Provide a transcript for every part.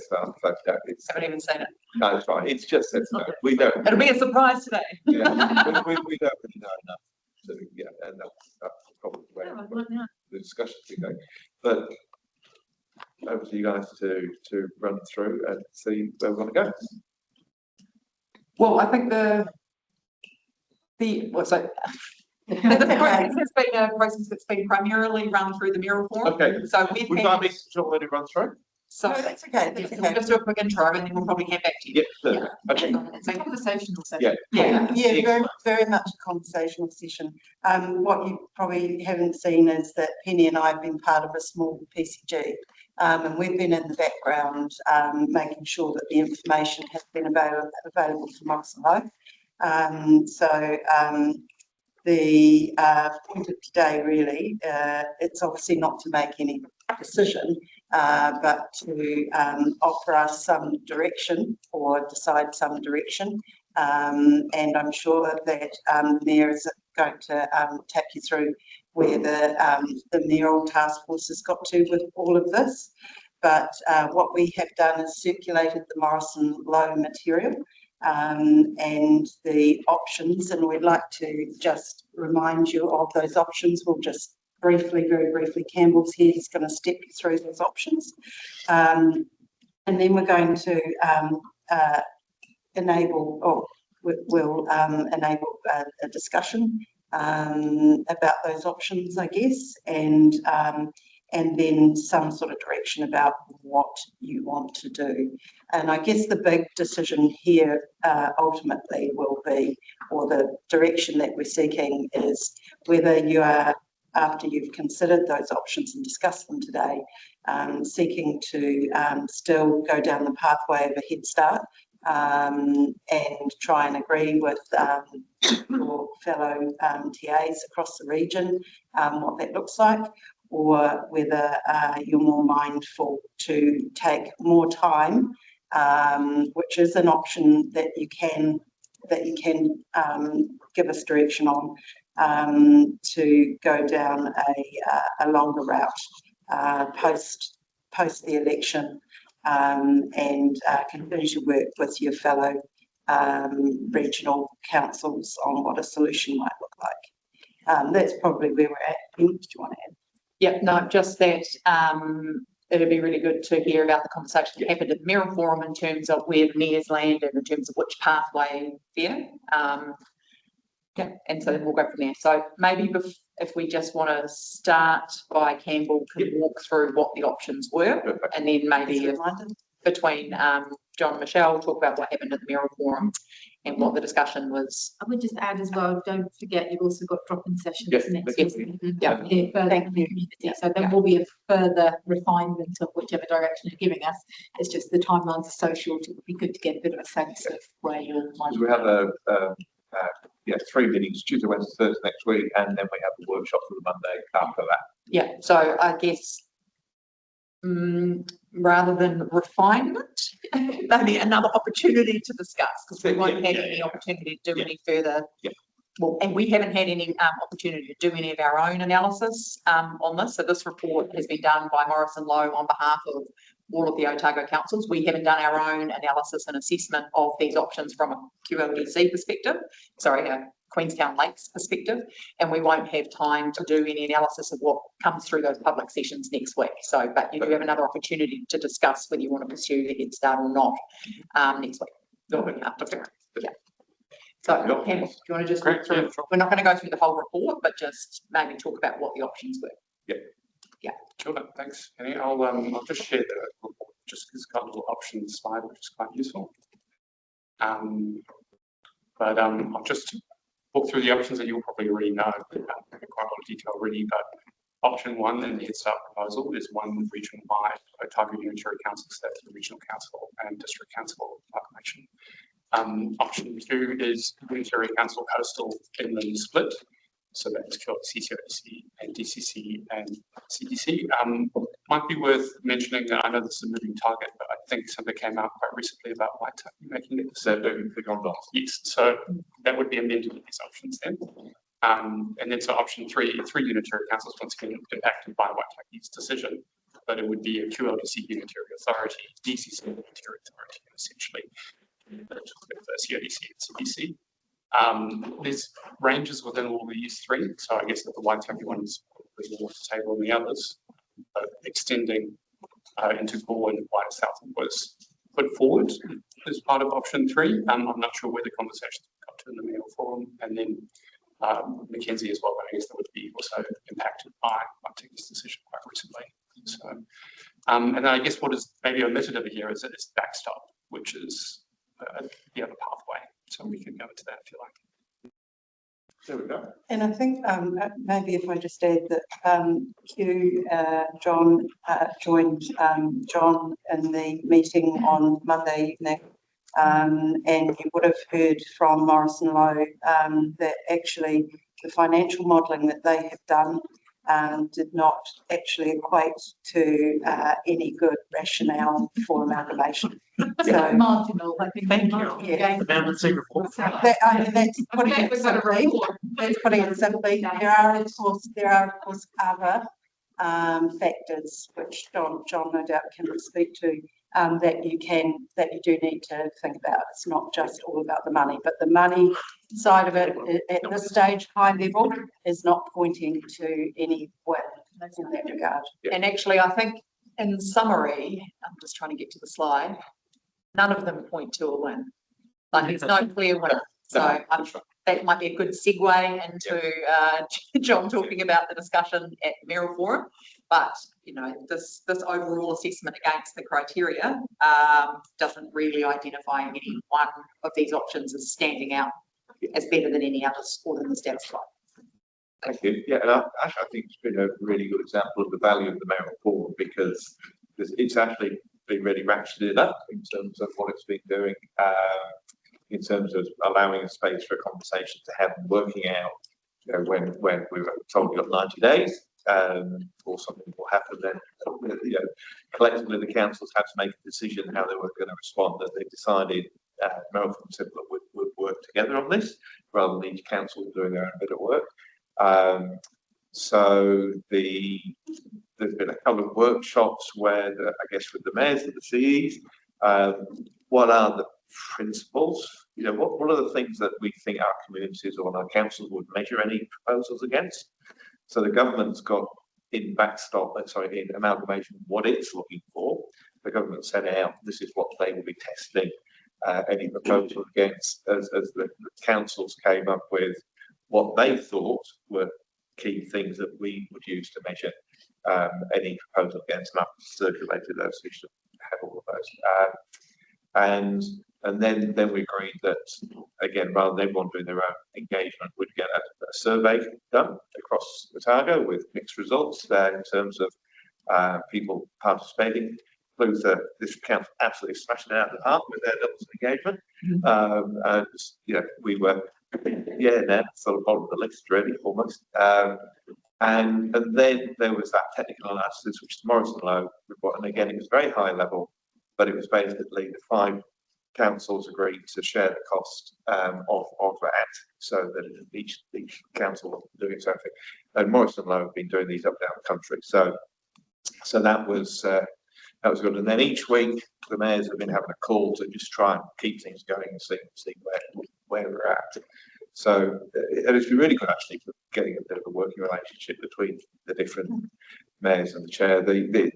start. So it's, Haven't even seen it. no, that's right. It's just that we don't. It'll be a surprise today. Yeah, we don't really know enough to and that's probably where the discussions we go. But over to you guys to run through and see where we want to go. Well, I think what's that? This process has been a process that's been primarily run through the Mirror Forum. Okay. So Would I be to already run through? So no, that's okay. That's we'll okay. just do a quick intro and then we'll probably hand back to you. Yeah. Okay. It's a conversational session. Yeah. Yeah, very much a conversational session. What you probably haven't seen is that Penny and I have been part of a small PCG, and we've been in the background making sure that the information has been available to Morrison Low. The point of today really, it's obviously not to make any decision, but to offer us some direction or decide some direction. And I'm sure that the Mayor is going to take you through where the mayoral task force has got to with all of this. But what we have done is circulated the Morrison Low material and the options, and we'd like to just remind you of those options. We'll just very briefly, Campbell's here, he's going to step you through those options. And then we're going to enable a discussion about those options, I guess, and then some sort of direction about what you want to do. And I guess the big decision here ultimately will be, or the direction that we're seeking is whether you are, after you've considered those options and discussed them today, seeking to still go down the pathway of a Head Start and try and agree with your fellow TAs across the region what that looks like, or whether you're more mindful to take more time, which is an option that you can give us direction on, to go down a longer route post the election, and continue to work with your fellow regional councils on what a solution might look like. That's probably where we're at. Do you want to add? Yeah, no, just that it'd be really good to hear about the conversation that happened at the Mirror Forum in terms of where the Mayor's landed, in terms of which pathway there. Yeah, and so then we'll go from there. So maybe if we just want to start by Campbell can walk through what the options were, and then maybe between John and Michelle talk about what happened at the Mirror Forum and what the discussion was. I would just add as well, don't forget you've also got drop-in sessions next week. Yeah. Thank you. So there will be a further refinement of whichever direction you're giving us. It's just the timelines are so short, it would be good to get a bit of a sense of where you're. We have 3 meetings, Tuesday, Wednesday, Thursday next week, and then we have the workshop for the Monday after that. Yeah, so I guess rather than refinement, maybe another opportunity to discuss, because we won't have any opportunity to do any further. Well, and we haven't had any opportunity to do any of our own analysis on this. So this report has been done by Morrison Low on behalf of all of the Otago councils. We haven't done our own analysis and assessment of these options from a QLDC perspective, a Queenstown Lakes perspective, and we won't have time to do any analysis of what comes through those public sessions next week. So, but you do have another opportunity to discuss whether you want to pursue the Head Start or not next week. Yeah. So, Campbell, do you want to just walk through? We're not going to go through the whole report, but just maybe talk about what the options were. Yeah. Sure. Thanks, Penny. I'll just share the report, just because it's got a little options slide, which is quite useful. But I'll just walk through the options that you'll probably already know in quite a lot of detail already. But option 1 in the Head Start proposal is one region-wide Otago Unitary Council, that's the Regional Council and District Council proclamation. Option 2 is Unitary Council Coastal Inland Split. So that's got CCOC and DCC and CDC. Might be worth mentioning that I know this is a moving target, but I think something came out quite recently about Waitaki making it. So yes, so that would be amended in these options then. And then so option 3, 3 unitary councils once again impacted by Waitaki's decision. but it would be a QLDC unitary authority, DCC unitary authority, essentially. CODC and CDC. There's ranges within all these three, so I guess that the Waitaki one is probably more to table than the others. But extending into Gore and wider south was put forward as part of option 3. I'm not sure where the conversations got to in the mayoral forum, and then Mackenzie as well, but I guess that would be also impacted by Waitaki's decision quite recently. So, and then I guess what is maybe omitted over here is backstop, which is the other pathway. So we can go into that if you like. There we go. And I think maybe if I just add that John joined John in the meeting on Monday evening, and you would have heard from Morrison Lowe that actually the financial modelling that they have done did not actually equate to any good rationale for amalgamation. So Marginal, I think. Thank you. marginal Yeah. gain. Amendment secret report. that's putting it We've got a simply. report. That's putting it simply. There are of course other factors which John no doubt can speak to that you do need to think about. It's not just all about the money, but the money side of it at this stage, high level, is not pointing to any win in that regard. And actually, I think in summary, I'm just trying to get to the slide, none of them point to a win. Like there's no clear winner. So that might be a good segue into John talking about the discussion at Mayoral Forum. But, you know, this overall assessment against the criteria doesn't really identify any one of these options as standing out as better than any others or than the status quo. Thank you. Yeah, and actually, I think it's been a really good example of the value of the mayoral forum because it's actually been really ratcheted up in terms of what it's been doing, in terms of allowing a space for a conversation to happen, working out, you know, when we were told you got 90 days, or something will happen, then, you know, collectively the councils had to make a decision how they were going to respond, that they decided Mayoral Forum Simple would work together on this, rather than each council doing their own bit of work. So there's been a couple of workshops where, I guess, with the mayors and the CEs, what are the principles? You know, what are the things that we think our communities or our councils would measure any proposals against? So the government's got in amalgamation what it's looking for. The government set out this is what they will be testing any proposal against, as the councils came up with what they thought were key things that we would use to measure any proposal against, and I've circulated those, so you should have all of those. And then we agreed that, again, rather than everyone doing their own engagement, we'd get a survey done across Otago with mixed results in terms of people participating. This council absolutely smashed it out of the park with their levels of engagement. And, you know, we were, now sort of bottom of the list, really, almost. And then there was that technical analysis, which is Morrison Lowe report, and again, it was very high level, but it was basically the 5 councils agreed to share the cost of that, so that each council was doing its own thing. And Morrison Lowe have been doing these up down the country, so that was good. And then each week the mayors have been having a call to just try and keep things going and see where we're at. So it's been really good actually for getting a bit of a working relationship between the different mayors and the chair. The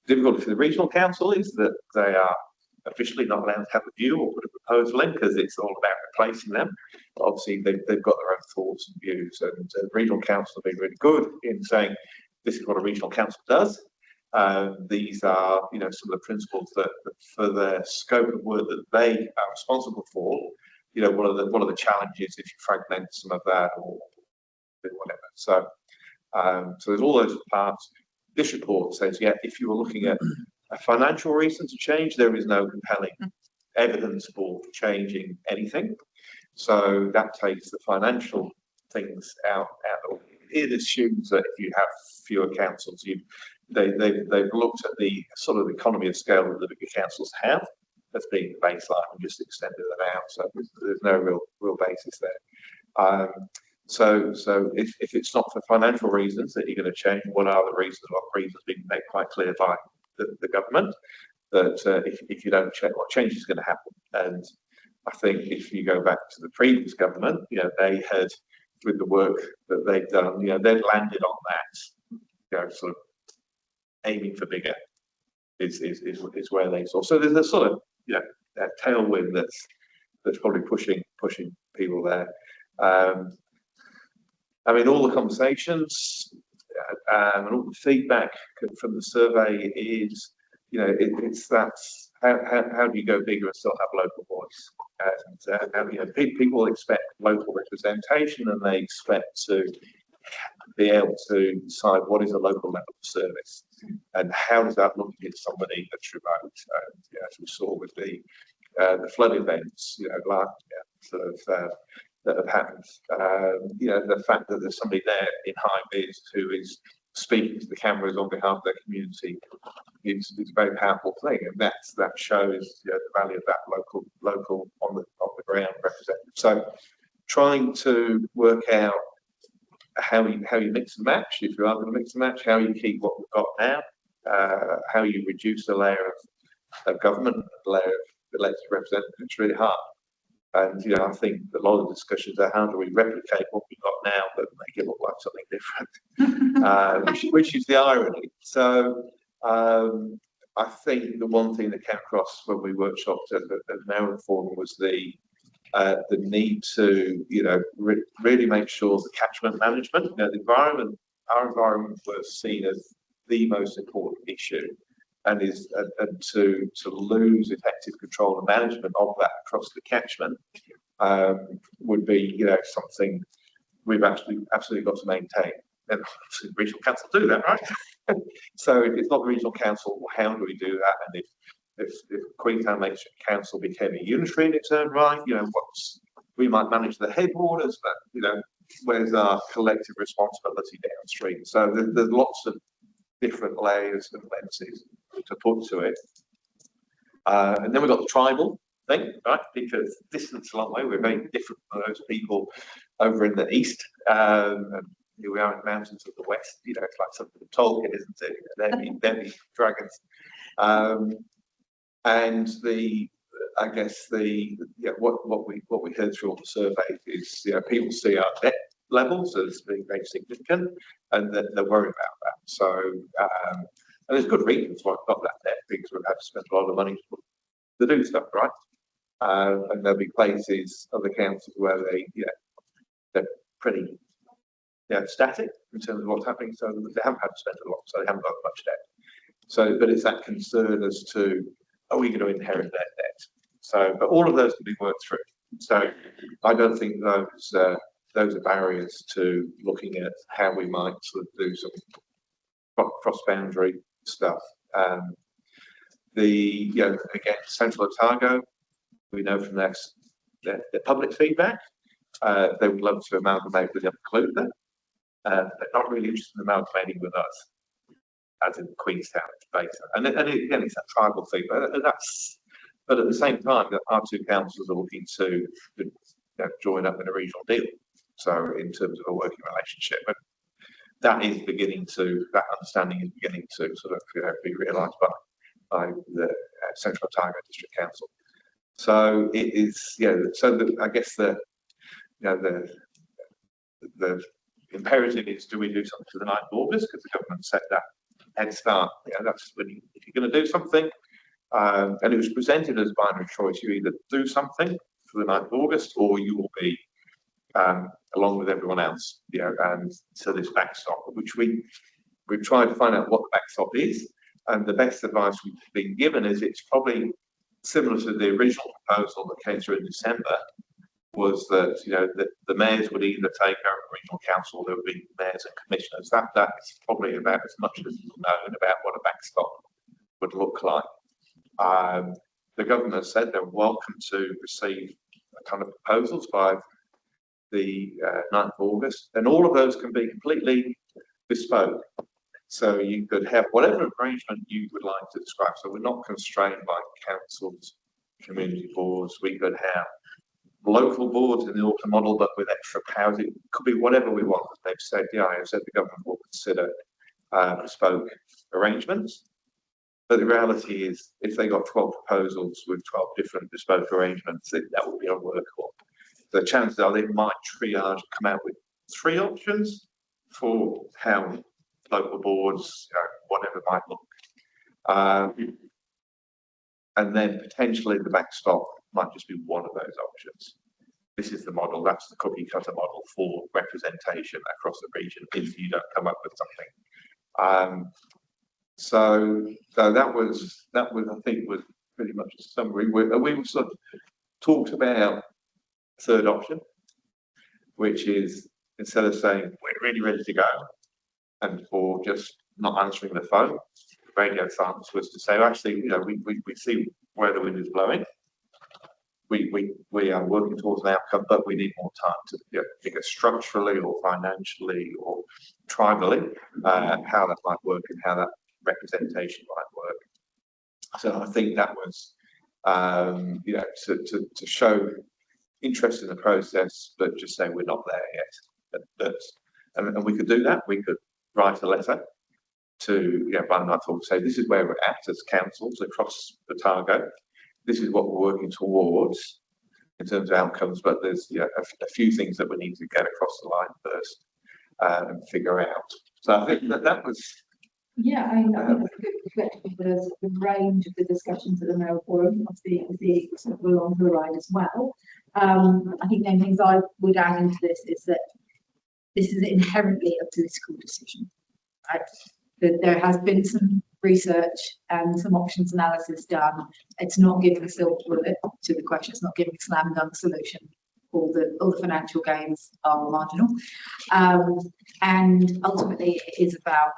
difficulty for the regional council is that they are officially not allowed to have a view or put a proposal in because it's all about replacing them. But obviously they've got their own thoughts and views, and the regional council have been really good in saying this is what a regional council does. These are, you know, some of the principles that for the scope of work that they are responsible for, you know, what are the challenges if you fragment some of that or whatever. So there's all those parts. This report says, if you were looking at a financial reason to change, there is no compelling evidence for changing anything. So that takes the financial things out. It assumes that if you have fewer councils, they've looked at the sort of economy of scale that the bigger councils have as being the baseline and just extended them out. So there's no real basis there. So if it's not for financial reasons that you're going to change, what are the reasons? What reasons being made quite clear by the government that if you don't check, what change is going to happen. And I think if you go back to the previous government, they had, with the work that they've done, they've landed on that, sort of aiming for bigger is where they saw. So there's a sort of, that tailwind that's probably pushing people there. I mean, all the conversations and all the feedback from the survey is, it's that how do you go bigger and still have local voice? And people expect local representation, and they expect to be able to decide what is a local level of service, and how does that look against somebody that's remote. As we saw with the flood events, that have happened. The fact that there's somebody there in high vis who is speaking to the cameras on behalf of their community is a very powerful thing, and that shows the value of that local on the ground representative. So, trying to work out how you mix and match, if you are going to mix and match, how you keep what we've got now, how you reduce the layer of government, the layer of elected representatives. It's really hard. And I think a lot of discussions are how do we replicate what we've got now but make it look like something different, which is the irony. So I think the one thing that came across when we workshopped at the Mayoral Forum was the need to really make sure the catchment management, the environment, our environment was seen as the most important issue. And to lose effective control and management of that across the catchment would be something we've absolutely got to maintain. And obviously the regional council do that, right? So if it's not the regional council, how do we do that? And if Queenstown Lakes Council became a unitary in its own right, we might manage the headwaters, but where's our collective responsibility downstream? So there's lots of different layers and lenses to put to it. And then we've got the tribal thing, right? Because distance a long way, we're very different from those people over in the east. And here we are in the mountains of the west. It's like something of Tolkien, isn't it? They're the dragons. And I guess what we heard through all the surveys is people see our debt levels as being very significant, and they're worried about that. So and there's good reasons why we've got that debt, because we've had to spend a lot of money to do stuff, right? And there'll be places, other councils, where they're pretty static in terms of what's happening, so they haven't had to spend a lot, so they haven't got much debt. So, but it's that concern as to, are we going to inherit that debt? So, but all of those can be worked through. So I don't think those are barriers to looking at how we might sort of do some cross-boundary stuff. Again, Central Otago, we know from their public feedback, they would love to amalgamate with Clutha. They're not really interested in amalgamating with us, as in Queenstown, Basin. And again, it's that tribal thing. But at the same time, our two councils are looking to join up in a regional deal. So in terms of a working relationship, but that understanding is beginning to sort of be realised by the Central Otago District Council. So it is, I guess the imperative is, do we do something for the 9th of August? Because the government set that head start. That's when if you're going to do something, and it was presented as a binary choice. You either do something for the 9th of August, or you will be along with everyone else, and so this backstop, which we've tried to find out what the backstop is, and the best advice we've been given is it's probably similar to the original proposal that came through in December, was that the mayors would either take over the regional council, there would be mayors and commissioners. That is probably about as much as is known about what a backstop would look like. The government said they're welcome to receive a kind of proposals by the 9th of August, and all of those can be completely bespoke. So you could have whatever arrangement you would like to describe. So we're not constrained by councils, community boards. We could have local boards in the Auckland model, but with extra powers. It could be whatever we want. They've said, the IO said the government will consider bespoke arrangements. But the reality is, if they got 12 proposals with 12 different bespoke arrangements, that would be unworkable. The chances are they might triage, come out with 3 options for how local boards, whatever might look. And then potentially the backstop might just be one of those options. This is the model, that's the cookie cutter model for representation across the region if you don't come up with something. So that was I think was pretty much a summary. We sort of talked about third option, which is instead of saying we're really ready to go, and or just not answering the phone, radio silence was to say, actually, we see where the wind is blowing. We are working towards an outcome, but we need more time to figure structurally or financially or tribally how that might work and how that representation might work. So I think that was to show interest in the process, but just say we're not there yet. And we could do that. We could write a letter to Vanuatu, say this is where we're at as councils across Otago. This is what we're working towards in terms of outcomes, but there's a few things that we need to get across the line first and figure out. So I think that was. Yeah, I think that's a good reflection of the range of the discussions at the Mayoral Forum of the sort of along the line as well. I think the things I would add into this is that this is inherently a political decision, right? That there has been some research and some options analysis done. It's not giving a silver bullet to the question. It's not giving a slam dunk solution. All the financial gains are marginal, and ultimately it is about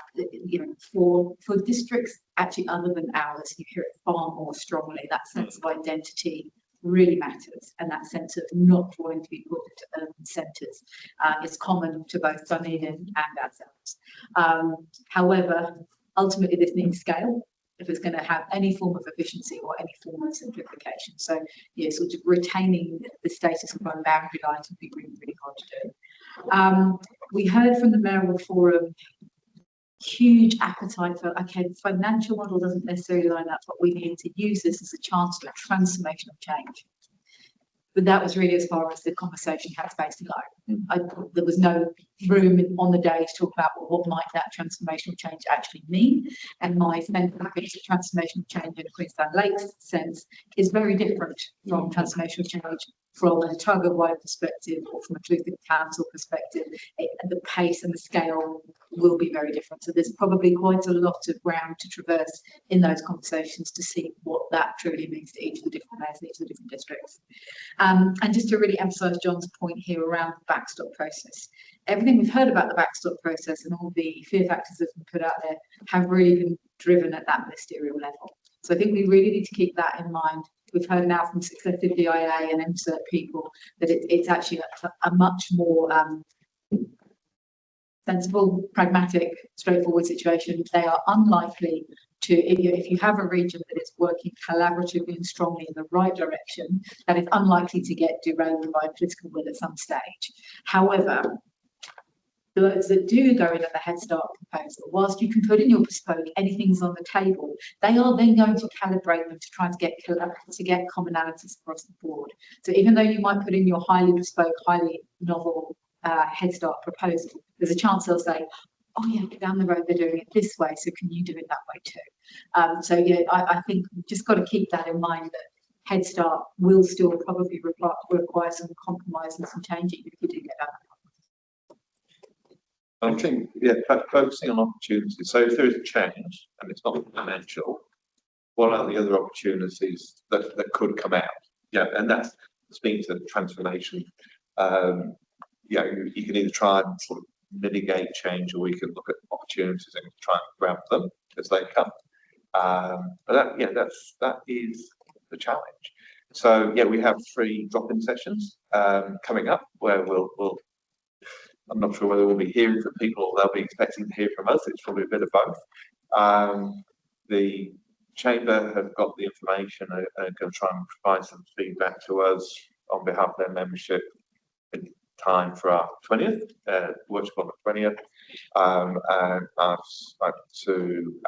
for districts actually other than ours, you hear it far more strongly. That sense of identity really matters, and that sense of not wanting to be put into urban centres is common to both Dunedin and ourselves. However, ultimately this needs scale if it's going to have any form of efficiency or any form of simplification. So sort of retaining the status quo and boundary lines would be really, really hard to do. We heard from the Mayoral Forum huge appetite for, okay, the financial model doesn't necessarily line up, but we need to use this as a chance for transformational change. But that was really as far as the conversation had space to go. There was no room on the day to talk about what might that transformational change actually mean. And my sense of transformational change in a Queensland Lakes sense is very different from transformational change from an Otago-wide perspective or from a Clutha Council perspective. The pace and the scale will be very different. So there's probably quite a lot of ground to traverse in those conversations to see what that truly means to each of the different layers, each of the different districts. And just to really emphasise John's point here around the backstop process. Everything we've heard about the backstop process and all the fear factors that have been put out there have really been driven at that ministerial level. So I think we really need to keep that in mind. We've heard now from successive DIA and MCERT people that it's actually a much more sensible, pragmatic, straightforward situation. They are unlikely to, if you have a region that is working collaboratively and strongly in the right direction, that is unlikely to get derailed by political will at some stage. However, those that do go in at the Head Start proposal, whilst you can put in your bespoke, anything's on the table, they are then going to calibrate them to try and get commonalities across the board. So even though you might put in your highly bespoke, highly novel Head Start proposal, there's a chance they'll say, oh yeah, down the road they're doing it this way, so can you do it that way too? So yeah, I think we've just got to keep that in mind, that Head Start will still probably require some compromise and some changing if you do get that. I think, focusing on opportunities. So if there is a change and it's not financial, what are the other opportunities that could come out? Yeah, and that's speaking to transformation. You can either try and sort of mitigate change, or you can look at opportunities and try and grab them as they come. But that is the challenge. So we have 3 drop-in sessions coming up where we'll I'm not sure whether we'll be hearing from people or they'll be expecting to hear from us. It's probably a bit of both. The Chamber have got the information and are going to try and provide some feedback to us on behalf of their membership in time for our 20th workshop on the 20th, and I've spoken to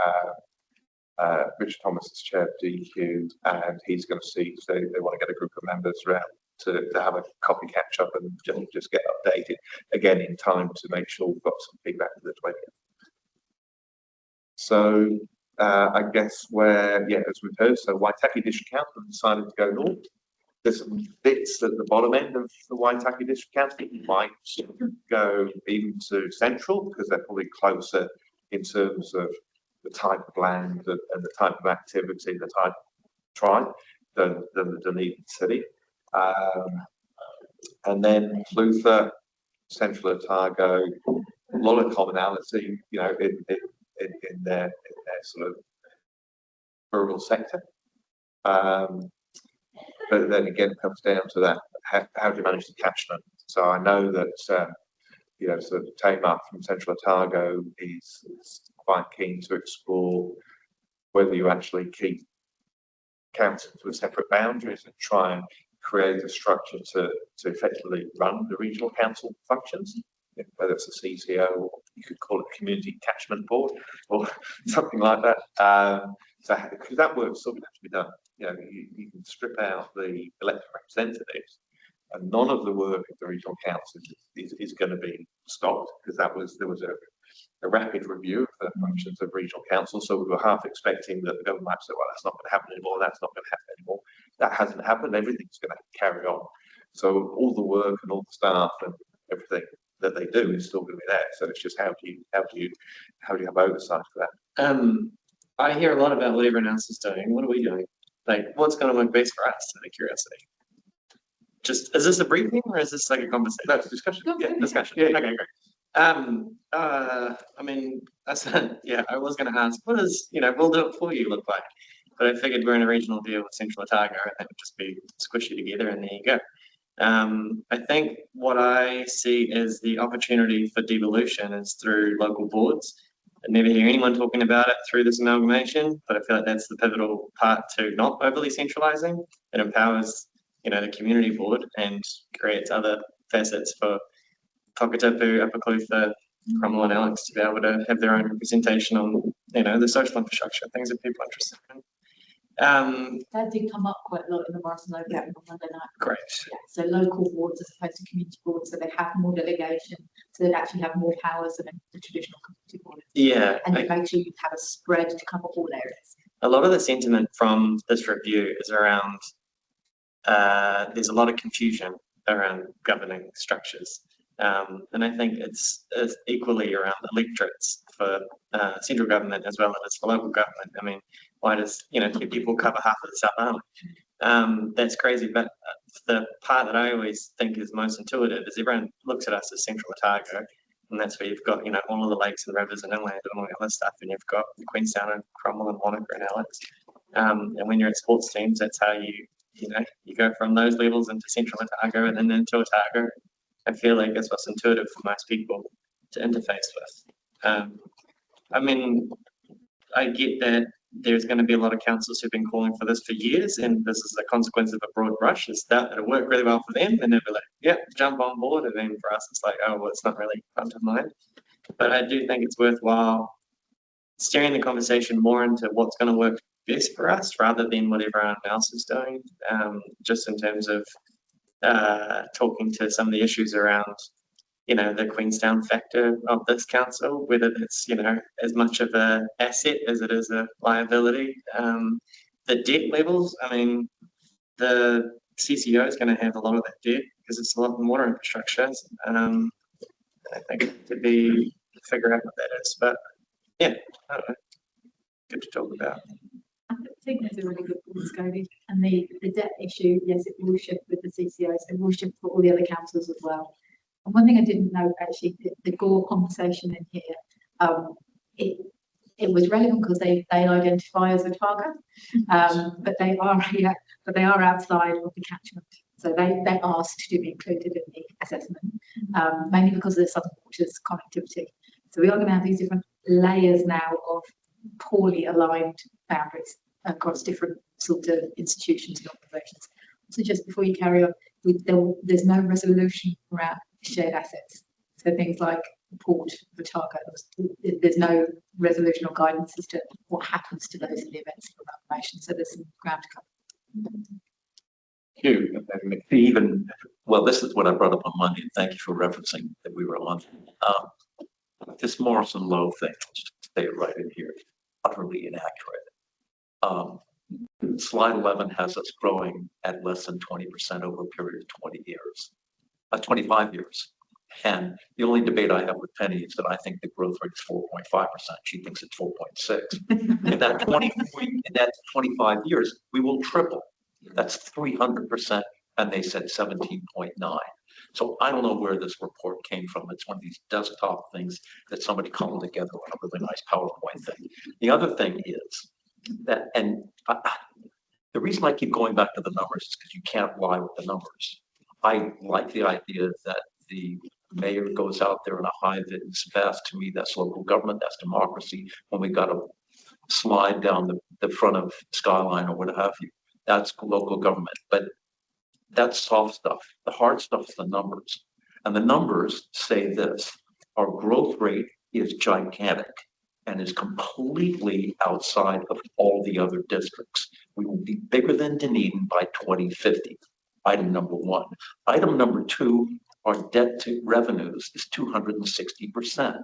Richard Thomas as chair of DQ, and he's going to see if they want to get a group of members around to have a coffee catch up and just get updated again in time to make sure we've got some feedback for the 20th. So I guess as we've heard, so Waitaki District Council decided to go north. There's some bits at the bottom end of the Waitaki District Council that might go even to central because they're probably closer in terms of the type of land and the type of activity, the type of tribe than the Dunedin city. And then Luther, Central Otago, a lot of commonality, you know, in their sort of rural sector. But then again, it comes down to that, how do you manage the catchment? So I know that, you know, sort of Tamar from Central Otago is quite keen to explore whether you actually keep councils with separate boundaries and try and create a structure to effectively run the regional council functions, whether it's a CCO or you could call it community catchment board or something like that. So because that work still has to be done. You know, you can strip out the elected representatives, and none of the work of the regional council is going to be stopped because there was a rapid review of the functions of regional council. So we were half expecting that the government might say, well, that's not going to happen anymore. That's not going to happen anymore. That hasn't happened. Everything's going to carry on. So all the work and all the staff and everything that they do is still going to be there. So it's just how do you have oversight for that? I hear a lot about what everyone else is doing. What are we doing? Like, what's going to work best for us? Out of curiosity. Just, is this a briefing or is this like a conversation? No, it's a discussion. Yeah, discussion. Yeah. Okay, great. I mean, I said, yeah, I was going to ask, what does, you know, we'll do it for you look like? But I figured we're in a regional deal with Central Otago and that would just be squishy together and there you go. I think what I see is the opportunity for devolution is through local boards. I never hear anyone talking about it through this amalgamation, but I feel like that's the pivotal part to not overly centralizing. It empowers, you know, the community board and creates other facets for Tokatapu, Upper Clutha, Cromwell and Alex to be able to have their own representation on, you know, the social infrastructure, things that people are interested in. That did come up quite a lot in the Morrison Open on Monday night. Great. Yeah, so local boards as opposed to community boards, so they have more delegation, so they actually have more powers than the traditional community board. Yeah. And it makes sure you have a spread to cover all areas. A lot of the sentiment from this review is around, there's a lot of confusion around governing structures. And I think it's equally around electorates for central government as well as for local government. I mean, why does, you know, 2 people cover half of the South Island? That's crazy, but the part that I always think is most intuitive is everyone looks at us as Central Otago, and that's where you've got, you know, all of the lakes and rivers and inland and all the other stuff, and you've got Queenstown and Cromwell and Wanaka and Alex. And when you're at sports teams, that's how you know, you go from those levels into Central Otago and then into Otago. I feel like that's what's intuitive for most people to interface with. I mean, I get that there's going to be a lot of councils who've been calling for this for years, and this is a consequence of a broad brush. It'll work really well for them, and they'll be like, yeah, jump on board. And then for us, it's like, oh, well, it's not really front of mind. But I do think it's worthwhile steering the conversation more into what's going to work best for us rather than what everyone else is doing, just in terms of talking to some of the issues around, you know, the Queenstown factor of this council, whether it's, you know, as much of an asset as it is a liability. The debt levels, I mean, the CCO is going to have a lot of that debt because it's a lot of water infrastructure. I think it could be figure out what that is, but yeah, I don't know. Good to talk about. I think that's a really good point, Scobie. And the debt issue, yes, it will shift with the CCOs, it will shift for all the other councils as well. And one thing I didn't know, actually, the Gore conversation in here, it was relevant because they identify as Otago, but they are outside of the catchment. So they asked to be included in the assessment, mainly because of the Southern Waters connectivity. So we are going to have these different layers now of poorly aligned boundaries across different sort of institutions and organisations. So just before you carry on, there's no resolution around shared assets. So things like the port, Otago, there's no resolution or guidance as to what happens to those in the event of amalgamation. So there's some ground to cover. You, even, well, this is what I brought up on Monday, and thank you for referencing that we were on. This Morrison Low thing, let's say it right in here, utterly inaccurate. Slide 11 has us growing at less than 20% over a period of 20 years, 25 years. And the only debate I have with Penny is that I think the growth rate is 4.5%. She thinks it's 4.6. In that 25 years, we will triple. That's 300%, and they said 17.9. So I don't know where this report came from. It's one of these desktop things that somebody cobbled together on a really nice PowerPoint thing. The other thing is that, and the reason I keep going back to the numbers is because you can't lie with the numbers. I like the idea that the mayor goes out there in a high vis vest. To me, that's local government, that's democracy. When we got to slide down the front of Skyline or what have you, that's local government. But that's soft stuff. The hard stuff is the numbers. And the numbers say this: our growth rate is gigantic and is completely outside of all the other districts. We will be bigger than Dunedin by 2050. Item number one. Item number two, our debt to revenues is 260%.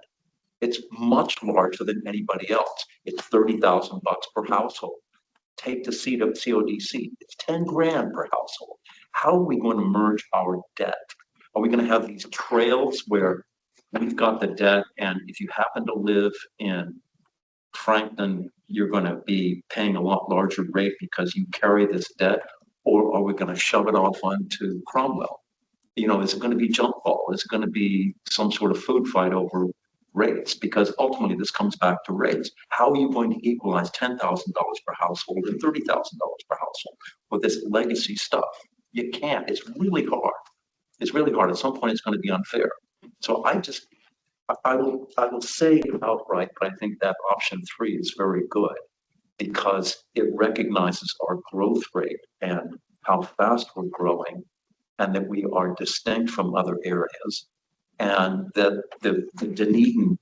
It's much larger than anybody else. It's $30,000 per household. Take the seat of CODC, it's 10 grand per household. How are we going to merge our debt? Are we going to have these trails where we've got the debt, and if you happen to live in Frankton, you're going to be paying a lot larger rate because you carry this debt? Or are we going to shove it off onto Cromwell? You know, is it going to be jump ball? Is it going to be some sort of food fight over rates? Because ultimately this comes back to rates. How are you going to equalize $10,000 per household and $30,000 per household with this legacy stuff? You can't. It's really hard. It's really hard. At some point it's going to be unfair. So I will say it outright, but I think that option 3 is very good because it recognizes our growth rate and how fast we're growing, and that we are distinct from other areas, and that the Dunedin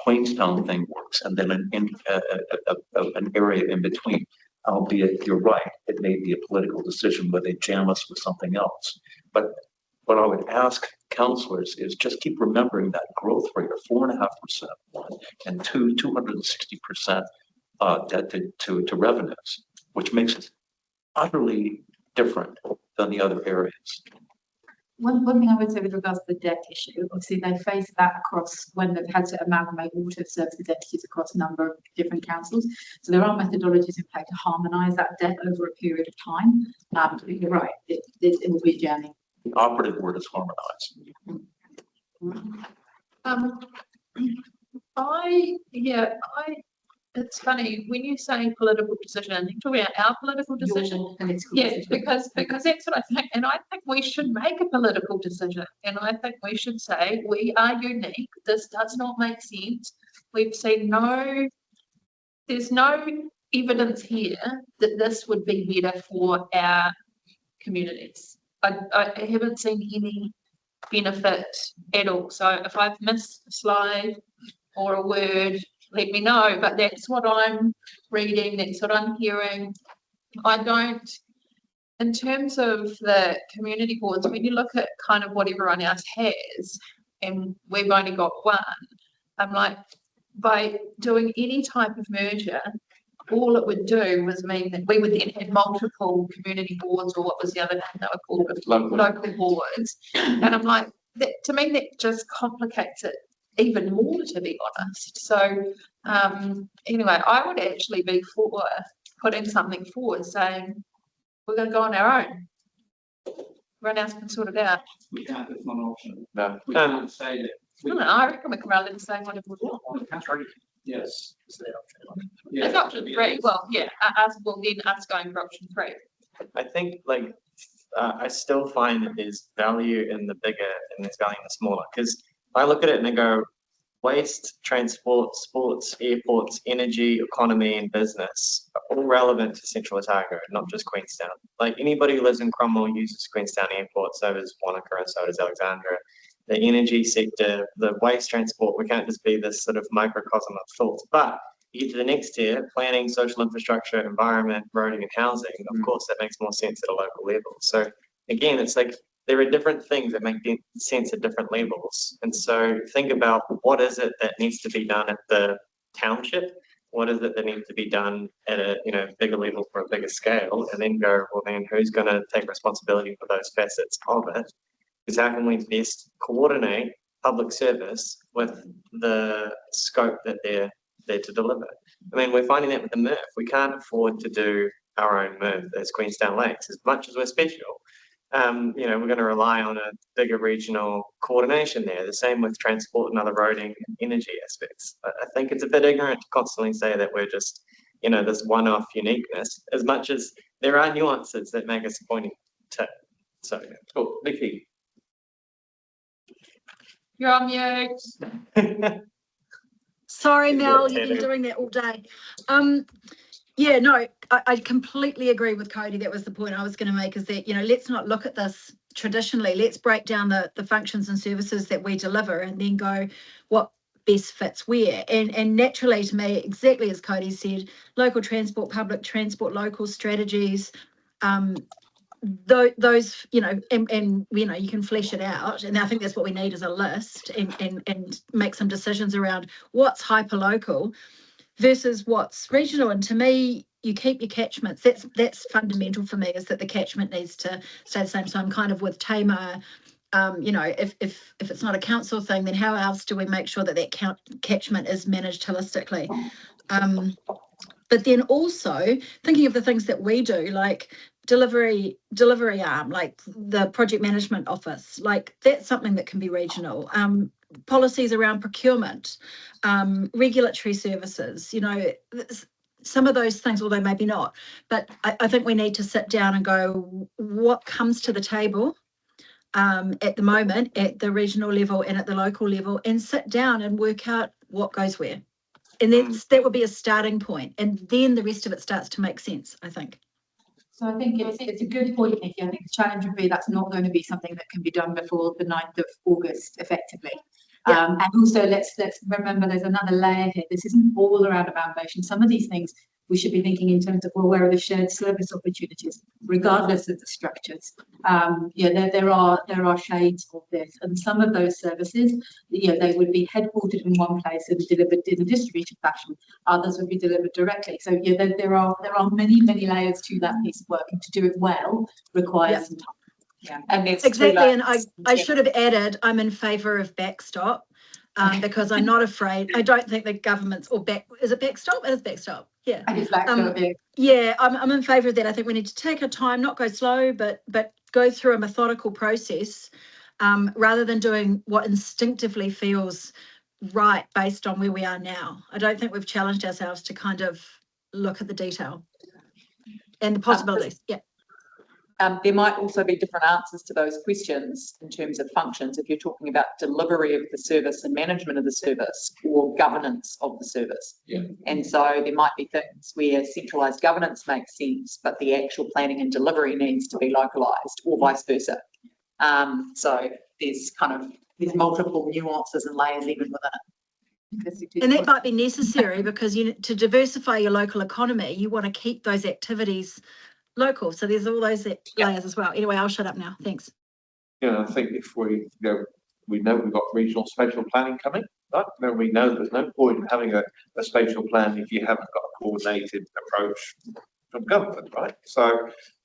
Queenstown thing works, and then an area in between. Albeit, you're right, it may be a political decision where they jam us with something else. But what I would ask councillors is just keep remembering that growth rate of 4.5%, one, and 260% debt to revenues, which makes it utterly different than the other areas. One thing I would say with regards to the debt issue, obviously they face that across when they've had to amalgamate water services entities across a number of different councils. So there are methodologies in play to harmonise that debt over a period of time. You're right, it will be a journey. The operative word is harmonise. It's funny when you say political decision, you're talking about our political decision. Yes, because that's what I think, and I think we should make a political decision, and I think we should say we are unique. This does not make sense. We've seen there's no evidence here that this would be better for our communities. I haven't seen any benefit at all. So if I've missed a slide or a word, let me know, but that's what I'm reading, that's what I'm hearing. I don't, in terms of the community boards, when you look at kind of what everyone else has, and we've only got one, I'm like, by doing any type of merger, all it would do was mean that we would then have multiple community boards, or what was the other name they were called? Local boards. And I'm like, that, to me, that just complicates it even more, to be honest. So anyway, I would actually be for putting something forward saying we're going to go on our own. Everyone else can sort it out. We can't, it's not an option. No. We can't say that. I reckon we can rather than say whatever we want. Yes. It's option 3. Well, yeah, us going for option 3. I think I still find there's value in the bigger and there's value in the smaller, because I look at it and I go, waste, transport, sports, airports, energy, economy, and business are all relevant to Central Otago, not just Queenstown. Like anybody who lives in Cromwell uses Queenstown Airport, so does Wanaka, and so does Alexandra. The energy sector, the waste transport, we can't just be this sort of microcosm of thoughts. But you get to the next tier, planning, social infrastructure, environment, roading, and housing. Of course, that makes more sense at a local level. So again, it's like there are different things that make sense at different levels. And so think about what is it that needs to be done at the township? What is it that needs to be done at a bigger level for a bigger scale? And then go, well, then who's going to take responsibility for those facets of it? Because how can we best coordinate public service with the scope that they're there to deliver? I mean, we're finding that with the MRF. We can't afford to do our own MRF as Queenstown Lakes, as much as we're special. We're going to rely on a bigger regional coordination there. The same with transport and other roading and energy aspects. I think it's a bit ignorant to constantly say that we're just, this one-off uniqueness, as much as there are nuances that make us a pointing tip. So, Cool, Nikki. You're on mute. Sorry, Mel, Yeah, you've been Taylor. doing that all day. Yeah, no, I completely agree with Cody. That was the point I was going to make, is that, let's not look at this traditionally. Let's break down the functions and services that we deliver and then go what best fits where. And naturally, to me, exactly as Cody said, local transport, public transport, local strategies, those, and you can flesh it out. And I think that's what we need, is a list and make some decisions around what's hyper local versus what's regional. And to me, you keep your catchments. That's fundamental for me, is that the catchment needs to stay the same. So I'm kind of with Tamar. If it's not a council thing, then how else do we make sure that catchment is managed holistically? But then also thinking of the things that we do, like delivery arm, like the project management office, like that's something that can be regional. Policies around procurement, regulatory services, some of those things, although maybe not, but I think we need to sit down and go, what comes to the table at the moment at the regional level and at the local level, and sit down and work out what goes where. And that would be a starting point, and then the rest of it starts to make sense, I think. So I think it's a good point, Nikki. I think the challenge would be that's not going to be something that can be done before the 9th of August effectively. Yeah. And also let's remember there's another layer here. This isn't all around foundation. Some of these things we should be thinking in terms of, well, where are the shared service opportunities, regardless of the structures? There are shades of this, and some of those services, they would be headquartered in one place and delivered in a distributed fashion. Others would be delivered directly. So there are many layers to that piece of work, and to do it well requires some time. Yeah, and there's exactly. And I should have added, I'm in favour of backstop. Because I'm not afraid. I don't think the government's is it backstop? It is backstop. Yeah. I guess backstop, yeah, I'm in favour of that. I think we need to take our time, not go slow, but go through a methodical process, rather than doing what instinctively feels right based on where we are now. I don't think we've challenged ourselves to kind of look at the detail and the possibilities. Yeah. There might also be different answers to those questions in terms of functions, if you're talking about delivery of the service and management of the service, or governance of the service. Yeah. And so there might be things where centralised governance makes sense, but the actual planning and delivery needs to be localised, or vice versa. So there's multiple nuances and layers even within it. And that might be necessary, because to diversify your local economy, you want to keep those activities local. So there's all those layers as well. Anyway, I'll shut up now. Thanks. I think if we know we've got regional spatial planning coming, right? Then we know there's no point in having a spatial plan if you haven't got a coordinated approach from government, right? So,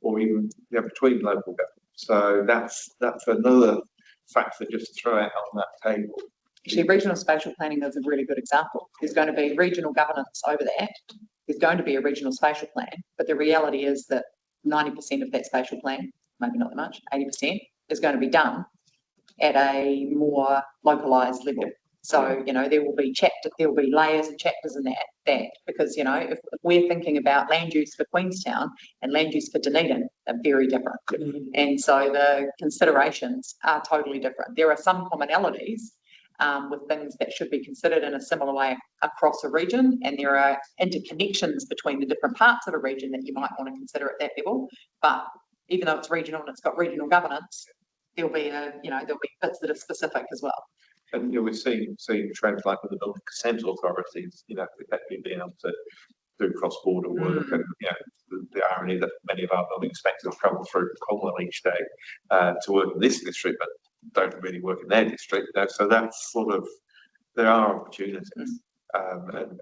or even between local governments. So that's another factor just to throw out on that table. Actually, regional spatial planning is a really good example. There's going to be regional governance over that. There's going to be a regional spatial plan, but the reality is that 90% of that spatial plan, maybe not that much, 80%, is going to be done at a more localised level. So, there will be layers and chapters in that because, if we're thinking about land use for Queenstown and land use for Dunedin, are very different. And so the considerations are totally different. There are some commonalities, with things that should be considered in a similar way across a region, and there are interconnections between the different parts of a region that you might want to consider at that level. But even though it's regional and it's got regional governance, there'll be bits that are specific as well. And we've seen trends like with the building consent authorities, effectively being able to do cross-border work, and the irony that many of our building inspectors travel through Cromwell each day to work in this district, but don't really work in their district. So that's sort of, there are opportunities, and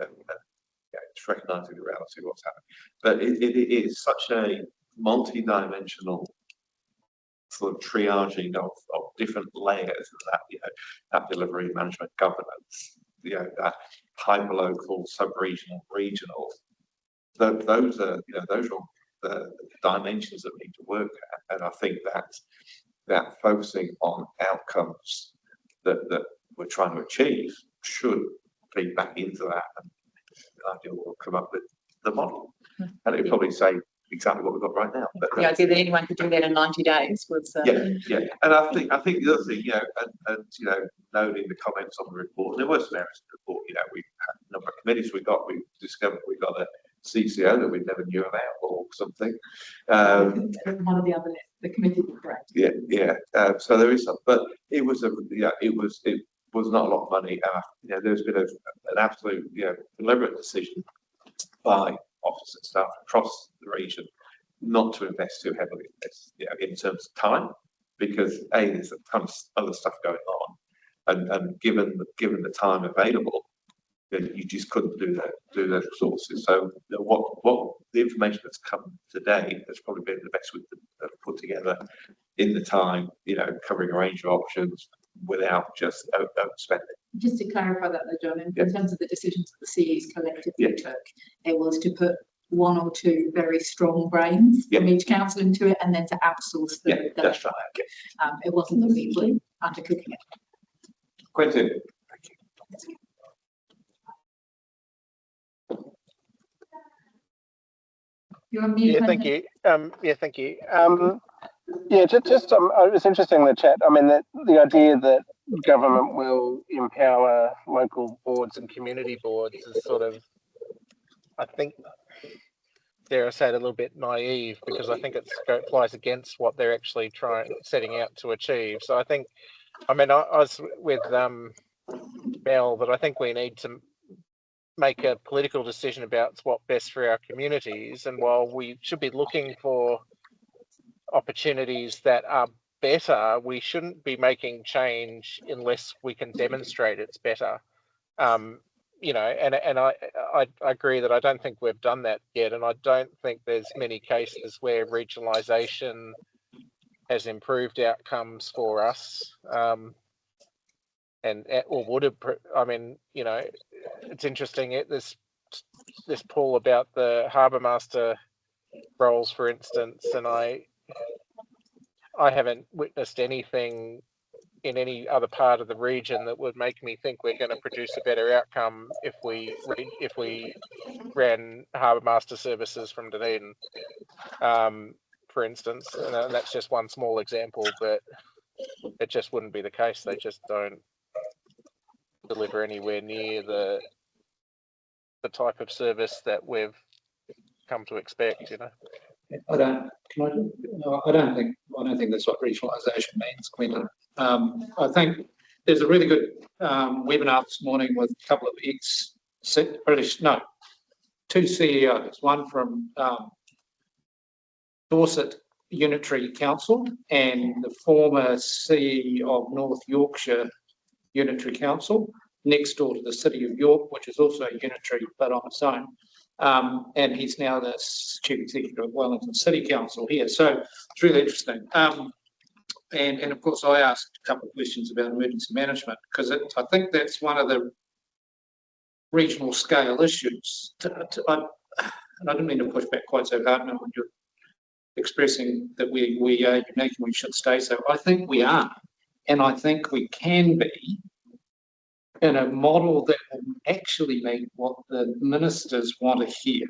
it's recognising the reality of what's happening. But it is such a multi-dimensional sort of triaging of different layers of that, that delivery, management, governance, that hyperlocal, sub-regional, regional. Those are the dimensions that we need to work at, and I think that focusing on outcomes that we're trying to achieve should feed back into that, and ideally we'll come up with the model, and it'll probably say exactly what we've got right now. But the idea that anyone could do that in 90 days was yeah, and I think the other thing, and noting the comments on the report, there were some errors in the report. We had a number of committees we discovered we got a CCO that we never knew about or something. One of the other, the committee was correct. Yeah. So there is some, but it was not a lot of money. There's been an absolute deliberate decision by officers and staff across the region not to invest too heavily in this, in terms of time, because there's a ton of other stuff going on, and given the time available, you just couldn't do those resources. So what the information that's come today has probably been the best we could put together in the time, covering a range of options without just overspending. Just to clarify that though, John, in terms of the decisions that the CEs collectively took, it was to put one or two very strong brains from each council into it, and then to outsource the that's right. It wasn't that we were undercooking it. Quentin. Thank you. You're on mute. Yeah, thank you. Thank you. It was interesting in the chat. I mean, the idea that government will empower local boards and community boards is sort of, I think, dare I say it, a little bit naive, because I think it flies against what they're actually setting out to achieve. So I think, I was with Mel that I think we need to make a political decision about what's best for our communities, and while we should be looking for opportunities that are better, we shouldn't be making change unless we can demonstrate it's better. And I agree that I don't think we've done that yet, and I don't think there's many cases where regionalisation has improved outcomes for us, or would have. It's interesting. This poll about the harbour master roles, for instance, and I haven't witnessed anything in any other part of the region that would make me think we're going to produce a better outcome if we ran harbour master services from Dunedin, for instance. And that's just one small example, but it just wouldn't be the case. They just don't deliver anywhere near the type of service that we've come to expect. I don't think that's what regionalisation means, Quentin. I think there's a really good webinar this morning with a couple of two CEOs, one from Dorset Unitary Council and the former CE of North Yorkshire Unitary Council, next door to the City of York, which is also unitary but on its own. And he's now the Chief Executive of Wellington City Council here. So it's really interesting. And of course, I asked a couple of questions about emergency management, because I think that's one of the regional scale issues. And I didn't mean to push back quite so hard when you're expressing that we are unique and we should stay so. I think we are, and I think we can be in a model that will actually make what the ministers want to hear.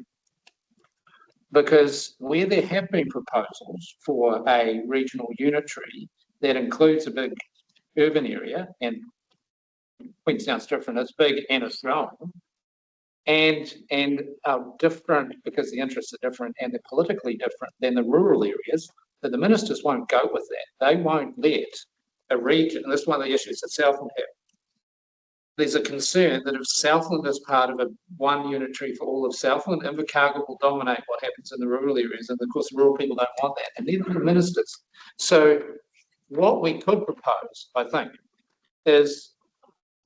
Because where there have been proposals for a regional unitary that includes a big urban area and Queenstown's different, it's big and it's growing. And are different because the interests are different and they're politically different than the rural areas, that the ministers won't go with that. They won't let a region, and this is one of the issues that Southland have. There's a concern that if Southland is part of one unitary for all of Southland, Invercargill will dominate what happens in the rural areas. And of course, the rural people don't want that, and neither do the ministers. So what we could propose, I think, is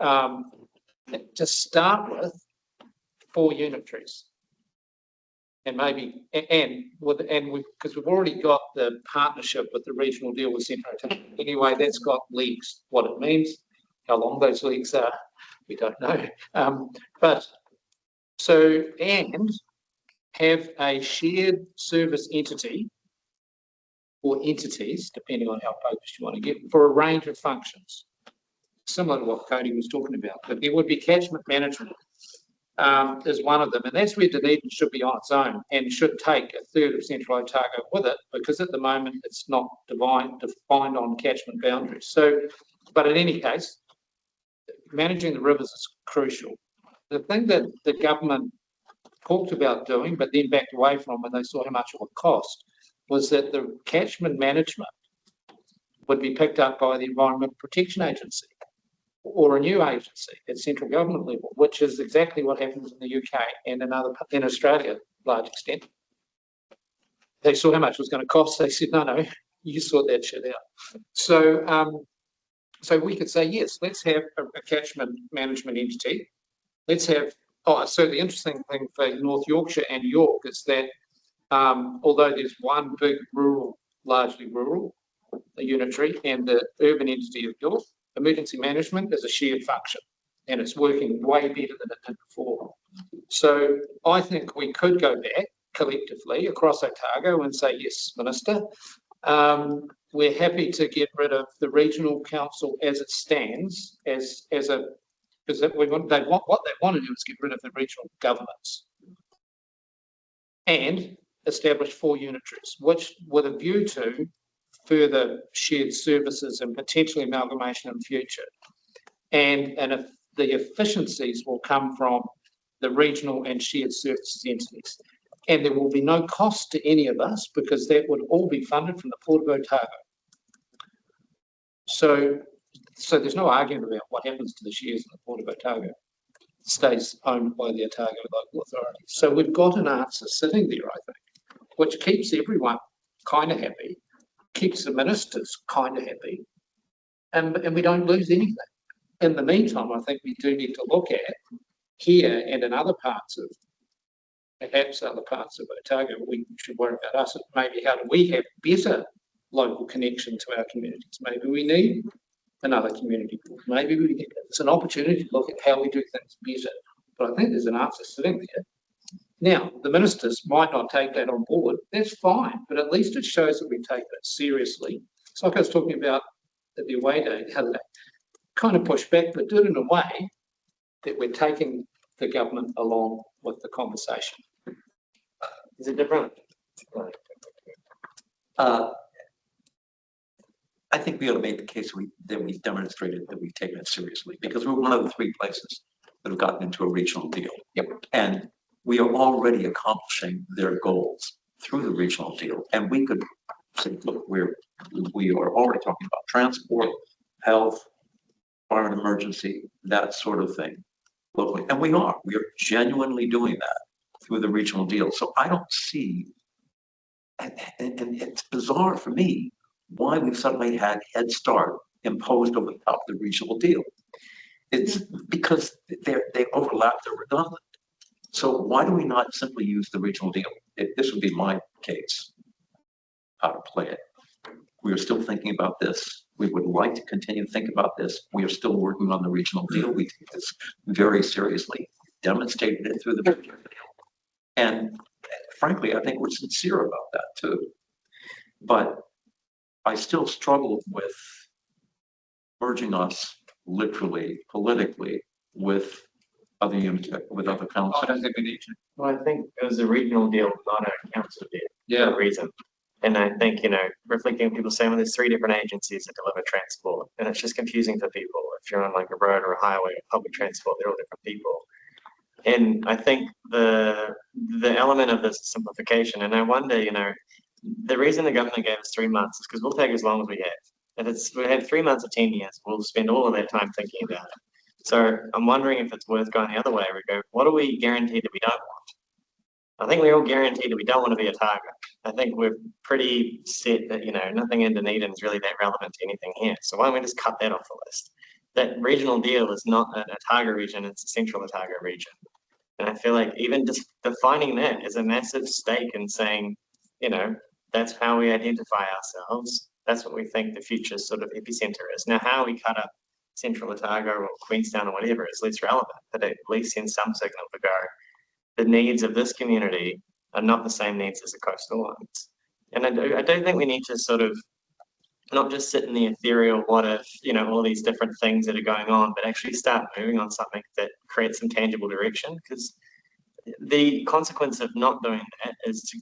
to start with 4 unitaries. And maybe, because we've already got the partnership with the regional deal with Central Otago. Anyway, that's got legs. What it means, how long those legs are, we don't know. And have a shared service entity or entities, depending on how focused you want to get, for a range of functions, similar to what Cody was talking about. But there would be catchment management is one of them, and that's where Dunedin should be on its own and should take a third of Central Otago with it, because at the moment it's not defined on catchment boundaries. So, but in any case, managing the rivers is crucial. The thing that the government talked about doing, but then backed away from when they saw how much it would cost, was that the catchment management would be picked up by the Environment Protection Agency or a new agency at central government level, which is exactly what happens in the UK and in Australia, to a large extent. They saw how much it was going to cost. They said, no, you sort that shit out. So we could say, yes, let's have a catchment management entity. Let's have, so the interesting thing for North Yorkshire and York is that although there's one big rural, largely rural, a unitary, and the urban entity of York, emergency management is a shared function, and it's working way better than it did before. So I think we could go back collectively across Otago and say, yes, Minister, we're happy to get rid of the regional council as it stands, because what they want to do is get rid of the regional governments and establish 4 unitaries, which with a view to further shared services and potentially amalgamation in future. And if the efficiencies will come from the regional and shared services entities. And there will be no cost to any of us, because that would all be funded from the Port of Otago. So there's no argument about what happens to the shares in the Port of Otago. It stays owned by the Otago local authority. So we've got an answer sitting there, I think, which keeps everyone kind of happy, keeps the ministers kind of happy, and we don't lose anything. In the meantime, I think we do need to look at here and in other parts of, perhaps other parts of Otago, we should worry about us. Maybe how do we have better local connection to our communities? Maybe we need another community board. Maybe it's an opportunity to look at how we do things better. But I think there's an answer sitting there. Now, the ministers might not take that on board. That's fine, but at least it shows that we take it seriously. It's like I was talking about at the away day the other day. Kind of push back, but do it in a way that we're taking the government along with the conversation. Is it different? I think we ought to make the case that we've demonstrated that we've taken it seriously, because we're one of the 3 places that have gotten into a regional deal. Yep. And we are already accomplishing their goals through the regional deal. And we could say, look, we are already talking about transport, health, fire and emergency, that sort of thing locally. And we are genuinely doing that through the regional deal. So I don't see, and it's bizarre for me, why we've suddenly had Head Start imposed over the top of the regional deal. It's because they overlap, they're redundant. So why do we not simply use the regional deal? This would be my case, how to play it. We are still thinking about this. We would like to continue to think about this. We are still working on the regional deal. We take this very seriously, demonstrated it through the regional deal. And frankly, I think we're sincere about that too. But I still struggle with merging us literally, politically, with other units, with other councils. I don't think we need to. Well, I think it was a regional deal, not a council deal, for a reason. And I think, reflecting on people saying, well, there's 3 different agencies that deliver transport, and it's just confusing for people. if you're on like a road or a highway or public transport, they're all different people. And I think the element of this is simplification. And I wonder, you know, the reason the government gave us 3 months is because we'll take as long as we have. If we have 3 months or 10 years, we'll spend all of that time thinking about it. So I'm wondering if it's worth going the other way. We go, what are we guaranteed that we don't want? I think we're all guaranteed that we don't want to be a target. I think we're pretty set that, you know, nothing in Dunedin is really that relevant to anything here. So why don't we just cut that off the list? That regional deal is not a Otago region, it's a central Otago region. And I feel like even just defining that is a massive stake in saying, you know, that's how we identify ourselves. That's what we think the future sort of epicenter is. Now, how we cut up Central Otago or Queenstown or whatever is less relevant, but at least send some signal to go, the needs of this community are not the same needs as the coastal ones. And I do think we need to sort of not just sit in the ethereal what if, you know, all these different things that are going on, but actually start moving on something that creates some tangible direction. Because the consequence of not doing that is to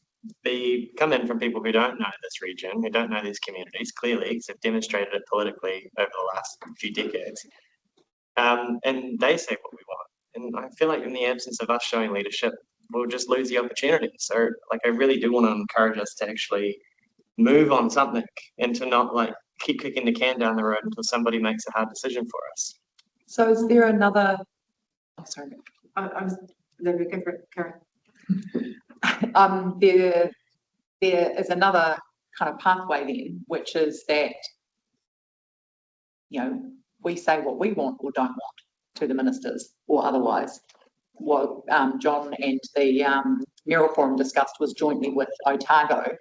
come in from people who don't know this region, who don't know these communities, clearly, because they've demonstrated it politically over the last few decades. And they say what we want. And I feel like in the absence of us showing leadership, we'll just lose the opportunity. So like, I really do want to encourage us to actually move on something and to not like keep kicking the can down the road until somebody makes a hard decision for us. So is there another, oh, sorry. I was, there we go for it, Karen. There is another kind of pathway then, which is that, you know, we say what we want or don't want to the ministers, or otherwise what John and the Mayoral Forum discussed was jointly with Otago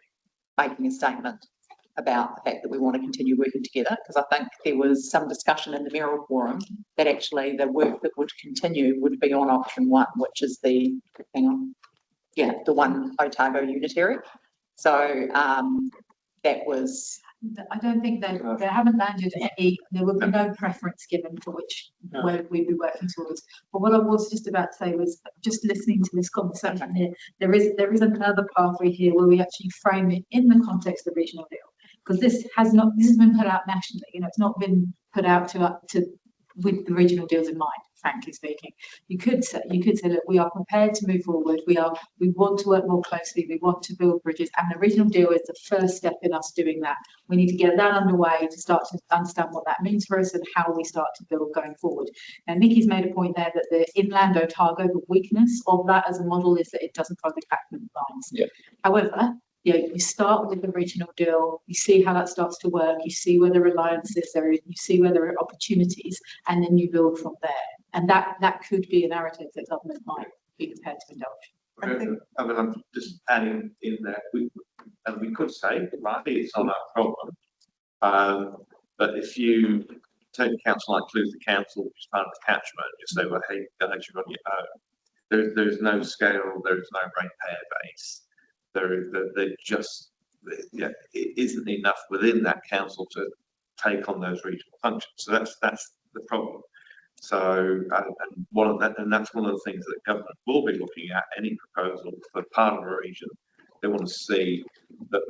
making a statement about the fact that we want to continue working together, because I think there was some discussion in the Mayoral Forum that actually the work that would continue would be on option 1, which is the, hang on, yeah, the one Otago unitary. So that was, I don't think they haven't landed any, there would be no preference given for which way we'd be working towards. But what I was just about to say was, just listening to this conversation here, there is another pathway here where we actually frame it in the context of the regional deal. Because this has been put out nationally, you know, it's not been put out to with the regional deals in mind, frankly speaking. You could say, look, we are prepared to move forward. We want to work more closely. We want to build bridges, and the regional deal is the first step in us doing that. We need to get that underway to start to understand what that means for us and how we start to build going forward. And Nikki's made a point there that the inland Otago, the weakness of that as a model is that it doesn't follow the catchment lines. Yeah. However, you start with the regional deal, you see how that starts to work, you see where the reliances there is, you see where there are opportunities, and then you build from there. And that could be a narrative that government might be prepared to indulge. I mean, I'm just adding in that we could say, rightly, it's not our problem. But if you take a council like Clutha Council, which is part of the catchment, you say, well, hey, guys, you're on your own. There's no scale, there's no ratepayer base. It isn't enough within that council to take on those regional functions. So that's the problem. So that's one of the things that government will be looking at. Any proposal for part of a region, they want to see that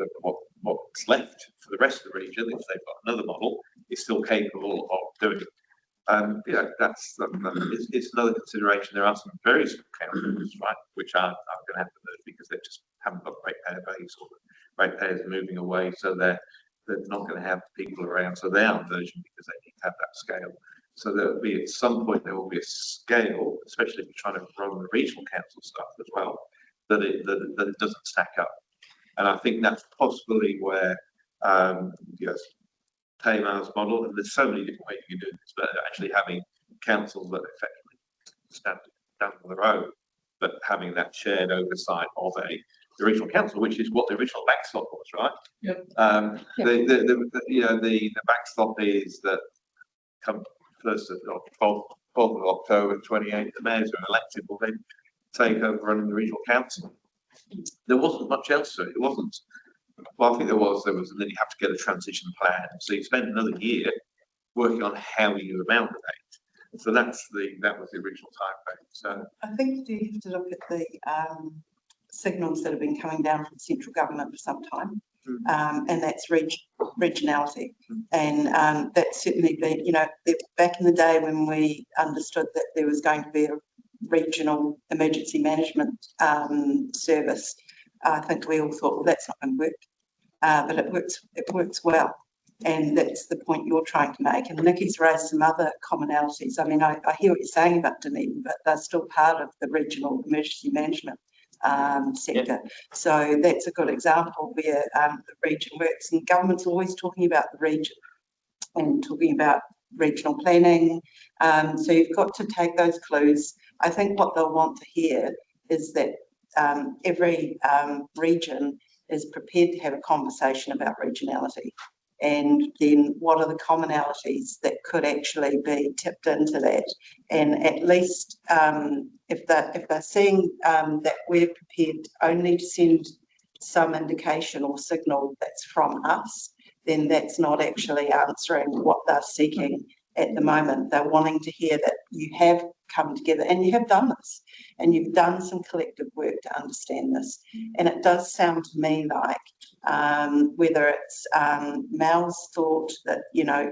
what's left for the rest of the region, if they've got another model, is still capable of doing it. It's another consideration. There are some very small councils, right, which are going to have to move because they just haven't got ratepayer base, or ratepayers are moving away, so they're not going to have people around, so they are merging because they need to have that scale. So there will be, at some point, there will be a scale, especially if you're trying to run the regional council stuff as well, that it doesn't stack up. And I think that's possibly where Tamar's model, and there's so many different ways you can do this, but actually having councils that effectively stand down on their own, but having that shared oversight of the regional council, which is what the original backstop was, right? Yep. The backstop is that come 12th of October 28th, the mayors are elected, will then take over running the regional council. There wasn't much else to it. It wasn't. Well, I think there was, and then you have to get a transition plan. So you spend another year working on how you amalgamate. So that was the original time frame. So I think you have to look at the signals that have been coming down from central government for some time. and that's regionality. And that's certainly been, back in the day when we understood that there was going to be a regional emergency management service, I think we all thought, well, that's not going to work, but it works well. And that's the point you're trying to make. And Nikki's raised some other commonalities. I mean, I hear what you're saying about Dunedin, but they're still part of the regional emergency management sector. So that's a good example where the region works, and government's always talking about the region and talking about regional planning. So you've got to take those clues. I think what they'll want to hear is that every region is prepared to have a conversation about regionality. And then what are the commonalities that could actually be tipped into that? And at least if they're seeing that we're prepared only to send some indication or signal that's from us, then that's not actually answering what they're seeking at the moment. They're wanting to hear that you have come together and you have done this and you've done some collective work to understand this. And it does sound to me like whether it's Mal's thought that,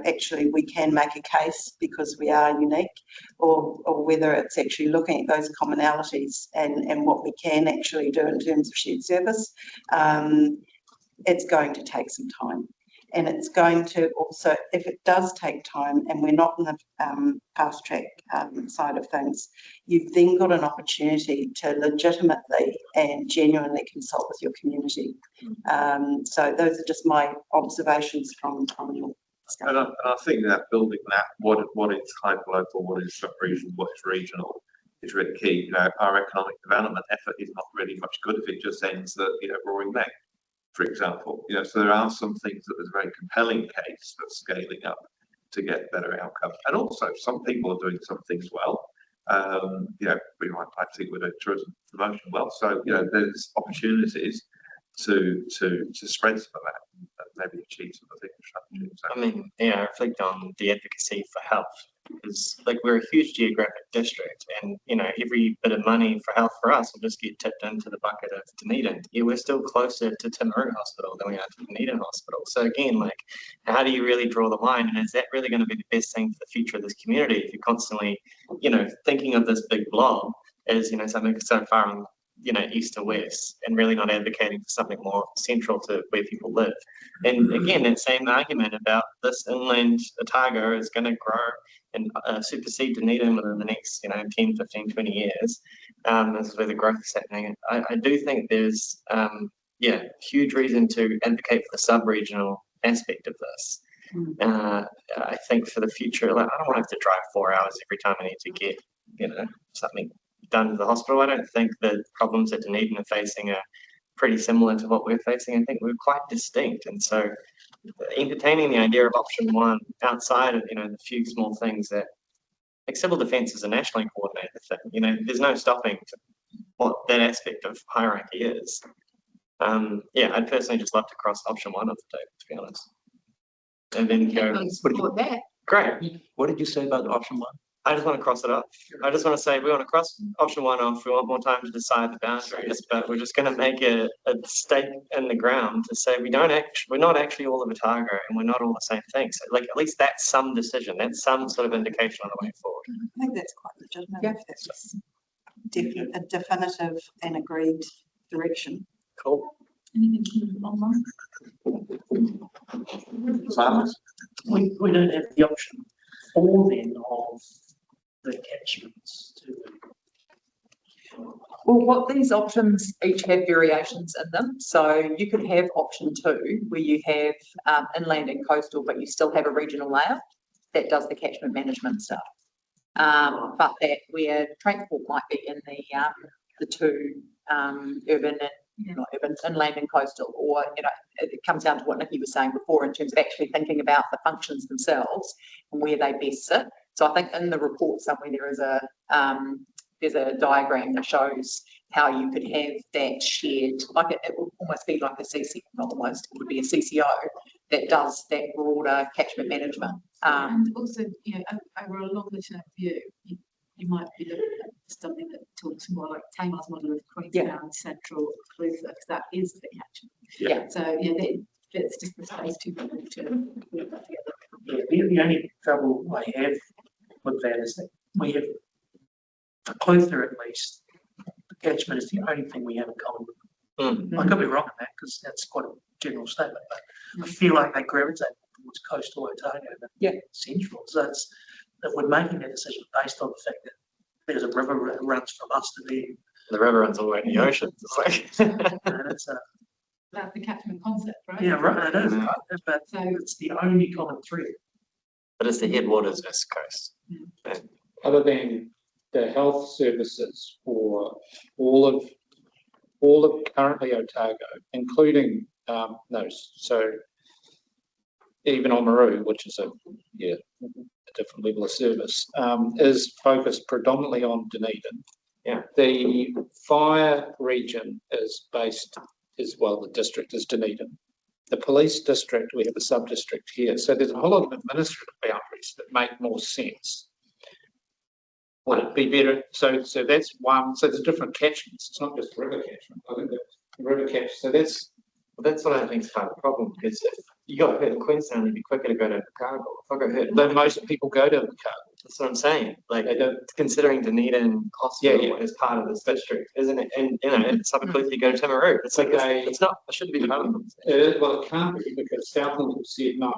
actually we can make a case because we are unique, or whether it's actually looking at those commonalities and what we can actually do in terms of shared service, it's going to take some time. And it's going to also, if it does take time and we're not in the fast track side of things, you've then got an opportunity to legitimately and genuinely consult with your community. So those are just my observations from your discussion. And I think that building that, what is hyperlocal, what is sub-regional, what is regional, is really key. Our economic development effort is not really much good if it just ends at, Roaring Neck, for example. So there are some things that there's a very compelling case for scaling up to get better outcomes. And also some people are doing some things well. We might like to think we're doing tourism promotion well. So, there's opportunities to spread some of that and maybe achieve some of the things. I mean, reflect on the advocacy for health. Because we're a huge geographic district, and every bit of money for health for us will just get tipped into the bucket of Dunedin. We're still closer to Timaru Hospital than we are to Dunedin Hospital. So again, how do you really draw the line? And is that really going to be the best thing for the future of this community if you're constantly, thinking of this big blob as something so far on east to west, and really not advocating for something more central to where people live? And again, that same argument about this inland Otago is going to grow and supersede Dunedin within the next 10, 15, 20 years. This is where the growth is happening. I do think there's huge reason to advocate for the sub-regional aspect of this. I think for the future, I don't want to have to drive 4 hours every time I need to get something done to the hospital. I don't think the problems that Dunedin are facing are pretty similar to what we're facing. I think we're quite distinct, and so entertaining the idea of option one outside of the few small things that, civil defence is a nationally coordinated thing. There's no stopping what that aspect of hierarchy is. I'd personally just love to cross option one off the table, to be honest, and then go. Great. What did you say about option one? I just want to cross it off. I just want to say we want to cross option one off. We want more time to decide the boundaries, but we're just going to make a stake in the ground to say we're not actually all of Otago, and we're not all the same things. So, at least that's some decision. That's some sort of indication on the way forward. I think that's quite legitimate. If that's a definitive and agreed direction. Cool. Anything online? Farmers? We don't have the option for then of the catchments to. Well, what these options each have variations in them. So you could have option 2 where you have inland and coastal, but you still have a regional layout that does the catchment management stuff. But that where transport might be in the two urban and not urban, inland and coastal, or it comes down to what Nikki was saying before in terms of actually thinking about the functions themselves and where they best sit. So I think in the report somewhere there's a diagram that shows how you could have that shared, it would almost be like a CC, not almost, it would be a CCO that does that broader catchment management. And also, over a longer term view, you might be looking at something that talks more like Tamar's model of Queenstown, Central, Clutha, because that is the catchment. Yeah. So, it's just the space to be able to put that together. Yeah, the only trouble I have with that is that we have, for Clutha at least, the catchment is the only thing we have in common with them. I could be wrong on that because that's quite a general statement, but I feel like they gravitate towards coastal Otago than central. So that we're making that decision based on the fact that there's a river that runs from us to there. The river runs all the way to the ocean. It's like And it's That's the catchment concept, right? yeah, right, it is, Mm. right? But it's the only common thread. but it's the headwaters west coast. Other than the health services for all of currently Otago, including those. So even Oamaru, which is a different level of service, is focused predominantly on Dunedin. Yeah. The fire region is the district is Dunedin. The police district, we have a sub-district here. So there's a whole lot of administrative boundaries that make more sense. Would it be better? So that's one. So there's different catchments. It's not just river catchment. I think the river catch. So that's what I think is part of the problem, because if you got hurt in Queenstown, you'd be quicker to go to Cargill. If I got hurt, though most people go to the Cargill. that's what I'm saying. Like, They don't. considering Dunedin Hospital is part of this district, isn't it? And in Southern Clutha, you go to Timaru. It's like it's not. It shouldn't be part of them. Well, it can't be because Southland have said no.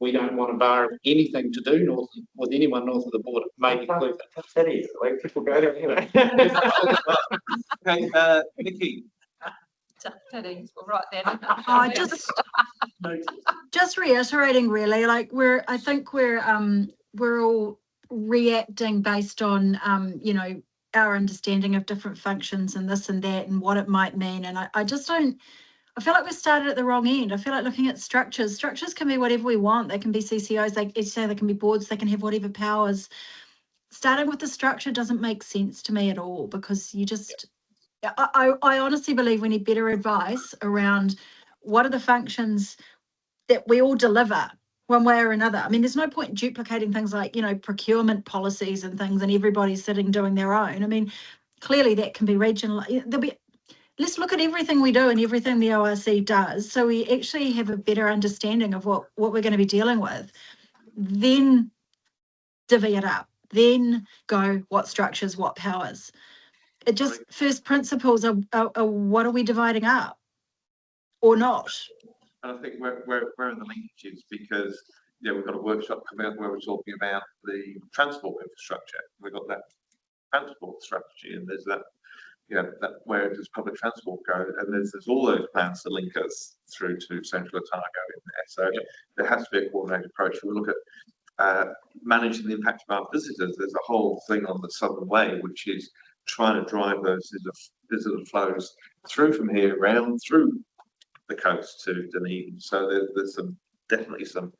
We don't want a bar of anything to do with anyone north of the border. Maybe Clutha. That is the way people go there anyway. Okay, Nikki, Fittings, we'll write that. I just reiterating really, like I think we're all reacting based on our understanding of different functions and this and that and what it might mean. And I just don't, I feel like we started at the wrong end. I feel like looking at structures can be whatever we want. They can be CCOs, they can be boards, they can have whatever powers. Starting with the structure doesn't make sense to me at all, because you just, I honestly believe we need better advice around what are the functions that we all deliver one way or another. I mean, there's no point duplicating things like, procurement policies and things and everybody's sitting doing their own. I mean, clearly that can be regional. Let's look at everything we do and everything the ORC does, so we actually have a better understanding of what we're going to be dealing with. Then divvy it up. Then go what structures, what powers. It just first principles are what are we dividing up or not? and I think we're in the linkages because we've got a workshop coming up where we're talking about the transport infrastructure. We've got that transport strategy, and there's that that where does public transport go, and there's all those plans to link us through to Central Otago in there. So there has to be a coordinated approach. We look at managing the impact of our visitors. There's a whole thing on the Southern Way, which is trying to drive those visitor flows through from here around through the coast to Dunedin. So there's definitely some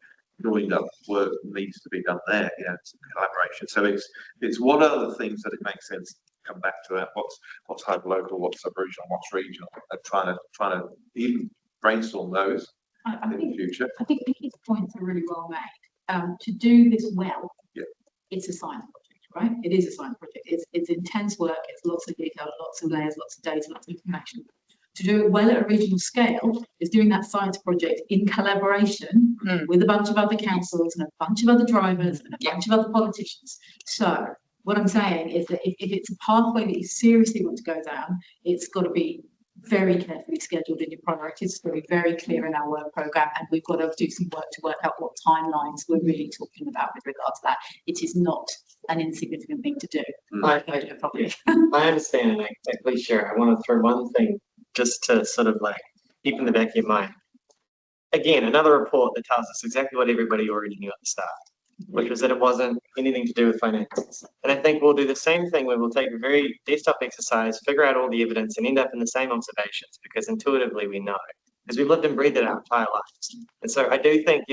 joined up work needs to be done there. Some collaboration. So it's what are the things that it makes sense to come back to that. What's hyperlocal, what's sub-regional, what's regional, and trying to even brainstorm those in the future. I think Nikki's points are really well made. To do this well, it's a science project, right? It is a science project. It's intense work. It's lots of detail, lots of layers, lots of data, lots of information. To do it well at a regional scale is doing that science project in collaboration with a bunch of other councils and a bunch of other drivers and a bunch of other politicians. So what I'm saying is that if it's a pathway that you seriously want to go down, it's got to be very carefully scheduled in your priorities. It's got to be very clear in our work programme, and we've got to do some work to work out what timelines we're really talking about with regard to that. It is not an insignificant thing to do. I understand, and I completely share. I want to throw one thing just to sort of like keep in the back of your mind. Again, another report that tells us exactly what everybody already knew at the start, which was that it wasn't anything to do with finances. And I think we'll do the same thing where we'll take a very desktop exercise, figure out all the evidence, and end up in the same observations, because intuitively we know, because we've lived and breathed it our entire lives. And so I do think,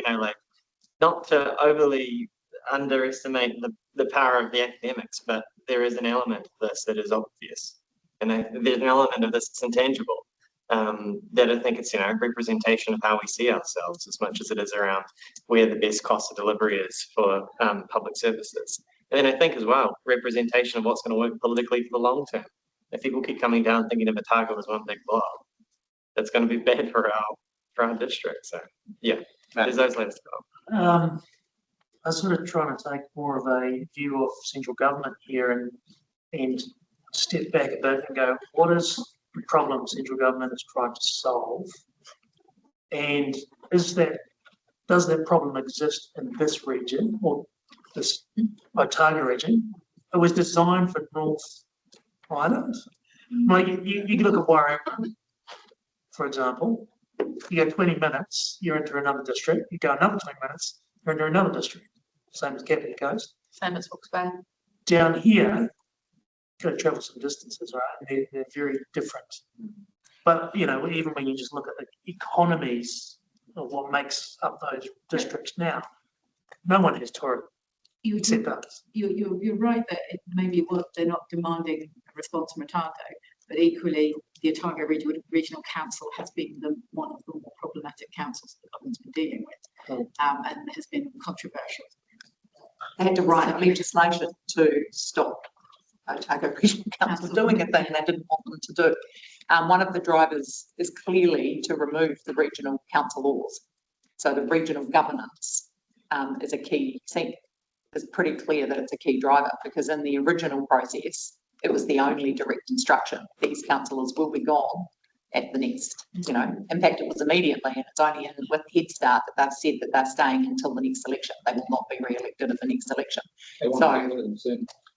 not to overly underestimate the power of the academics, but there is an element of this that is obvious. And there's an element of this that's intangible, that I think it's, a representation of how we see ourselves as much as it is around where the best cost of delivery is for public services. And then I think as well, representation of what's going to work politically for the long term. If people keep coming down thinking of Otago as one big block, that's going to be bad for our district. So yeah, there's those layers to go. I was sort of trying to take more of a view of central government here and step back a bit and go, what is the problem central government is trying to solve? And does that problem exist in this region or this Otago region? It was designed for North Island. Like you can look at Warringah, for example. You go 20 minutes, you're into another district. You go another 20 minutes, you're into another district. Same as Kapiti Coast. Same as Hawke's Bay. Down here, you've got to travel some distances, right? And they're very different. But, you know, even when you just look at the economies of what makes up those districts now, no one has toured except us. You're right that it maybe they're not demanding a response from Otago, but equally the Otago Regional Council has been one of the more problematic councils the government's been dealing with, and has been controversial. They had to write legislation to stop Otago Regional Council doing a thing they didn't want them to do. One of the drivers is clearly to remove the regional council laws. So the regional governance is a key thing. It's pretty clear that it's a key driver because in the original process, it was the only direct instruction. These councillors will be gone at the next, you know, in fact, it was immediately, and it's only with Head Start that they've said that they're staying until the next election. They will not be re-elected at the next election. So,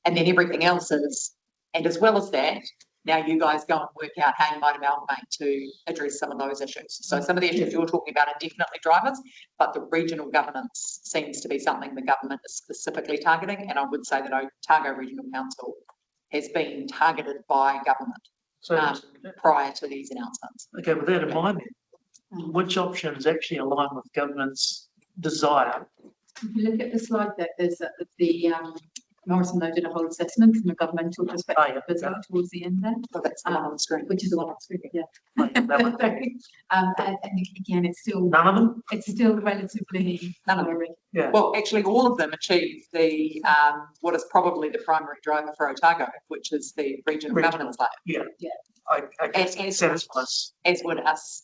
and then everything else is, and as well as that, now you guys go and work out how you might amalgamate to address some of those issues. So some of the issues you're talking about are definitely drivers, but the regional governance seems to be something the government is specifically targeting. And I would say that Otago Regional Council has been targeted by government prior to these announcements. Okay, with that in mind, which options actually align with government's desire? If you look at the slide that there's the Morrison did a whole assessment from a governmental perspective as well towards the end there. Oh, that's the one on the screen. Which is the one on the screen, yeah. And again, it's still none of them. It's still relatively none of them. Yeah. Well, actually, all of them achieve the what is probably the primary driver for Otago, which is the regional governance layer. Yeah. Yeah. I guess as would us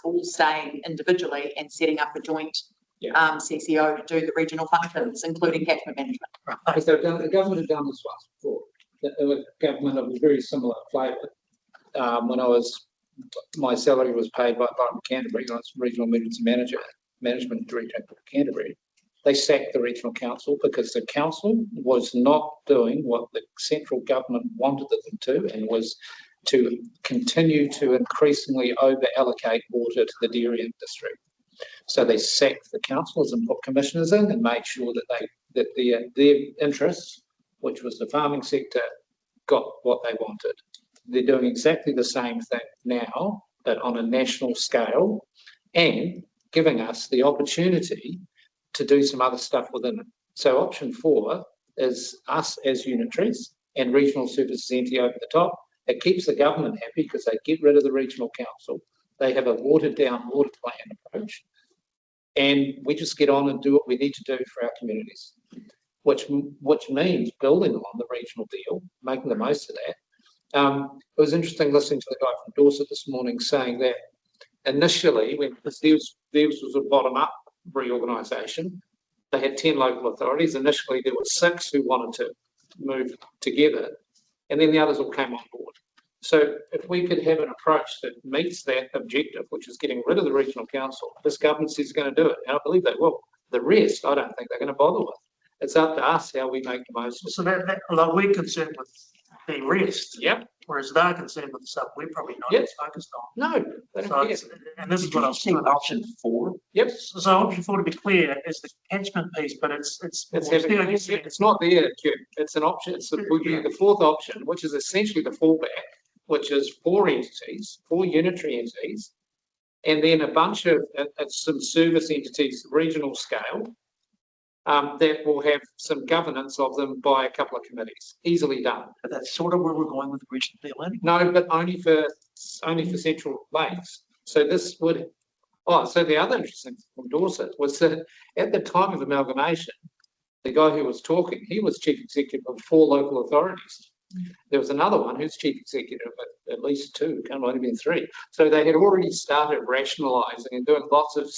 all staying individually and setting up a joint CCO to do the regional functions, including catchment management. Right. So the government had done this once before. The government of a very similar flavour. When my salary was paid by Canterbury, I was regional emergency management director of Canterbury. They sacked the regional council because the council was not doing what the central government wanted them to, and was to continue to increasingly over-allocate water to the dairy industry. So they sacked the councillors and put commissioners in and made sure that their interests, which was the farming sector, got what they wanted. They're doing exactly the same thing now, but on a national scale, and giving us the opportunity to do some other stuff within it. So option 4 is us as unitaries and regional services entity over the top. It keeps the government happy because they get rid of the regional council. They have a watered down water plan approach, and we just get on and do what we need to do for our communities, which means building on the regional deal, making the most of that. It was interesting listening to the guy from Dorset this morning saying that initially, when theirs was a bottom-up reorganisation, they had 10 local authorities. Initially, there were 6 who wanted to move together, and then the others all came on board. So if we could have an approach that meets that objective, which is getting rid of the regional council, this government is going to do it, and I believe they will. The rest, I don't think they're going to bother with. It's up to us how we make the most of it. So like we're concerned with the rest. Yep. Whereas they're concerned with the stuff we're probably not as focused on. No, they don't care. And this is what I was saying. Option 4. Yep. So option 4, to be clear, is the catchment piece, but it's not there, Q. It's an option. Would be the 4th option, which is essentially the fallback, which is 4 entities, 4 unitary entities, and then a bunch of some service entities, regional scale, that will have some governance of them by a couple of committees. Easily done. But that's sort of where we're going with the regional deal, isn't it? No, but only for Central Lakes. So this would Oh, so the other interesting thing from Dorset was that at the time of amalgamation, the guy who was talking, he was chief executive of 4 local authorities. There was another one who's chief executive of at least 2, it might have been 3. So they had already started rationalising and doing lots of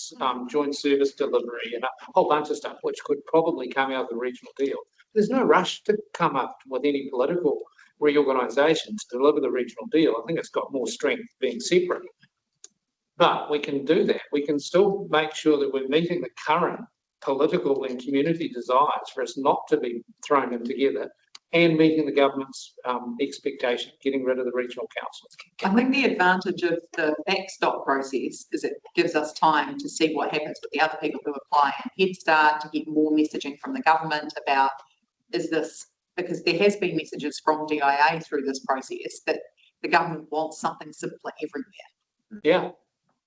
joint service delivery and a whole bunch of stuff, which could probably come out of the regional deal. There's no rush to come up with any political reorganisation to deliver the regional deal. I think it's got more strength being separate. But we can do that. We can still make sure that we're meeting the current political and community desires for us not to be throwing them together, and meeting the government's expectation of getting rid of the regional councils. I think the advantage of the backstop process is it gives us time to see what happens with the other people who apply and Head Start, to get more messaging from the government about, is this, because there has been messages from DIA through this process that the government wants something simpler everywhere. Yeah.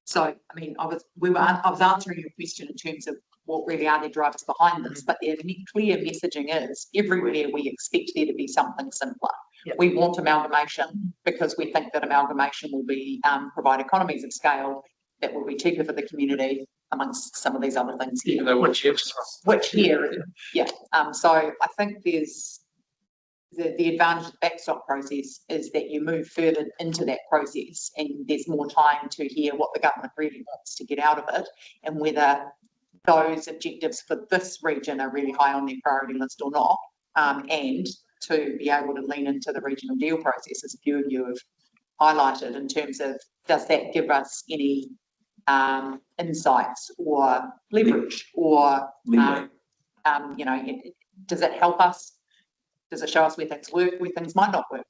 So, I mean, I was answering your question in terms of what really are the drivers behind this, but the clear messaging is everywhere we expect there to be something simpler. Yep. We want amalgamation because we think that amalgamation will be provide economies of scale that will be cheaper for the community, amongst some of these other things here. Which here, yeah. So I think there's the advantage of the backstop process is that you move further into that process and there's more time to hear what the government really wants to get out of it, and whether those objectives for this region are really high on their priority list or not, and to be able to lean into the regional deal process, as a few of you have highlighted, in terms of, does that give us any insights or leverage, or you know, does it help us? Does it show us where things work, where things might not work?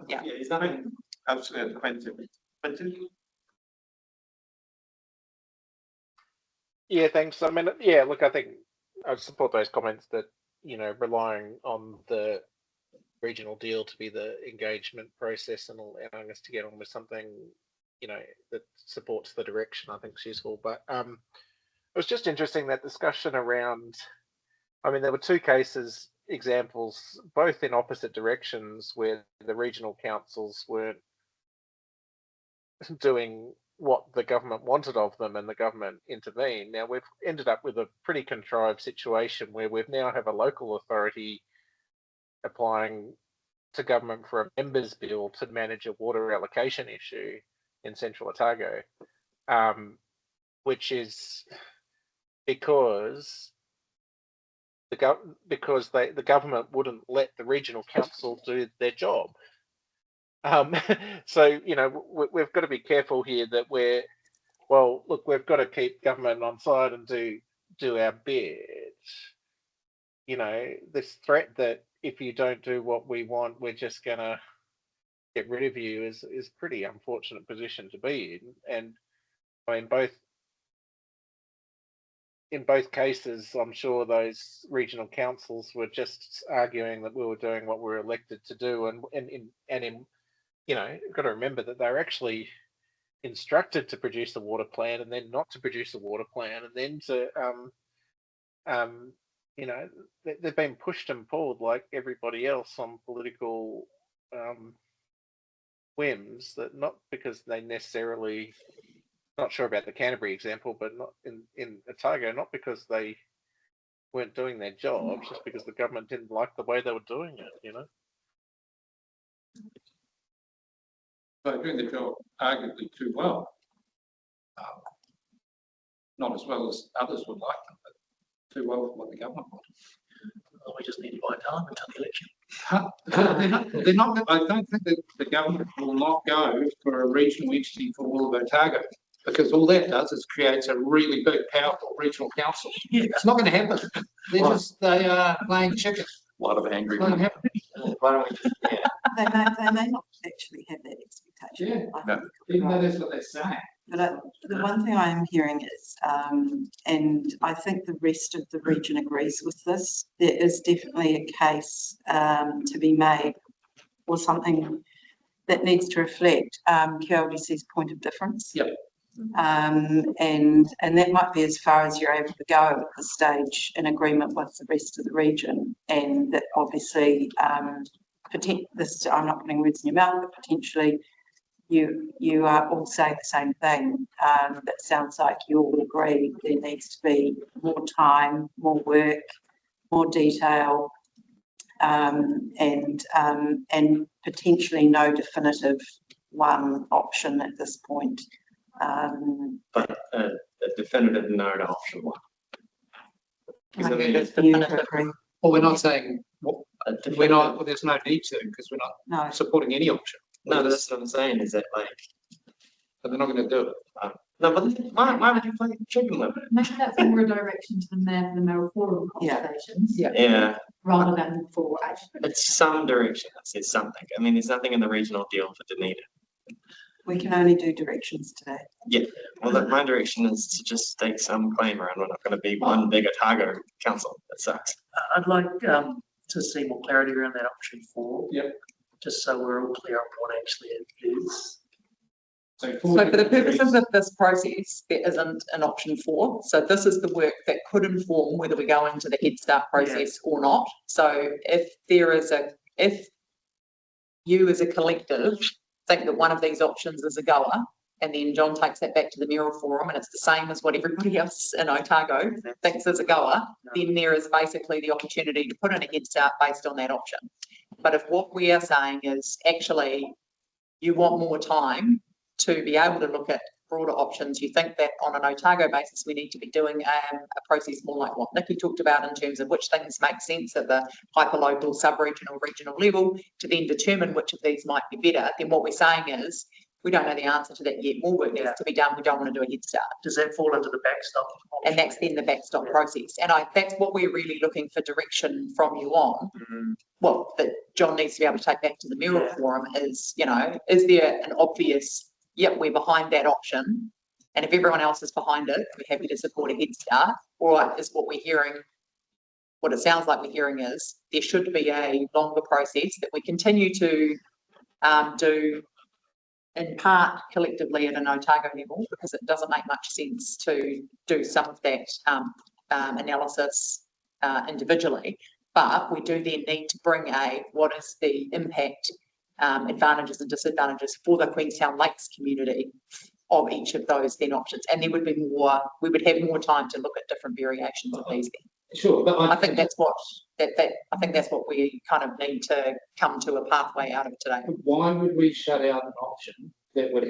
Yeah. Is that absolutely Quentin? Yeah, thanks. I mean, yeah, look, I think I support those comments that, you know, relying on the regional deal to be the engagement process and allowing us to get on with something, you know, that supports the direction, I think is useful. But it was just interesting, that discussion around, I mean, there were 2 examples, both in opposite directions, where the regional councils weren't doing what the government wanted of them and the government intervened. Now we've ended up with a pretty contrived situation where we've now have a local authority applying to government for a members bill to manage a water allocation issue in Central Otago, which is because the government wouldn't let the regional council do their job. So, you know, we've got to be careful here that we've got to keep government on side and do our bit. You know, this threat that if you don't do what we want, we're just gonna get rid of you is pretty unfortunate position to be in. And I mean, in both cases, I'm sure those regional councils were just arguing that we were doing what we were elected to do, and in you know, you've got to remember that they're actually instructed to produce a water plan, and then not to produce a water plan, and then to you know, they've been pushed and pulled like everybody else on political whims, that not because they necessarily, not sure about the Canterbury example, but not in Otago, not because they weren't doing their jobs, just because the government didn't like the way they were doing it, you know. They're doing the job arguably too well. Not as well as others would like them, but too well for what the government wanted. Well, we just need to buy time until the election. They're not, I don't think that the government will not go for a regional entity for all of Otago, because all that does is creates a really big, powerful regional council. Yeah. It's not going to happen. They are playing chicken. A lot of angry people. Why don't we just, yeah. They may not actually have that expectation. No. Even though that's what they're saying. But the one thing I am hearing is, and I think the rest of the region agrees with this, there is definitely a case to be made, or something that needs to reflect KLDC's point of difference. Yep. And that might be as far as you're able to go at this stage, in agreement with the rest of the region, and that obviously I'm not putting words in your mouth, but potentially you are all saying the same thing. That sounds like you all agree there needs to be more time, more work, more detail, and potentially no definitive one option at this point. But a definitive no to option one. Because I mean, Well, we're not saying, we're not, well, there's no need to, because we're not No, supporting any option. no, that's what I'm saying, is that like, But they're not going to do it. no, but why would you play chicken with it? Maybe that's more a direction to the mayor for the mayoral forum Yeah. conversations, Yeah, rather than for action. it's some direction that says something. I mean, there's nothing in the regional deal for Dunedin. we can only do directions today. Well, look, my direction is to just stake some claim around. We're not going to be one big Otago council. That sucks. I'd like to see more clarity around that option 4. Yep. Just so we're all clear on what actually it is. So for the purposes of this process, there isn't an option 4. So this is the work that could inform whether we go into the Head Start process or not. So if you as a collective think that one of these options is a goer, and then John takes that back to the mayoral forum and it's the same as what everybody else in Otago thinks is a goer, then there is basically the opportunity to put in a Head Start based on that option. But if what we are saying is actually you want more time to be able to look at broader options, you think that on an Otago basis we need to be doing a process more like what Nikki talked about in terms of which things make sense at the hyperlocal, sub-regional, regional level to then determine which of these might be better, then what we're saying is we don't know the answer to that yet. More work needs to be done. We don't want to do a Head Start. Does that fall into the backstop? And that's then the backstop process. And that's what we're really looking for direction from you on. Well, that John needs to be able to take back to the mayoral forum is, is there an obvious, yep, we're behind that option. And if everyone else is behind it, we're happy to support a Head Start. Or is what we're hearing, what it sounds like we're hearing is there should be a longer process that we continue to do in part collectively at an Otago level, because it doesn't make much sense to do some of that analysis individually. But we do then need to bring what is the impact, advantages and disadvantages for the Queenstown Lakes community of each of those then options. And there would be more, we would have more time to look at different variations of these then. Sure, but I think that's what I think that's what we kind of need to come to a pathway out of today. why would we shut out an option that would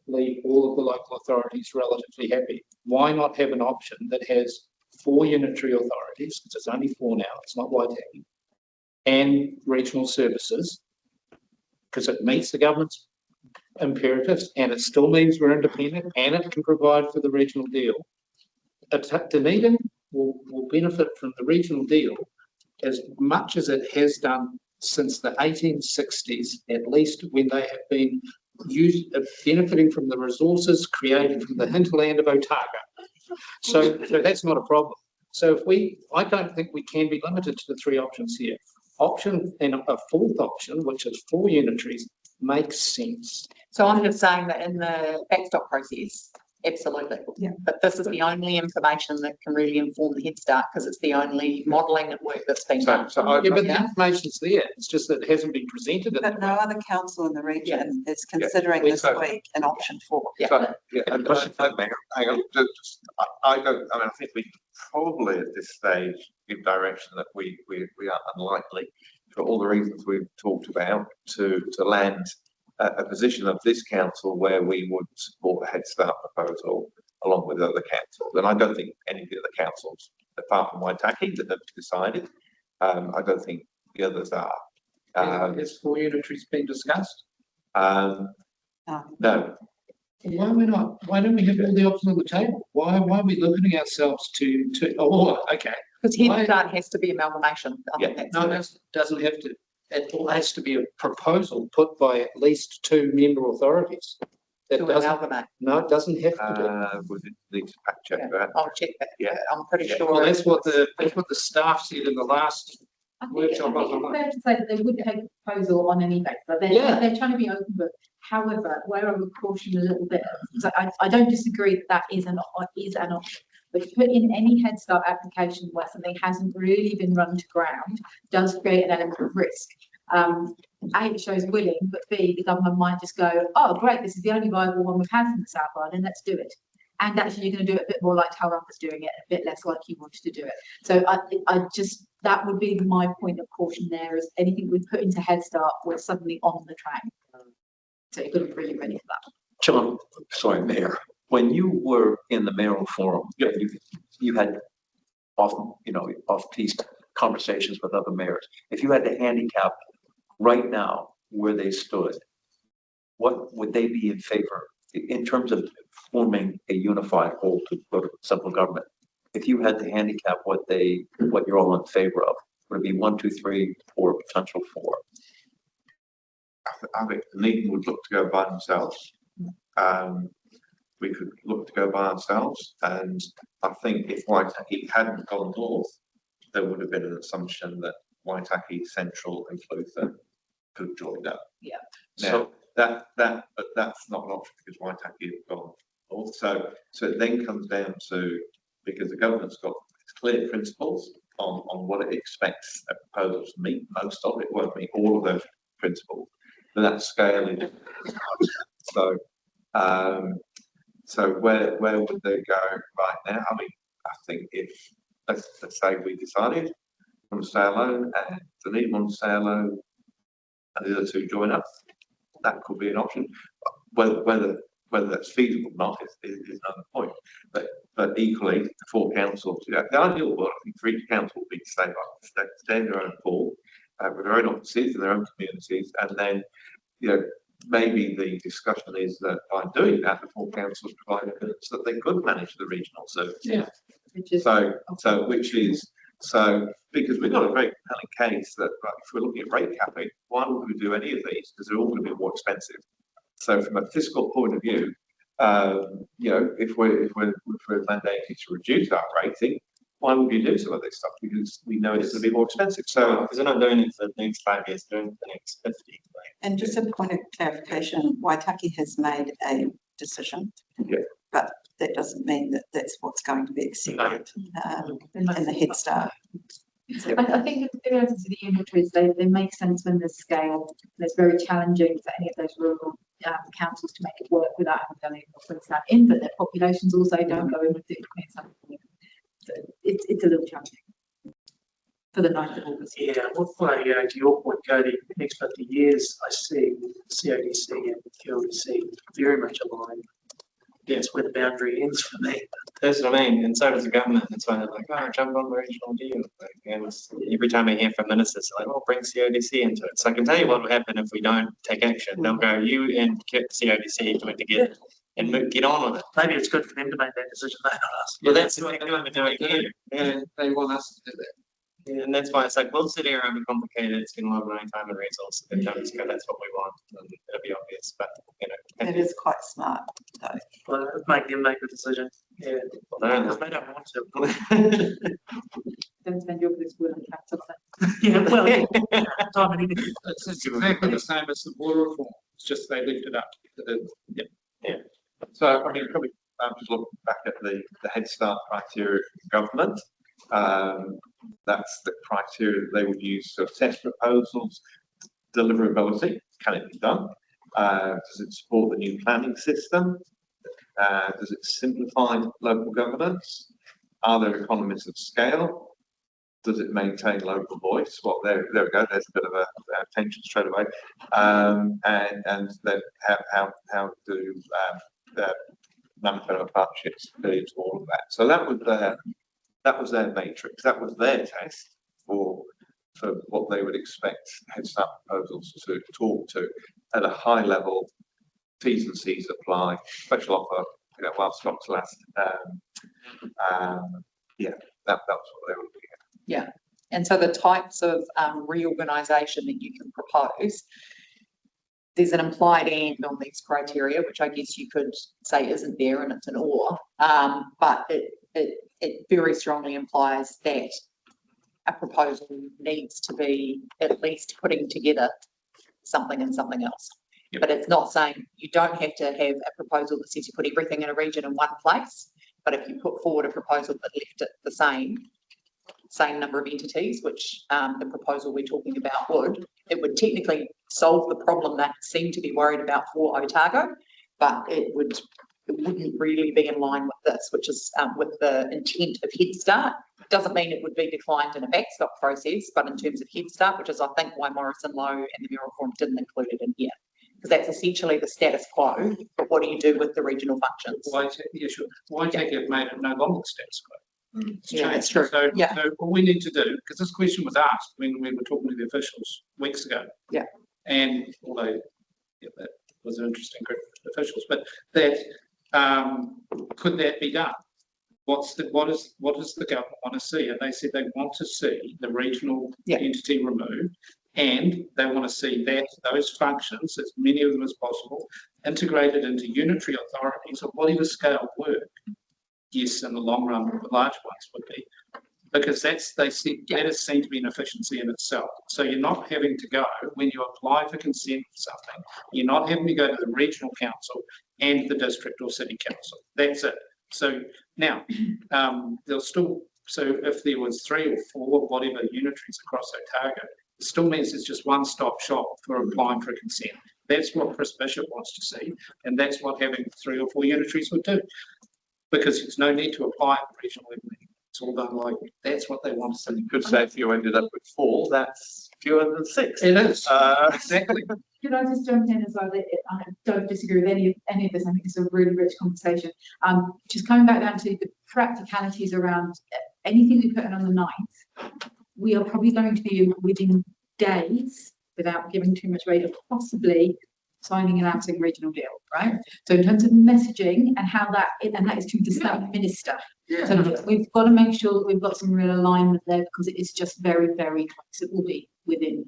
leave all of the local authorities relatively happy? Why not have an option that has 4 unitary authorities, because it's only 4 now, it's not Waitangi, and regional services, because it meets the government's imperatives and it still means we're independent and it can provide for the regional deal. Dunedin will benefit from the regional deal as much as it has done since the 1860s, at least, when they have been benefiting from the resources created from the hinterland of Otago. So that's not a problem. So I don't think we can be limited to the 3 options here. Option and a 4th option, which is 4 unitaries, makes sense. So I'm just saying that in the backstop process, absolutely. Yeah. But this is the only information that can really inform the Head Start, because it's the only modelling and work that's been done. But the information's there. It's just that it hasn't been presented. But no other council in the region is considering this week an option 4. So, and hang on, I think we probably at this stage give direction that we are unlikely, for all the reasons we've talked about, to land a position of this council where we would support a Head Start proposal along with other councils. And I don't think any of the other councils, apart from Waitangi, that have decided, I don't think the others are. Has 4 unitaries been discussed? No. Why don't we have all the options on the table? Why are we limiting ourselves to okay. Because Head Start has to be amalgamation. It doesn't have to. It all has to be a proposal put by at least 2 member authorities. That amalgamate. No, it doesn't have to We need to fact check that. I'll check that. Yeah. I'm pretty sure. be. Well, that's what the staff said in the last workshop. I think it's fair to say that they would take a proposal on any basis, but they're trying to be open book. However, where I would caution a little bit, because I don't disagree that is an option. But to put in any Head Start application where something hasn't really been run to ground does create an element of risk. A, it shows willing, but B, the government might just go, oh, great, this is the only viable one we've had from the South Island, let's do it. And actually, you're going to do it a bit more like Tauranga is doing it, a bit less like you wanted to do it. So I just, that would be my point of caution there, is anything we put into Head Start, we're suddenly on the track. So you've got to be really ready for that. John, sorry, Mayor, when you were in the mayoral forum, you had often, of these conversations with other mayors. If you had to handicap right now where they stood, what would they be in favor in terms of forming a unified whole to go to central government? If you had to handicap what you're all in favor of, would it be 1, 2, 3, or potential 4? I think Dunedin would look to go by themselves. We could look to go by ourselves, and I think if Waitaki hadn't gone north, there would have been an assumption that Waitaki, Central, and Clutha could have joined up. Yeah. Now but that's not an option because Waitaki have gone north. So it then comes down to, because the government's got clear principles on what it expects a proposal to meet. Most of it won't meet all of those principles, but that scale is so where would they go right now? I mean, I think if let's say we decided we want to stay alone and Dunedin want to stay alone and the other two join up, that could be an option. Whether that's feasible or not is another point. But equally, the 4 councils, the ideal world, I think, for each council would be to stay in their own pool, with their own offices and their own communities, and then maybe the discussion is that by doing that, the 4 councils provide evidence that they could manage the regional services. Yeah. Because we've got a very compelling case that if we're looking at rate capping, why would we do any of these? Because they're all going to be more expensive. So from a fiscal point of view, if we're mandating to reduce our rating, why would you do some of this stuff? Because we know it's going to be more expensive. So because they're not doing it for the next 5 years, they're doing it for the next 50. Right? And just a point of clarification, Waitaki has made a decision. Yeah. But that doesn't mean that that's what's going to be accepted in the Head Start. I think in relation to the unitaries, they make sense when there's scale. And it's very challenging for any of those rural councils to make it work without having done North Queensland in, but their populations also don't go in with 30 Queensland. So it's a little challenging for the 9th of August. Yeah, to your point, Cody, the next 50 years, I see CODC and QLDC very much aligned. That's where the boundary ends for me. That's what I mean, and so does the government. That's why they're like, jump on the regional deal. And every time I hear from ministers, they're like, bring CODC into it. So I can tell you what will happen if we don't take action. They'll go, you and CODC do it together and get on with it. Maybe it's good for them to make that decision, not us. Well, that's exactly what they're doing here. And they want us to do that. Yeah, and that's why it's like, we'll sit here and be complicated. It's going to have time and resources. They've done this, that's what we want. And it'll be obvious, but It is quite smart, though. Well, make them make the decision. Yeah. Well, Because they don't want to. Don't spend your political will and capital. Yeah, well, time and energy. It's exactly the same as the water reform. It's just they lift it up. So, I mean, probably just looking back at the Head Start criteria for government, that's the criteria they would use to assess proposals. Deliverability, can it be done? Does it support the new planning system? Does it simplify local governance? Are there economies of scale? Does it maintain local voice? Well, there we go. There's a bit of a tension straight away. And then how do the management partnerships fit into all of that? So that was their matrix. That was their test for what they would expect Head Start proposals to talk to at a high level. T's and C's apply. Special offer, while stocks last. That was what they were looking at. Yeah, and so the types of reorganisation that you can propose, there's an implied end on these criteria, which I guess you could say isn't there and it's an or, but it very strongly implies that a proposal needs to be at least putting together something and something else. Yep. But it's not saying you don't have to have a proposal that says you put everything in a region in one place, but if you put forward a proposal that left it the same, same number of entities, which the proposal we're talking about would, it would technically solve the problem that seem to be worried about for Otago, but it wouldn't really be in line with this, which is with the intent of Head Start. Doesn't mean it would be declined in a backstop process, but in terms of Head Start, which is I think why Morrison Lowe and the Mural Forum didn't include it in here, because that's essentially the status quo. But what do you do with the regional functions? Why take it made it no longer status quo? Yeah, that's true. So, Yeah. so what we need to do, because this question was asked when we were talking to the officials weeks ago. Yeah. And although that was an interesting group of officials, but that could that be done? What does the government want to see? And they said they want to see the regional entity removed, and they want to see that those functions, as many of them as possible, integrated into unitary authorities of whatever scale work. Yes, in the long run, the large ones would be, because they said that is seen to be an efficiency in itself. So you're not having to go, when you apply for consent for something, you're not having to go to the regional council and the district or city council. That's it. So now, there'll still, so if there was 3 or 4, whatever unitaries across Otago, it still means it's just one-stop shop for applying for consent. That's what Chris Bishop wants to see, and that's what having 3 or 4 unitaries would do. Because there's no need to apply at the regional level. It's all done like, that's what they want to see. You could say if you ended up with 4, that's fewer than 6. It is, exactly. Could I just jump in as well? I don't disagree with any of this. I think it's a really rich conversation. Just coming back down to the practicalities around anything we put in on the 9th, we are probably going to be within days, without giving too much weight, of possibly signing and announcing regional deal, right? So in terms of messaging and how that is to the state minister. Yeah. So we've got to make sure that we've got some real alignment there, because it is just very, very close. It will be within.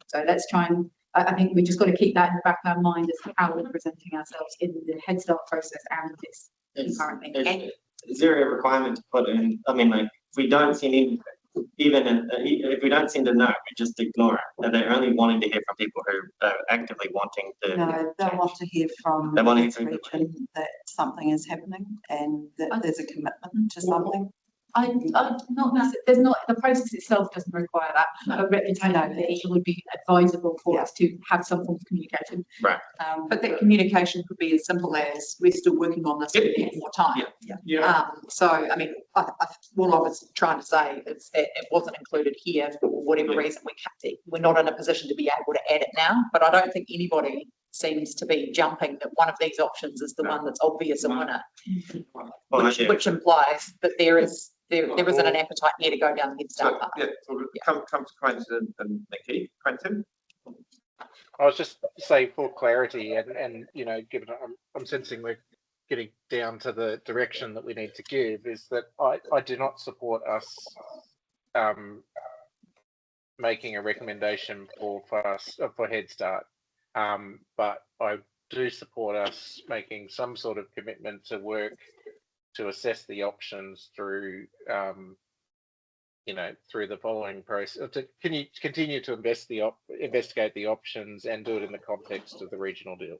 So let's try and, I think we just got to keep that in the back of our mind as how we're presenting ourselves in the Head Start process and this currently. Is there a requirement to put in, I mean, like, if we don't see any, if we don't send a note, we just ignore it. And they're only wanting to hear from people who are actively wanting to. No, they want to hear from They want to hear each from region that something is happening and that there's a commitment to something. Not necessarily, there's not, the process itself doesn't require that, but reputationally it would be advisable for us to have some form of communication. Right. But that communication could be as simple as we're still working on this, we need more time. So, I mean, all I was trying to say is that it wasn't included here for whatever reason. We're not in a position to be able to add it now, but I don't think anybody seems to be jumping that one of these options is the one that's obvious a winner, which implies that there isn't an appetite here to go down the Head Start path. Come to Quentin and Nikki. Quentin? I was just saying for clarity and you know, given I'm sensing we're getting down to the direction that we need to give, is that I do not support us making a recommendation for Head Start. But I do support us making some sort of commitment to work to assess the options through, you know, through the following process. Can you continue to investigate the options and do it in the context of the regional deal?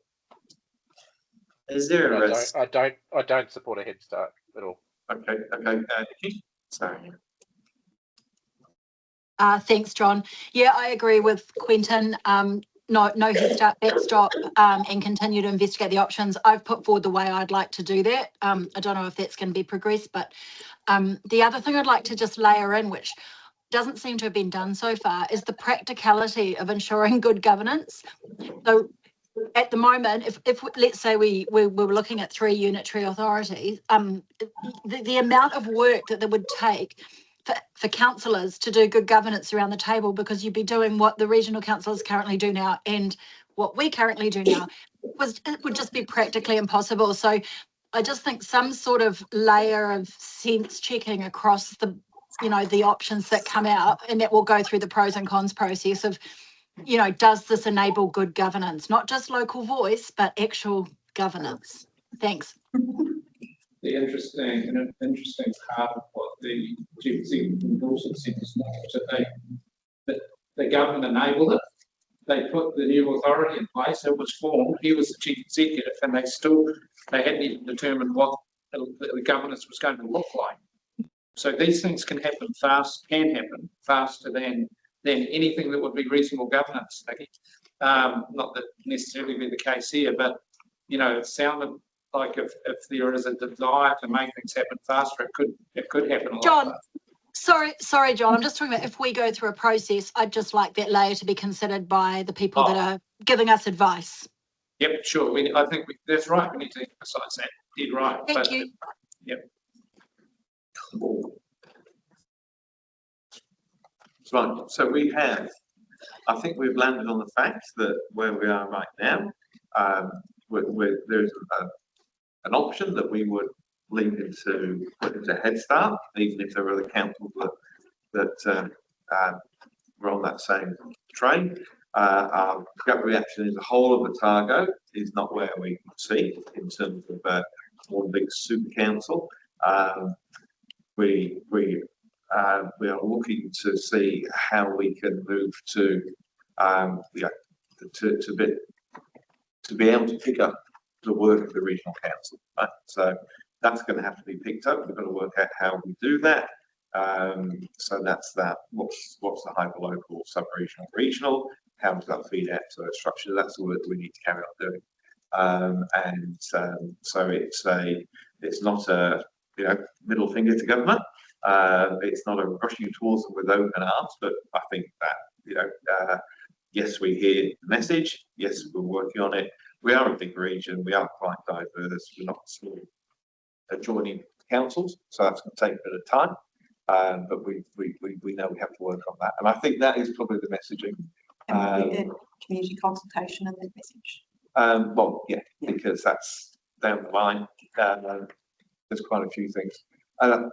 Is there a risk? I don't support a Head Start at all. Okay. Nikki? Sorry. Thanks, John. Yeah, I agree with Quentin. No Head Start, backstop, and continue to investigate the options. I've put forward the way I'd like to do that. I don't know if that's going to be progressed, but the other thing I'd like to just layer in, which doesn't seem to have been done so far, is the practicality of ensuring good governance. So at the moment, if let's say we were looking at 3 unitary authorities, the amount of work that would take for councillors to do good governance around the table, because you'd be doing what the regional councillors currently do now and what we currently do now, it would just be practically impossible. So I just think some sort of layer of sense checking across the, you know, the options that come out, and that will go through the pros and cons process of, you know, does this enable good governance, not just local voice, but actual governance. Thanks. The interesting part of what the Chief Executive also said this morning was that the government enabled it. They put the new authority in place. It was formed. He was the Chief Executive, and they hadn't even determined what the governance was going to look like. So these things can happen faster than anything that would be reasonable governance, Nikki. Not that necessarily be the case here, but, you know, it sounded like if there is a desire to make things happen faster, it could happen a lot John, faster. sorry, John, I'm just talking about if we go through a process, I'd just like that layer to be considered by the people that are giving us advice. Yep, sure. I think that's right. We need to emphasise that. You're right. Thank you. Yep. Right, so I think we've landed on the fact that where we are right now, there's an option that we would leave into, put into Head Start, even if there were other councils that were on that same train. Our gut reaction is the whole of Otago is not where we see in terms of one big super council. We are looking to see how we can move to be able to pick up the work of the regional council. Right? So that's going to have to be picked up. We've got to work out how we do that. So that's that. What's the hyperlocal, sub-regional, regional? How does that feed out to the structure? That's the work that we need to carry on doing. So it's not a middle finger to government. It's not a rushing towards them with open arms, but I think that yes, we hear the message. Yes, we're working on it. We are a big region. We are quite diverse. We're not small adjoining councils, so that's going to take a bit of time. But we know we have to work on that, and I think that is probably the messaging. Community consultation and that message. Well, yeah, because that's down the line. There's quite a few things. And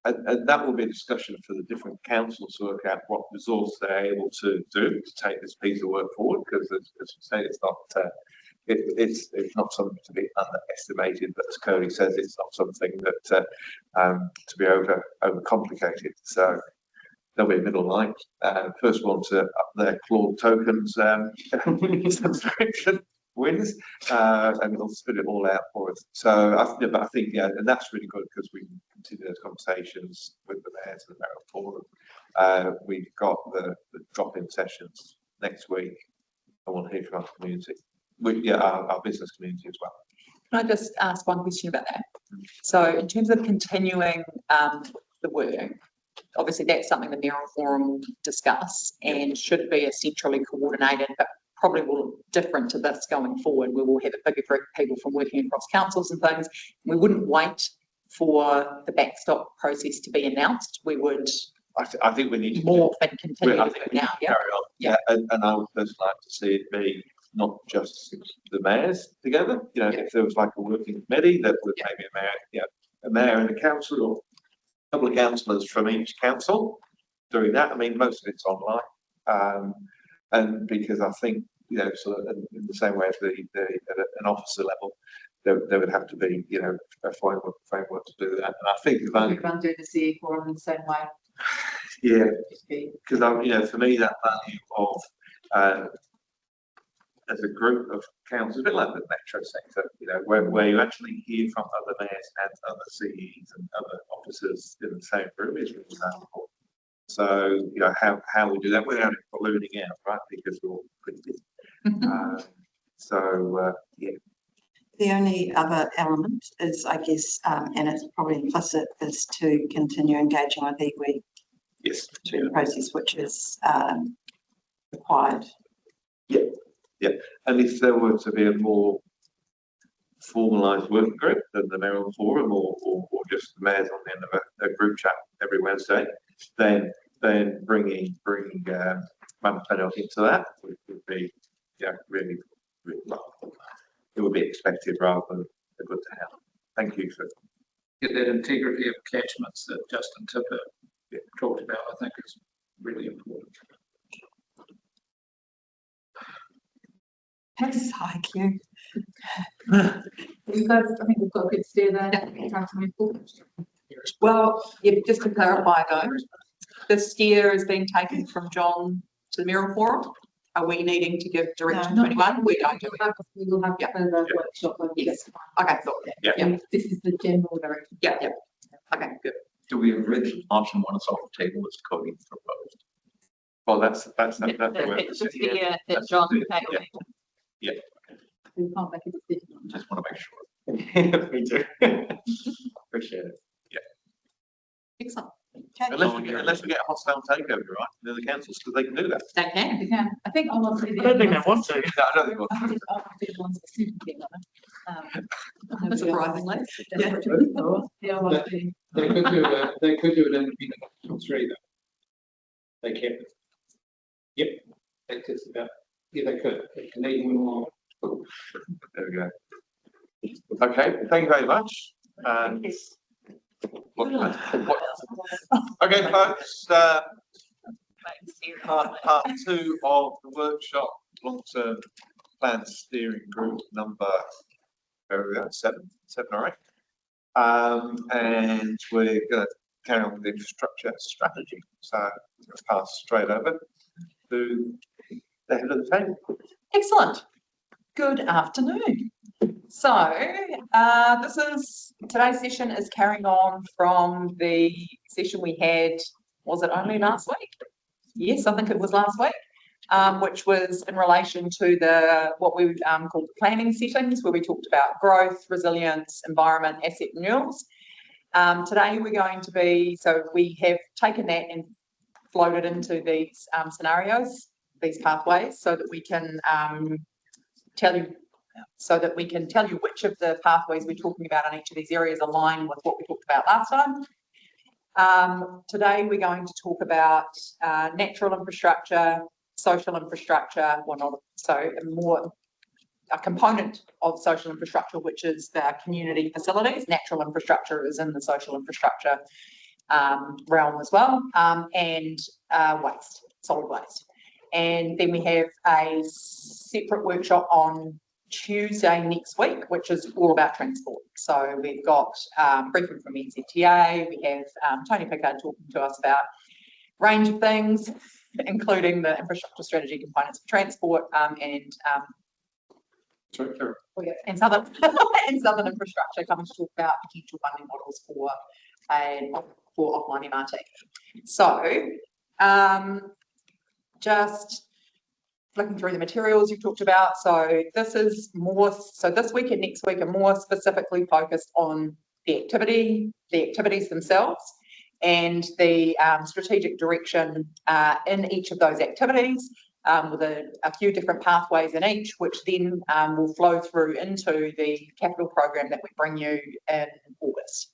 that will be a discussion for the different councils to work out what resource they're able to do to take this piece of work forward. Because as you say, it's not something to be underestimated. But as Cody says, it's not something that to be over complicated. So there'll be a middle line. First one to up their clawed tokens subscription wins, and it'll spit it all out for us. So I think, yeah, and that's really good because we continue those conversations with the mayors and the mayoral forum. We've got the drop-in sessions next week. I want to hear from our community, our business community as well. Can I just ask one question about that? So in terms of continuing the work, obviously that's something the mayoral forum will discuss and should be a centrally coordinated, but probably will different to this going forward. We will have a bigger group of people from working across councils and things. We wouldn't wait for the backstop process to be announced. We would. I think we need to morph and continue I to think do we it now. need to carry on. Yeah, and I would personally like to see it be not just the mayors together. If there was like a working committee that would maybe a mayor and a council or a couple of councillors from each council doing that. I mean, most of it's online, and because I think sort of in the same way as at an officer level, there would have to be a framework to do that. And I think Everyone doing the CE forum in the same way. Yeah, because for me that value of as a group of councils, a bit like the metro sector, where you actually hear from other mayors and other CEs and other officers in the same room is really valuable. So how we do that without it ballooning out, right? Because we're all pretty busy. Yeah. The only other element is, I guess, and it's probably implicit, is to continue engaging with iwi. Yes. Through the process, which is required. Yeah, and if there were to be a more formalised working group than the mayoral forum or just the mayors on the end of a group chat every Wednesday, then bringing Mamapedo into that would be really well, it would be expected rather than a good to have. Thank you for Get that integrity of catchments that Justin Tipper talked about. I think is really important. That's IQ. You guys, I think we've got a good steer there. Trying to move forward. Well, yeah, just to clarify though, the steer is being taken from John to the mayoral forum. Are we needing to give direction to anyone? We don't do it. We will have further workshop on this. Okay, cool. This is the general direction. Yeah. Okay, good. So we original option one is off the table as Cody proposed. Well, that's the way. It's just the, that That's John it, Taylor. yeah. We can't make a decision on that. Just want to make sure. Me too. Appreciate it. Excellent. Okay. Unless we get a hostile takeover, right? They're the councils, because they can do that. They can. We can. I think I'll say. I don't think they want to. No, I don't think we'll. I think I'll be the ones that super keen on it. Surprisingly. Yeah. Yeah, I'll be- They could do they could do an independent option three though. They can. Yep, that's just about, yeah, they could, they can even more. There we go. Okay, thank you very much. And okay, folks, part two of the workshop, long-term plan steering group number, where are we at? Seven or eight. And we're going to carry on with the infrastructure strategy. So I'm going to pass straight over to the head of the table. Excellent. Good afternoon. So today's session is carrying on from the session we had, was it only last week? Yes, I think it was last week, which was in relation to what we called the planning settings, where we talked about growth, resilience, environment, asset renewals. Today we're going to be, so we have taken that and floated into these scenarios, these pathways, so that we can tell you which of the pathways we're talking about in each of these areas align with what we talked about last time. Today we're going to talk about natural infrastructure, social infrastructure, well not so more a component of social infrastructure, which is the community facilities. Natural infrastructure is in the social infrastructure realm as well, and waste, solid waste. And then we have a separate workshop on Tuesday next week, which is all about transport. So we've got briefing from NZTA, we have Tony Pickard talking to us about a range of things, including the infrastructure strategy components for transport and southern infrastructure, coming to talk about potential funding models for offline MRT. So just flicking through the materials you talked about. So this is more, so this week and next week are more specifically focused on the activities themselves and the strategic direction in each of those activities, with a few different pathways in each, which then will flow through into the capital program that we bring you in August.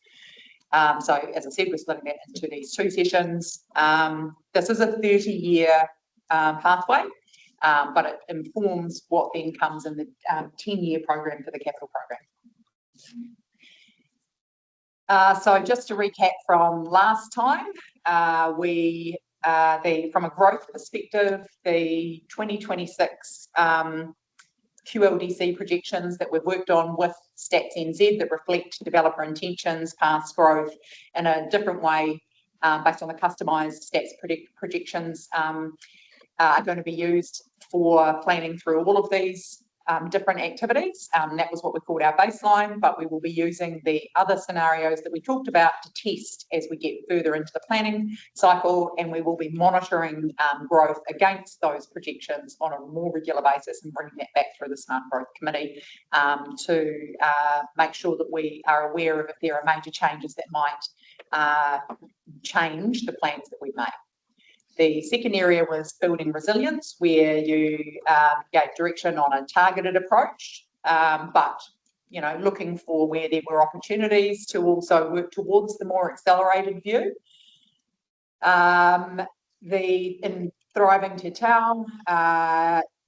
So as I said, we're splitting that into these two sessions. This is a 30-year pathway, but it informs what then comes in the 10-year program for the capital program. So just to recap from last time, from a growth perspective, the 2026 QLDC projections that we've worked on with Stats NZ that reflect developer intentions, past growth in a different way based on the customised stats projections are going to be used for planning through all of these different activities. That was what we called our baseline, but we will be using the other scenarios that we talked about to test as we get further into the planning cycle, and we will be monitoring growth against those projections on a more regular basis and bringing that back through the Smart Growth Committee to make sure that we are aware of if there are major changes that might change the plans that we've made. The second area was building resilience, where you gave direction on a targeted approach, but looking for where there were opportunities to also work towards the more accelerated view. In Thriving Te Tau,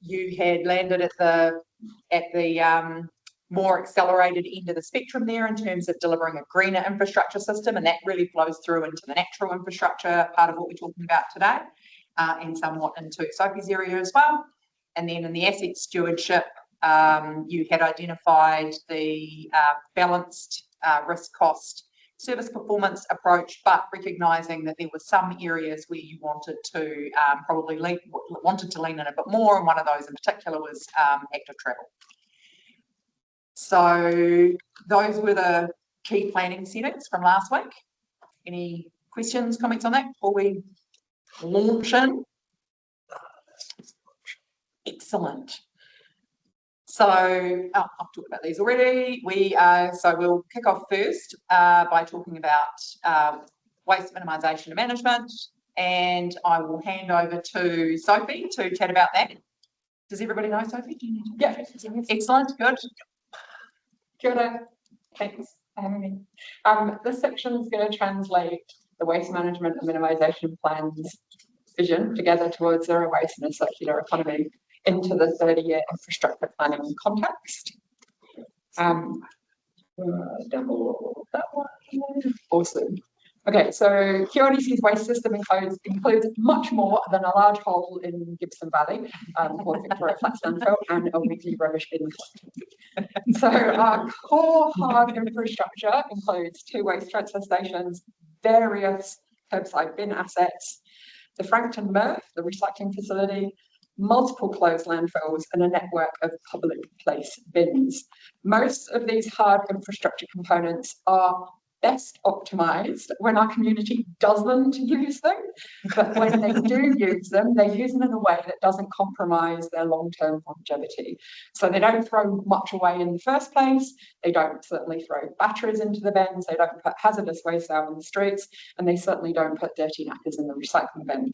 you had landed at the more accelerated end of the spectrum there in terms of delivering a greener infrastructure system, and that really flows through into the natural infrastructure part of what we're talking about today, and somewhat into Sophie's area as well. And then in the asset stewardship, you had identified the balanced risk cost service performance approach, but recognising that there were some areas where you wanted to lean in a bit more, and one of those in particular was active travel. So those were the key planning settings from last week. Any questions, comments on that before we launch in? Excellent. So I've talked about these already. So we'll kick off first by talking about waste minimisation and management, and I will hand over to Sophie to chat about that. Does everybody know Sophie? Yeah, excellent, good. Kia ora. Thanks for having me. This section is going to translate the waste management and minimisation plan's vision together towards zero waste and a circular economy into the 30-year infrastructure planning context. Double that one. Awesome. Okay, so QRDC's waste system includes much more than a large hole in Gibson Valley, called Victoria Flats Landfill, and a weekly rubbish bin collection. So our core hard infrastructure includes 2 waste transfer stations, various curbside bin assets, the Frankton MRF, the recycling facility, multiple closed landfills, and a network of public place bins. Most of these hard infrastructure components are best optimized when our community doesn't use them, but when they do use them, they use them in a way that doesn't compromise their long-term longevity. So they don't throw much away in the first place, they don't certainly throw batteries into the bins, they don't put hazardous waste out in the streets, and they certainly don't put dirty knackers in the recycling bin.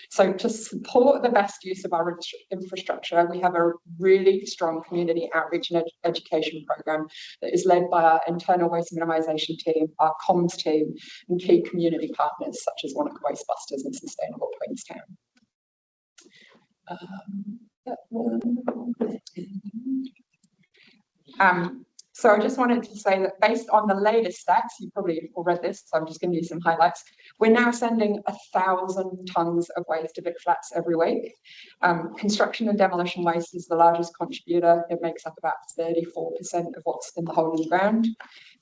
So to support the best use of our infrastructure, we have a really strong community outreach and education program that is led by our internal waste minimisation team, our comms team, and key community partners such as Wanaka Wastebusters and Sustainable Queenstown. So I just wanted to say that based on the latest stats, you probably all read this, so I'm just going to use some highlights. We're now sending 1,000 tonnes of waste to Vic Flats every week. Construction and demolition waste is the largest contributor. It makes up about 34% of what's in the hole in the ground.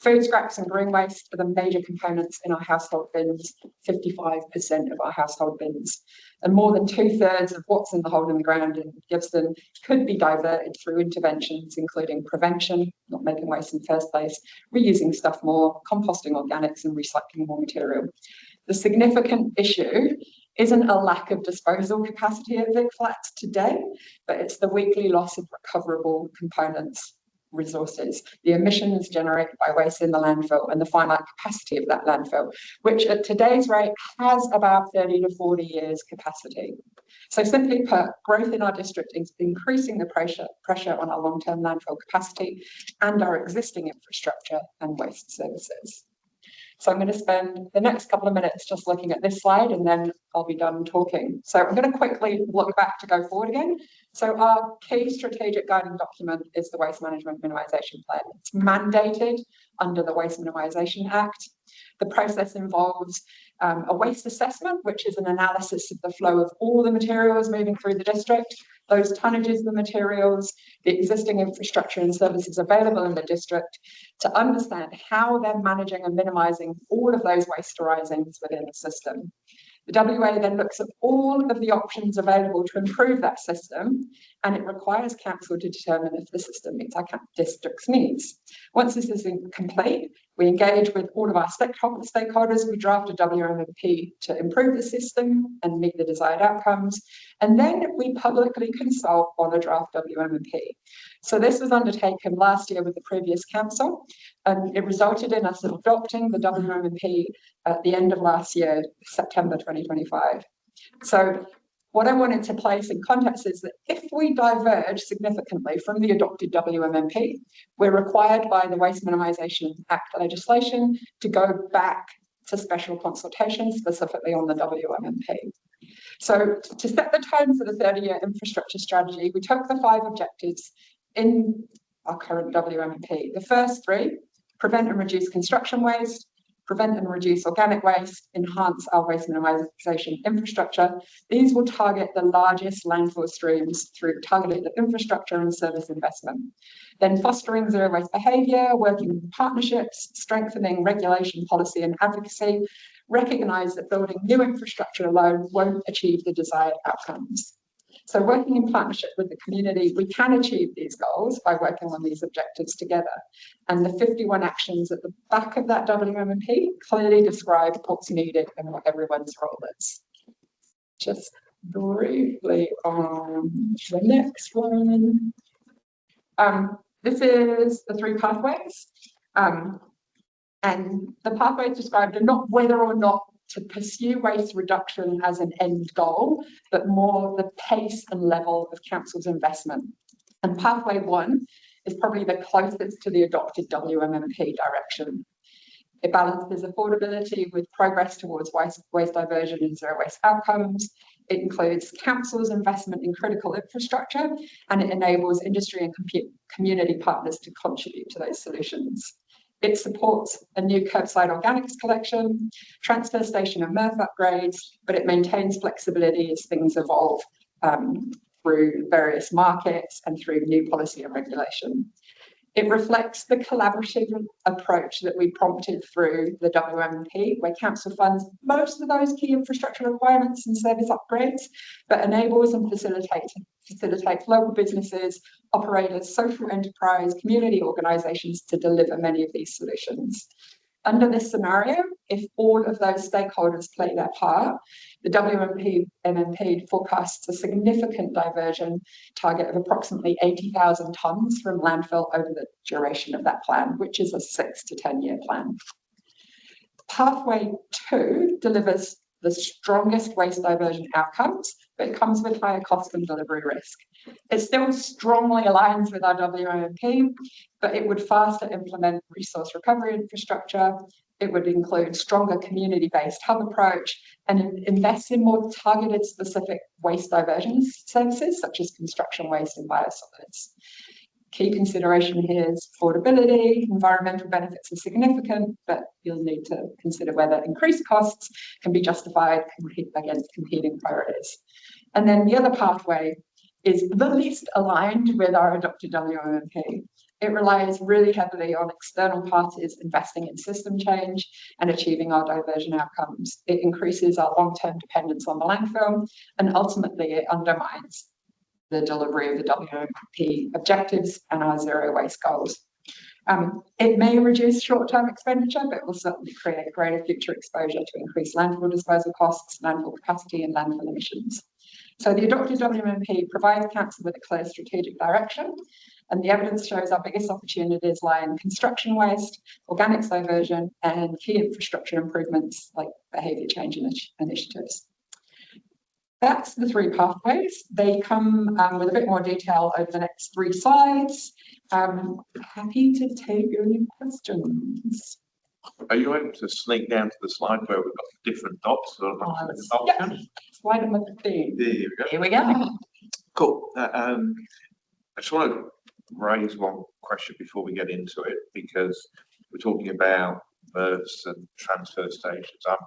Food scraps and green waste are the major components in our household bins, 55% of our household bins. And more than 2/3 of what's in the hole in the ground in Gibson could be diverted through interventions, including prevention, not making waste in the first place, reusing stuff more, composting organics, and recycling more material. The significant issue isn't a lack of disposal capacity at Vic Flats today, but it's the weekly loss of recoverable components, resources, the emissions generated by waste in the landfill, and the finite capacity of that landfill, which at today's rate has about 30 to 40 years capacity. So simply put, growth in our district is increasing the pressure on our long-term landfill capacity and our existing infrastructure and waste services. So I'm going to spend the next couple of minutes just looking at this slide, and then I'll be done talking. So I'm going to quickly look back to go forward again. So our key strategic guiding document is the Waste Management Minimisation Plan. It's mandated under the Waste Minimisation Act. The process involves a waste assessment, which is an analysis of the flow of all the materials moving through the district, those tonnages of the materials, the existing infrastructure and services available in the district, to understand how they're managing and minimising all of those waste arisings within the system. The WA then looks at all of the options available to improve that system, and it requires council to determine if the system meets our district's needs. Once this is complete, we engage with all of our stakeholders, we draft a WMP to improve the system and meet the desired outcomes, and then we publicly consult on a draft WMP. So this was undertaken last year with the previous council, and it resulted in us adopting the WMP at the end of last year, September 2025. So what I wanted to place in context is that if we diverge significantly from the adopted WMP, we're required by the Waste Minimisation Act legislation to go back to special consultation, specifically on the WMP. So to set the tone for the 30-year infrastructure strategy, we took the 5 objectives in our current WMP. The first 3, prevent and reduce construction waste, prevent and reduce organic waste, enhance our waste minimisation infrastructure. These will target the largest landfill streams through targeted infrastructure and service investment. Then fostering zero waste behaviour, working with partnerships, strengthening regulation, policy and advocacy, recognise that building new infrastructure alone won't achieve the desired outcomes. So working in partnership with the community, we can achieve these goals by working on these objectives together. And the 51 actions at the back of that WMP clearly describe what's needed and what everyone's role is. Just briefly on the next one. This is the 3 pathways. And the pathways described are not whether or not to pursue waste reduction as an end goal, but more the pace and level of council's investment. And pathway 1 is probably the closest to the adopted WMMP direction. It balances affordability with progress towards waste diversion and zero waste outcomes. It includes council's investment in critical infrastructure, and it enables industry and community partners to contribute to those solutions. It supports a new curbside organics collection, transfer station and MRF upgrades, but it maintains flexibility as things evolve through various markets and through new policy and regulation. It reflects the collaborative approach that we prompted through the WMP, where council funds most of those key infrastructure requirements and service upgrades, but enables and facilitates local businesses, operators, social enterprise, community organisations to deliver many of these solutions. Under this scenario, if all of those stakeholders play their part, the WMP forecasts a significant diversion target of approximately 80,000 tonnes from landfill over the duration of that plan, which is a 6 to 10 year plan. Pathway 2 delivers the strongest waste diversion outcomes, but it comes with higher cost and delivery risk. It still strongly aligns with our WMP, but it would faster implement resource recovery infrastructure. It would include stronger community-based hub approach and invest in more targeted specific waste diversion services, such as construction waste and biosolids. Key consideration here is affordability. Environmental benefits are significant, but you'll need to consider whether increased costs can be justified against competing priorities. And then the other pathway is the least aligned with our adopted WMP. It relies really heavily on external parties investing in system change and achieving our diversion outcomes. It increases our long-term dependence on the landfill, and ultimately it undermines the delivery of the WMP objectives and our zero waste goals. It may reduce short-term expenditure, but it will certainly create greater future exposure to increased landfill disposal costs, landfill capacity, and landfill emissions. So the adopted WMP provides council with a clear strategic direction, and the evidence shows our biggest opportunities lie in construction waste, organics diversion, and key infrastructure improvements like behaviour change initiatives. That's the 3 pathways. They come with a bit more detail over the next 3 slides. Happy to take any questions. Are you able to sneak down to the slide where we've got different dots or options? Slide number 15. There you go. Here we go. Cool. I just want to raise one question before we get into it, because we're talking about MRFs and transfer stations. I'm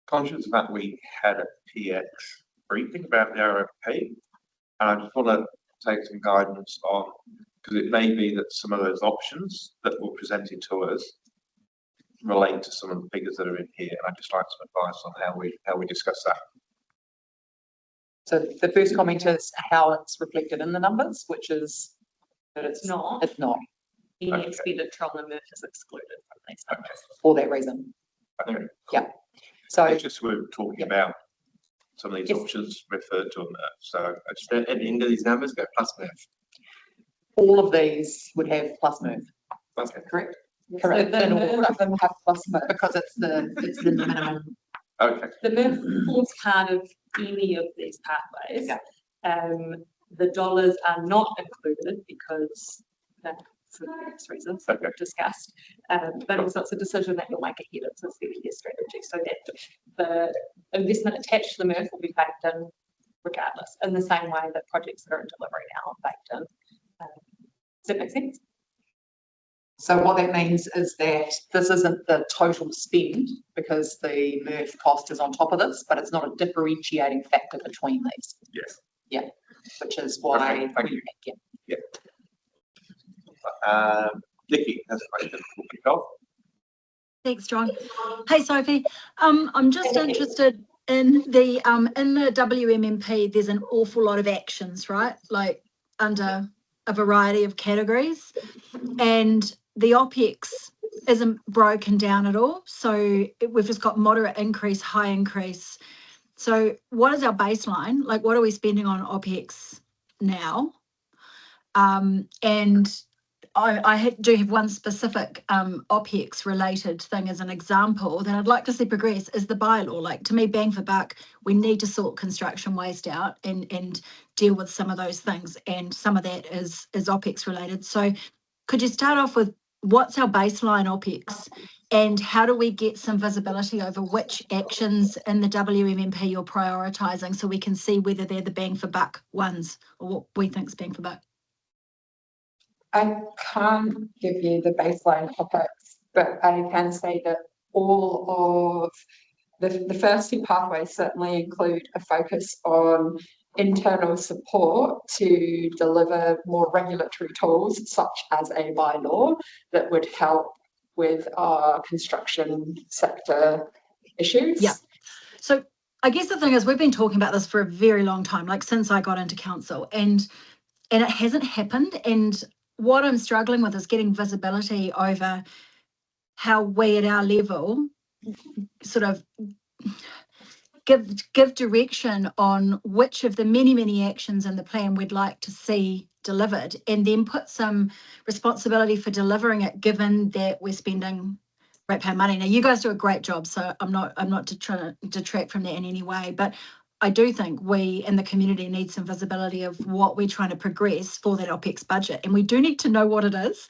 conscious that we had a PX briefing about the RFP, and I just want to take some guidance on, because it may be that some of those options that were presented to us relate to some of the figures that are in here, and I'd just like some advice on how we discuss that. So the first comment is how it's reflected in the numbers, which is that it's not. It's not. Any expenditure on the MRF is excluded from these numbers. For that reason. Okay. Yeah. So it's just we're talking about some of these options referred to on there. So at the end of these numbers go plus MRF. All of these would have plus MRF. Okay. Correct. Yes, Correct. so all of them have plus MRF because it's the minimum. Okay. The MRF forms part of any of these pathways. Yeah. The dollars are not included because for various reasons that we've discussed, but also it's a decision that you'll make ahead of the 30-year strategy, so that the investment attached to the MRF will be baked in regardless, in the same way that projects that are in delivery now are baked in. Does that make sense? So what that means is that this isn't the total spend, because the MRF cost is on top of this, but it's not a differentiating factor between these. Yes. Yeah, which is why. Okay, thank you. Yeah. Nikki has a question for Nicole. Thanks, John. Hey, Sophie. I'm just interested in the WMMP, there's an awful lot of actions, right? Like under a variety of categories, and the OPEX isn't broken down at all. So we've just got moderate increase, high increase. So what is our baseline? Like, what are we spending on OPEX now? And I do have one specific OPEX related thing as an example that I'd like to see progress is the bylaw. Like, to me, bang for buck, we need to sort construction waste out and deal with some of those things. And some of that is OPEX related. So could you start off with what's our baseline OPEX and how do we get some visibility over which actions in the WMMP you're prioritising so we can see whether they're the bang for buck ones or what we think is bang for buck? I can't give you the baseline OPEX, but I can say that all of the first two pathways certainly include a focus on internal support to deliver more regulatory tools, such as a bylaw, that would help with our construction sector issues. Yeah. So I guess the thing is, we've been talking about this for a very long time, like since I got into council, and it hasn't happened. And what I'm struggling with is getting visibility over how we at our level sort of give direction on which of the many actions in the plan we'd like to see delivered, and then put some responsibility for delivering it, given that we're spending ratepayer money. Now, you guys do a great job, so I'm not trying to detract from that in any way, but I do think we in the community need some visibility of what we're trying to progress for that OPEX budget, and we do need to know what it is.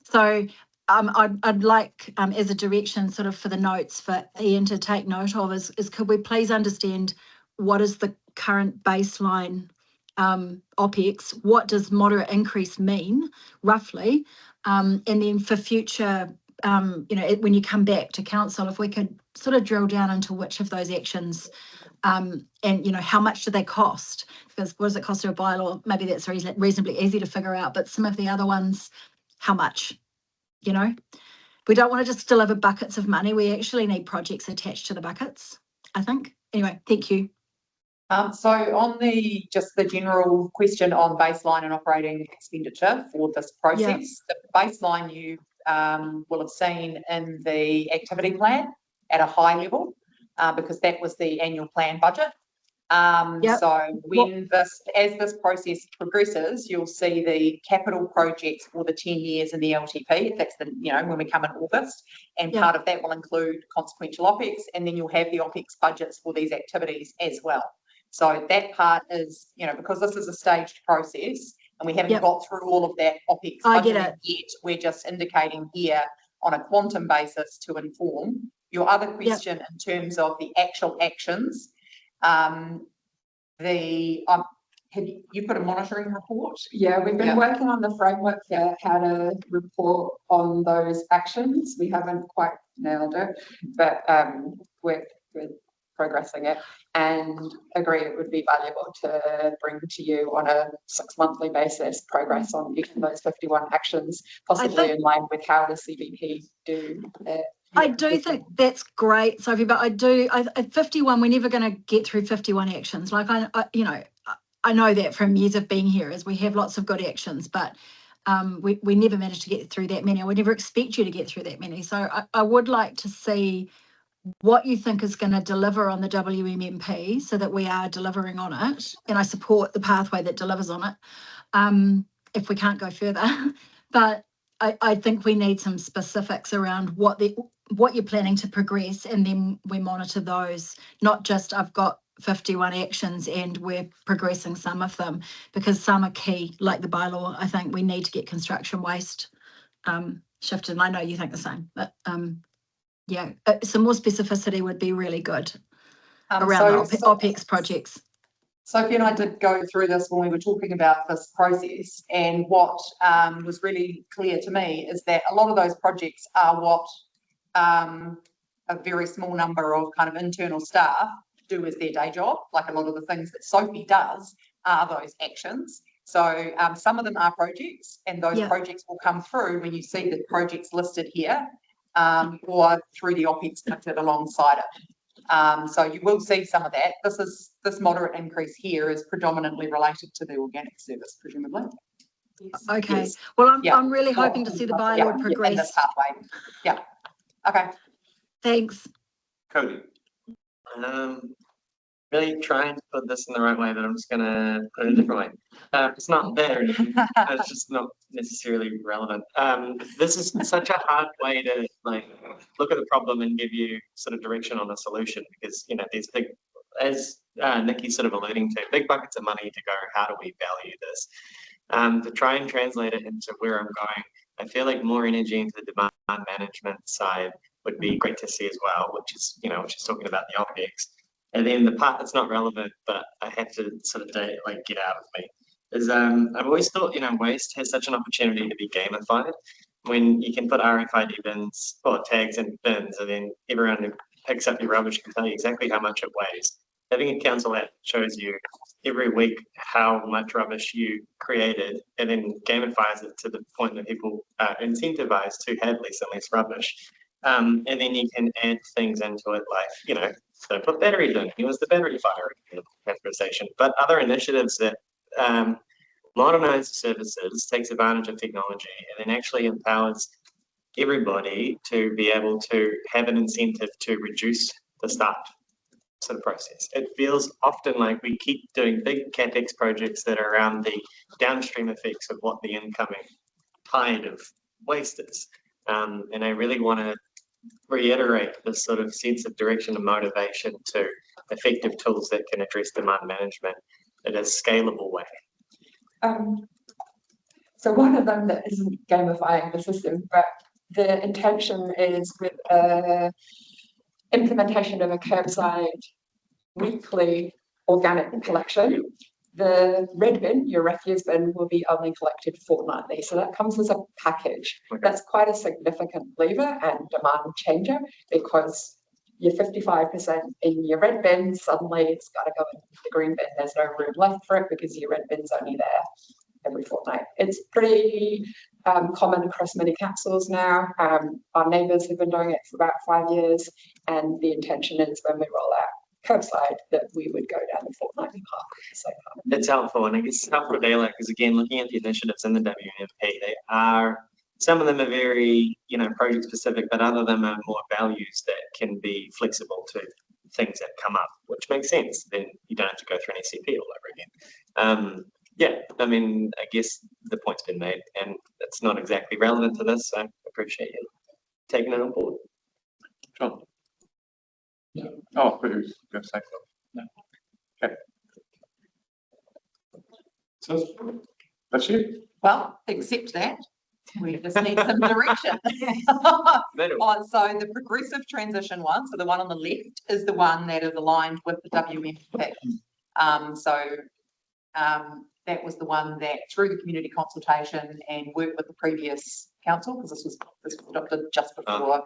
So I'd like, as a direction sort of for the notes for Ian to take note of is could we please understand what is the current baseline OPEX? What does moderate increase mean, roughly? And then for future, when you come back to council, if we could sort of drill down into which of those actions and, how much do they cost? Because what does it cost to a bylaw? Maybe that's reasonably easy to figure out, but some of the other ones, how much? We don't want to just deliver buckets of money. We actually need projects attached to the buckets, I think. Anyway, thank you. So on the general question on baseline and operating expenditure for this process, the baseline you will have seen in the activity plan at a high level, because that was the annual plan budget. So as this process progresses, you'll see the capital projects for the 10 years in the LTP. That's when we come in August, and part of that will include consequential OPEX, and then you'll have the OPEX budgets for these activities as well. So that part is, because this is a staged process and we haven't got through all of that OPEX budget yet, we're just indicating here on a quantum basis to inform. Your other question in terms of the actual actions, have you put a monitoring report? Yeah, we've been working on the framework for how to report on those actions. We haven't quite nailed it, but we're progressing it, and agree it would be valuable to bring to you on a 6-monthly basis progress on each of those 51 actions, possibly in line with how the CBP do it. I do think that's great, Sophie, but at 51, we're never going to get through 51 actions. Like, I know that from years of being here, as we have lots of good actions, but we never manage to get through that many. I would never expect you to get through that many. So I would like to see what you think is going to deliver on the WMMP so that we are delivering on it. And I support the pathway that delivers on it, if we can't go further. But I think we need some specifics around what you're planning to progress, and then we monitor those, not just I've got 51 actions and we're progressing some of them, because some are key, like the bylaw. I think we need to get construction waste shifted, and I know you think the same, but some more specificity would be really good around the OPEX projects. Sophie and I did go through this when we were talking about this process, and what was really clear to me is that a lot of those projects are what a very small number of kind of internal staff do as their day job. Like, a lot of the things that Sophie does are those actions. So some of them are projects, and those projects will come through when you see the projects listed here, or through the OPEX budget alongside it. So you will see some of that. This moderate increase here is predominantly related to the organic service, presumably. Okay, Yes. well, Yeah. I'm really hoping to see the Yeah, bylaw in progress. this pathway. Yeah. Okay. Thanks. Cody, Really trying to put this in the right way, but I'm just gonna put it a different way. It's not there. It's just not necessarily relevant. This is such a hard way to like look at the problem and give you sort of direction on a solution because you know these big, as Nikki's sort of alluding to, big buckets of money to go. How do we value this? To try and translate it into where I'm going, I feel like more energy into the demand management side would be great to see as well, which is talking about the objects. And then the part that's not relevant, but I have to sort of like get out of me, is I've always thought, waste has such an opportunity to be gamified when you can put RFID bins or tags in bins and then everyone who picks up your rubbish can tell you exactly how much it weighs. Having a council app shows you every week how much rubbish you created and then gamifies it to the point that people are incentivized to have less and less rubbish. And then you can add things into it like, so put batteries in, use the battery fire in the transfer station. But other initiatives that modernize services, takes advantage of technology, and then actually empowers everybody to be able to have an incentive to reduce the staff sort of process. It feels often like we keep doing big CapEx projects that are around the downstream effects of what the incoming tide of waste is. And I really want to reiterate this sort of sense of direction and motivation to effective tools that can address demand management in a scalable way. So one of them that isn't gamifying the system, but the intention is with implementation of a curbside weekly organic collection. The red bin, your refuse bin, will be only collected fortnightly. So that comes as a package. Okay. That's quite a significant lever and demand changer because you're 55% in your red bin, suddenly it's got to go into the green bin. There's no room left for it because your red bin's only there every fortnight. It's pretty common across many councils now. Our neighbours have been doing it for about 5 years, and the intention is when we roll out curbside that we would go down the fortnightly path. So it's helpful, and I guess it's helpful to daylight because again, looking at the initiatives in the WMP, some of them are very project specific, but other of them are more values that can be flexible to things that come up, which makes sense. Then you don't have to go through an SCP all over again. Yeah, I mean, I guess the point's been made, and it's not exactly relevant to this, so I appreciate you taking it on board. John. Oh, who's going to say so? No. Okay. So that's you. Well, except that we just need some direction. So the progressive transition one, so the one on the left is the one that is aligned with the WMP. That was the one that through the community consultation and worked with the previous council, because this was adopted just before,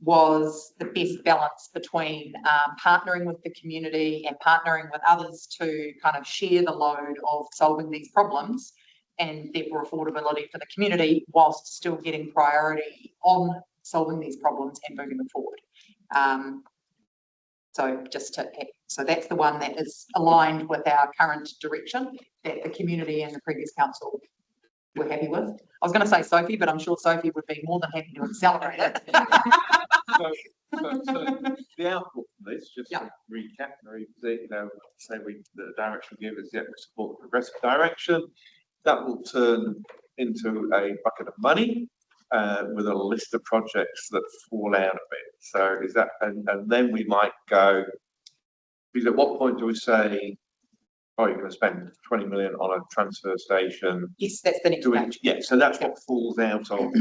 was the best balance between partnering with the community and partnering with others to kind of share the load of solving these problems and therefore affordability for the community whilst still getting priority on solving these problems and moving them forward. So that's the one that is aligned with our current direction that the community and the previous council were happy with. I was going to say Sophie, but I'm sure Sophie would be more than happy to accelerate it. So the output from this, just to recap, say the direction we give is we support the progressive direction. That will turn into a bucket of money with a list of projects that fall out of it. So is that, and then we might go, because at what point do we say, oh, you're going to spend 20 million on a transfer station? Yes, that's the next page. Yeah, so that's what falls out of.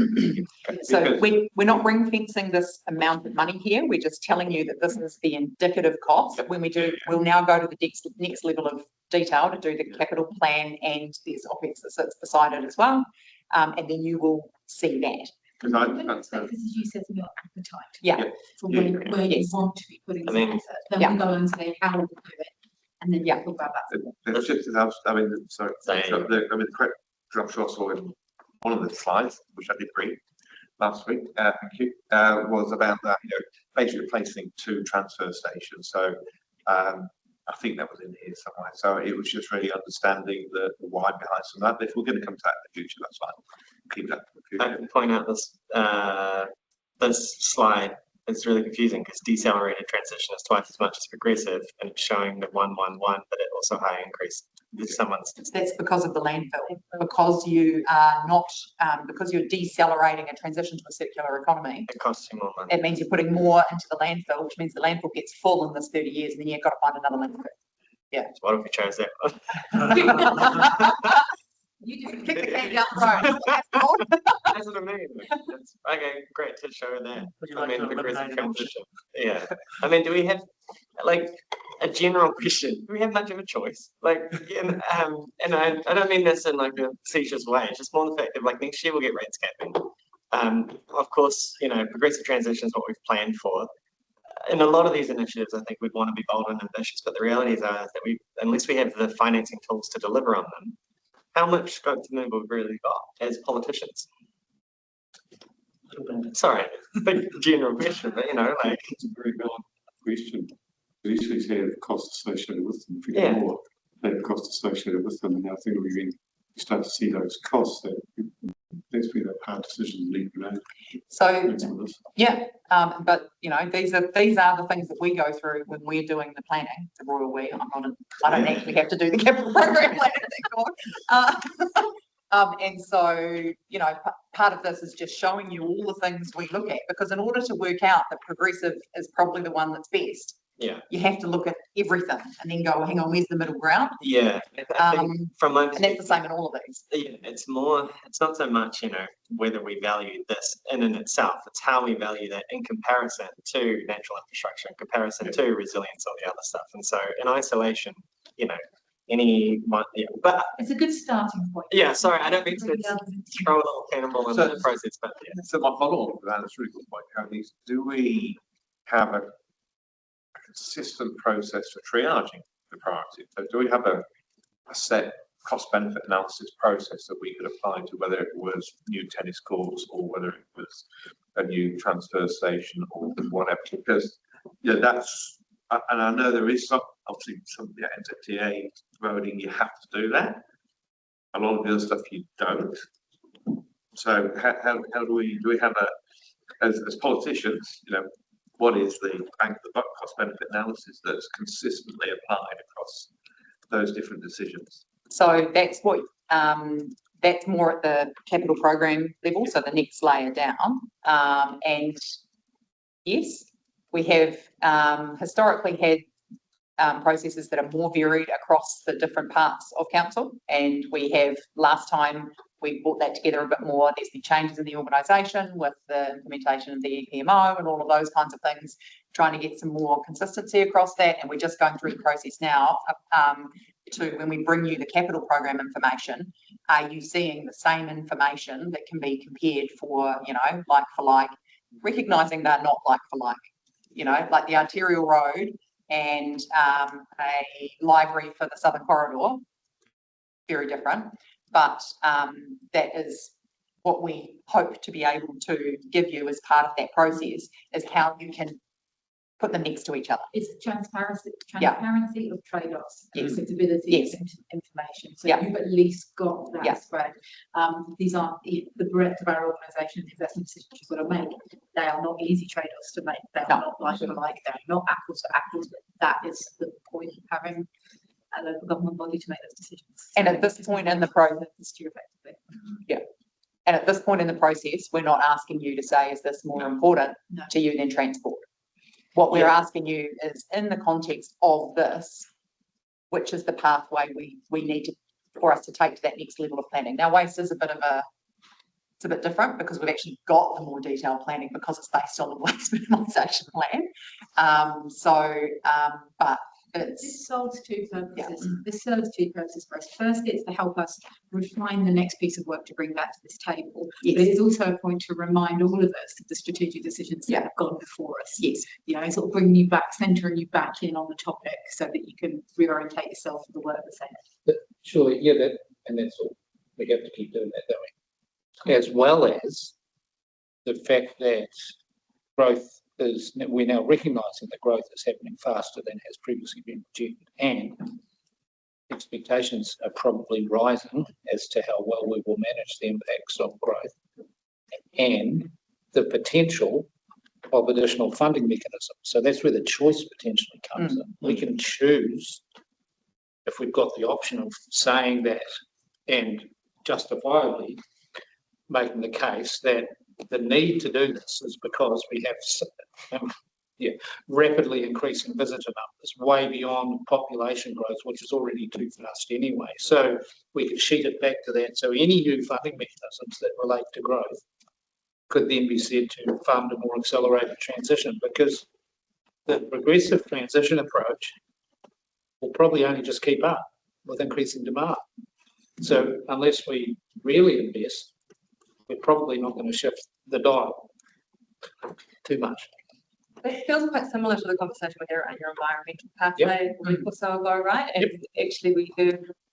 So we're not ring fencing this amount of money here. We're just telling you that this is the indicative cost. When we do, we'll now go to the next level of detail to do the capital plan, and there's OpEx that sits beside it as well. And then you will see that. Because as you said, your appetite. Yeah. For where you want to be putting some effort. Then we go and say how we do it. And then talk about that. The shifted house, I mean, sorry, the correct, because I'm sure I saw in one of the slides, which I did read, last week, thank you, was about that, basically replacing 2 transfer stations. So, I think that was in here somewhere. So it was just really understanding the why behind some of that. If we're going to come to that in the future, that's fine. Keep that for the I future. can point out this slide is really confusing because decelerated transition is twice as much as progressive, and it's showing the 111, but it also high increase. That's because of the landfill, because you are not, because you're decelerating a transition to a circular economy. It costs you more money. It means you're putting more into the landfill, which means the landfill gets full in this 30 years, and then you've got to find another landfill. Yeah. So what if we chose that? You do kick the can down the road. That's what I mean. That's, okay, great to show that. Would you I like mean, to progressive eliminate an option? transition. Yeah. I mean, do we have like a general question? Do we have much of a choice? Like, and I don't mean this in like a facetious way. It's just more the fact that like next year we'll get rates capping. Of course, progressive transition is what we've planned for. In a lot of these initiatives, I think we'd want to be bold and ambitious, but the realities are that unless we have the financing tools to deliver on them, how much scope to move have we really got as politicians? Sorry, big general question, but like It's a very valid question. These things have costs associated with them. If we Yeah. get more, they have costs associated with them. And I think we start to see those costs that that's where the hard decisions need to be made. So, yeah, but these are the things that we go through when we're doing the planning, the royal we. I don't actually have to do the capital program planning. And so, part of this is just showing you all the things we look at, because in order to work out that progressive is probably the one that's best, yeah, you have to look at everything and then go, hang on, where's the middle ground? yeah. I think from my And that's the same in all of these. yeah, it's not so much, whether we value this in itself, it's how we value that in comparison to natural infrastructure, in comparison to resilience, all the other stuff. And so in isolation, but It's a good starting point. yeah, sorry, I don't mean to throw a little cannonball into the process, but yeah. So my follow-on to that is a really good point, Karen, is do we have a consistent process for triaging the priorities? So do we have a set cost-benefit analysis process that we could apply to whether it was new tennis courts or whether it was a new transfer station or whatever? Because that's, and I know there is obviously some NZTA voting, you have to do that. A lot of the other stuff you don't. So how do we have as politicians, what is the bang for the buck cost benefit analysis that's consistently applied across those different decisions? So that's what that's more at the capital program level, so the next layer down. And yes, we have historically had processes that are more varied across the different parts of council, and we have last time we brought that together a bit more. There's been changes in the organisation with the implementation of the EPMO and all of those kinds of things, trying to get some more consistency across that. And we're just going through the process now to when we bring you the capital program information, are you seeing the same information that can be compared for, like for like, recognising they're not like for like, like the arterial road and a library for the Southern Corridor, very different. But that is what we hope to be able to give you as part of that process, is how you can put them next to each other. It's transparency of trade-offs, Yes. acceptability Yes. of information. So Yeah. you've at least got that Yeah. spread. These aren't the breadth of our organisation, the investment decisions you've got to make. They are not easy trade-offs to make. They're not like for like. They're not apples to apples. But that is the point of having a local government body to make those decisions. And at this point in the process, effectively. and at this point in the process, we're not asking you to say, is this more important No. to you than transport? What we're asking you is, in the context of this, which is the pathway we need for us to take to that next level of planning. Now, waste is it's a bit different because we've actually got the more detailed planning because it's based on the waste minimisation plan. But This solves two purposes. This serves two purposes for us. First, it's to help us refine the next piece of work to bring back to this table. Yes. But it's also a point to remind all of us of the strategic decisions that Yeah. have gone before us. Yes. Sort of bringing you back, centering you back in on the topic so that you can reorientate yourself for the work that's ahead. But surely, that's all. We have to keep doing that, don't we? As well as the fact that growth we're now recognising that growth is happening faster than has previously been projected, and expectations are probably rising as to how well we will manage the impacts of growth, and the potential of additional funding mechanisms. So that's where the choice potentially comes in. We can choose, if we've got the option of saying that and justifiably making the case that the need to do this is because we have rapidly increasing visitor numbers, way beyond population growth, which is already too fast anyway. So we could sheet it back to that. So any new funding mechanisms that relate to growth could then be said to fund a more accelerated transition, because the progressive transition approach will probably only just keep up with increasing demand. So unless we really invest, we're probably not going to shift the dial too much. It feels quite similar to the conversation we had around your environmental pathway a week or so ago, right? And actually we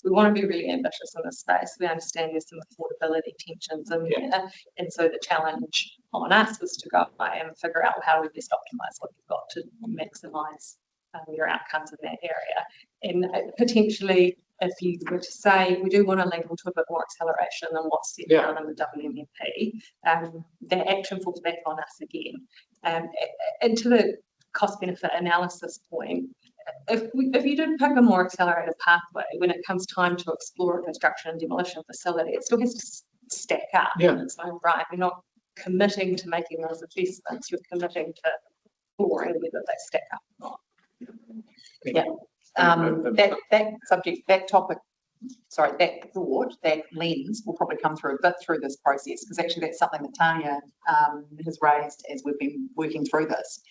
want to be really ambitious in this space. We understand there's some affordability tensions in there. And so the challenge on us was to go and figure out how do we best optimize what you've got to maximise your outcomes in that area. And potentially, if you were to say we do want to lean into a bit more acceleration than what's set down in the WMP, that action falls back on us again. And to the cost benefit analysis point, if you did pick a more accelerated pathway when it comes time to explore a construction and demolition facility, it still has to stack up in its own right. You're not committing to making those assessments, you're committing to exploring whether they stack up or not. That subject, that topic, sorry, that thought, that lens will probably come through a bit through this process, because actually that's something that Tanya has raised as we've been working through this,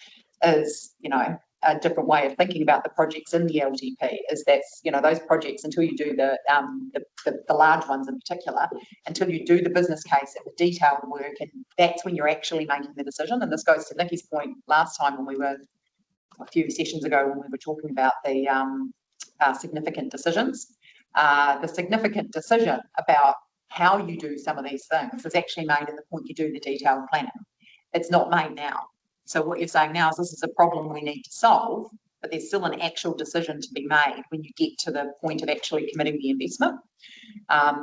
is, you know, a different way of thinking about the projects in the LTP is that's, you know, those projects, until you do the large ones in particular, until you do the business case and the detailed work, and that's when you're actually making the decision. And this goes to Nikki's point last time when we were, a few sessions ago, when we were talking about the significant decisions. The significant decision about how you do some of these things is actually made at the point you do the detailed planning. It's not made now. So what you're saying now is this is a problem we need to solve, but there's still an actual decision to be made when you get to the point of actually committing the investment.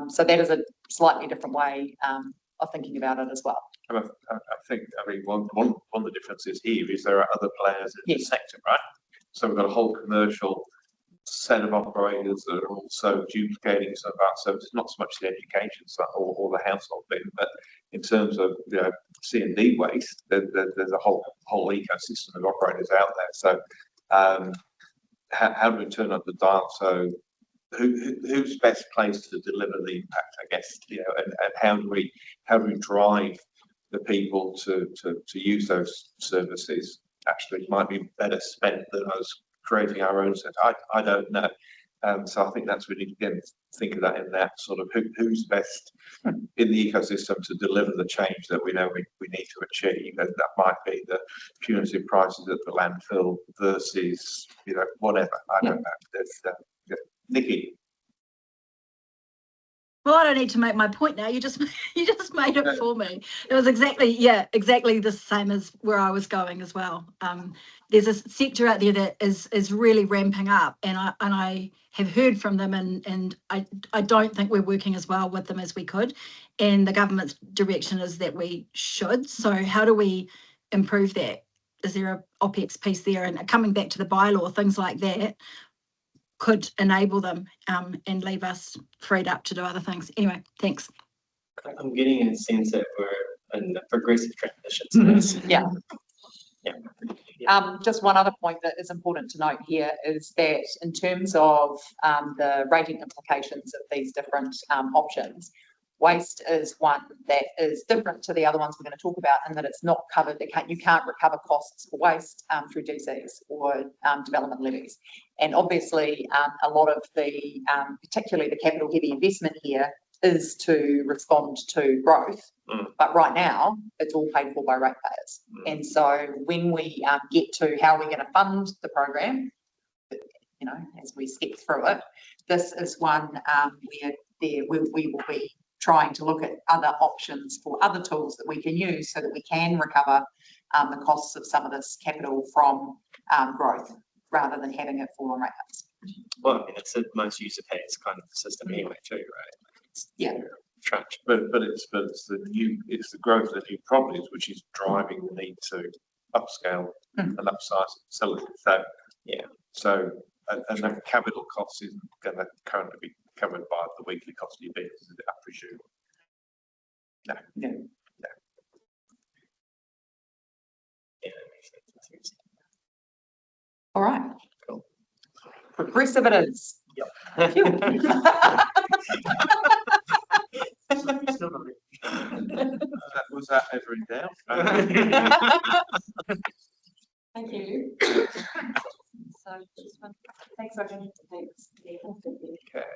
So that is a slightly different way of thinking about it as well. I think, I mean, one of the differences here is there are other players in the sector, right? So we've got a whole commercial set of operators that are also duplicating some of our services, not so much the education side or the household bit, but in terms of, you know, C&D waste, there's a whole ecosystem of operators out there. So how do we turn up the dial? So who's best placed to deliver the impact, I guess, you know, and how do we drive the people to use those services? Actually, it might be better spent than us creating our own set. I don't know. So I think that's, we need to again think of that in that sort of who's best in the ecosystem to deliver the change that we know we need to achieve. And that might be the punitive prices at the landfill versus, you know, whatever. I don't know. There's, Nikki. Well, I don't need to make my point now. You just made it for me. It was exactly the same as where I was going as well. There's a sector out there that is really ramping up, and I have heard from them, and I don't think we're working as well with them as we could. And the government's direction is that we should. So how do we improve that? Is there a OPEX piece there? And coming back to the bylaw, things like that could enable them and leave us freed up to do other things. Anyway, thanks. I'm getting a sense that we're in the progressive transition space. Just one other point that is important to note here is that in terms of the rating implications of these different options, waste is one that is different to the other ones we're going to talk about, in that it's not covered. You can't recover costs for waste through DCs or development levies. And obviously, a lot of the, particularly the capital heavy investment here, is to respond to growth. But right now, it's all paid for by ratepayers. And so when we get to how we're going to fund the program, you know, as we step through it, this is one where we will be trying to look at other options for other tools that we can use so that we can recover the costs of some of this capital from growth rather than having it fall on rates. Well, I mean, it's the most user pays kind of system anyway too, right? Yeah. Tranche. But it's the growth of the new properties which is driving the need to upscale and upsize facilities. So yeah. So and that capital cost isn't going to currently be covered by the weekly cost of your bills, I presume. No. Yeah. No. Yeah. All right. Cool. Progressive it is. Yep. Was that ever in doubt? Thank you. So this one. Thanks, Roger. Thanks. Okay.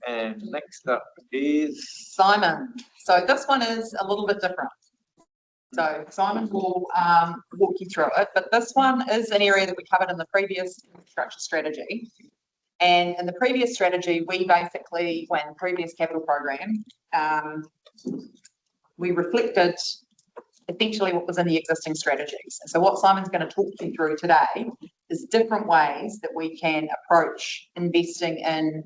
And next up is Simon. So this one is a little bit different. So Simon will walk you through it, but this one is an area that we covered in the previous infrastructure strategy. And in the previous strategy, we basically, when previous capital program, we reflected essentially what was in the existing strategies. And so what Simon's going to talk you through today is different ways that we can approach investing in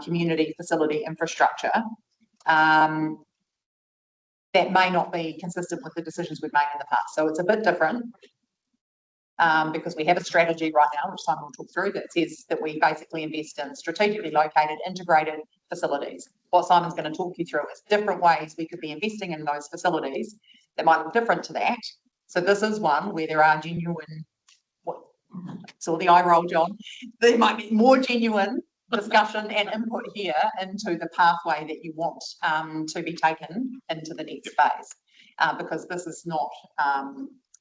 community facility infrastructure that may not be consistent with the decisions we've made in the past. So it's a bit different because we have a strategy right now, which Simon will talk through, that says that we basically invest in strategically located, integrated facilities. What Simon's going to talk you through is different ways we could be investing in those facilities that might look different to that. So this is one where there are genuine, saw the eye roll, John, there might be more genuine discussion and input here into the pathway that you want to be taken into the next phase, because this is not,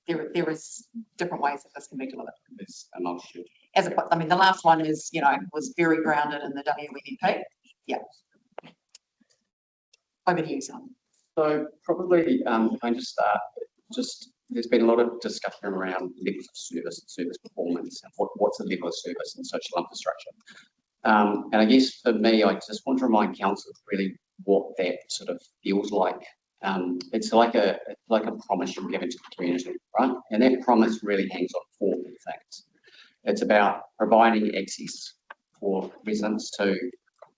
there is different ways that this can be delivered. Yes, and I'll shoot. I mean, the last one is, was very grounded in the WNP. Yeah. Over to you, Simon. So probably, if I just start, there's been a lot of discussion around levels of service and service performance and what's the level of service in social infrastructure. And I guess for me, I just want to remind council really what that sort of feels like. It's like a promise you're given to the community, right? And that promise really hangs on four things. It's about providing access for residents to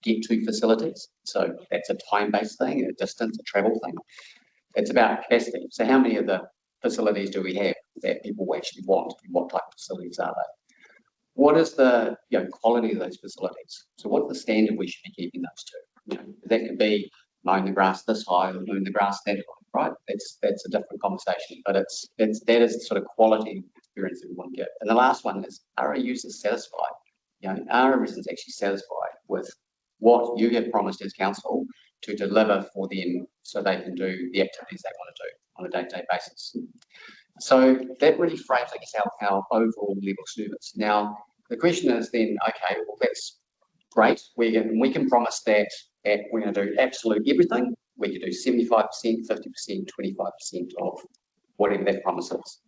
get to facilities. So that's a time-based thing, a distance, a travel thing. It's about capacity. So how many of the facilities do we have that people actually want? What type of facilities are they? What is the quality of those facilities? So what's the standard we should be keeping those to? That could be mowing the grass this high or mowing the grass that high, right? That's a different conversation, but that is the sort of quality experience that we want to get. And the last one is, are our users satisfied? Are our residents actually satisfied with what you have promised as council to deliver for them so they can do the activities they want to do on a day-to-day basis? So that really frames, I guess, our overall level of service. Now, the question is then, okay, well, that's great. We can promise that we're going to do absolute everything. We can do 75%, 50%, 25% of whatever that promise is.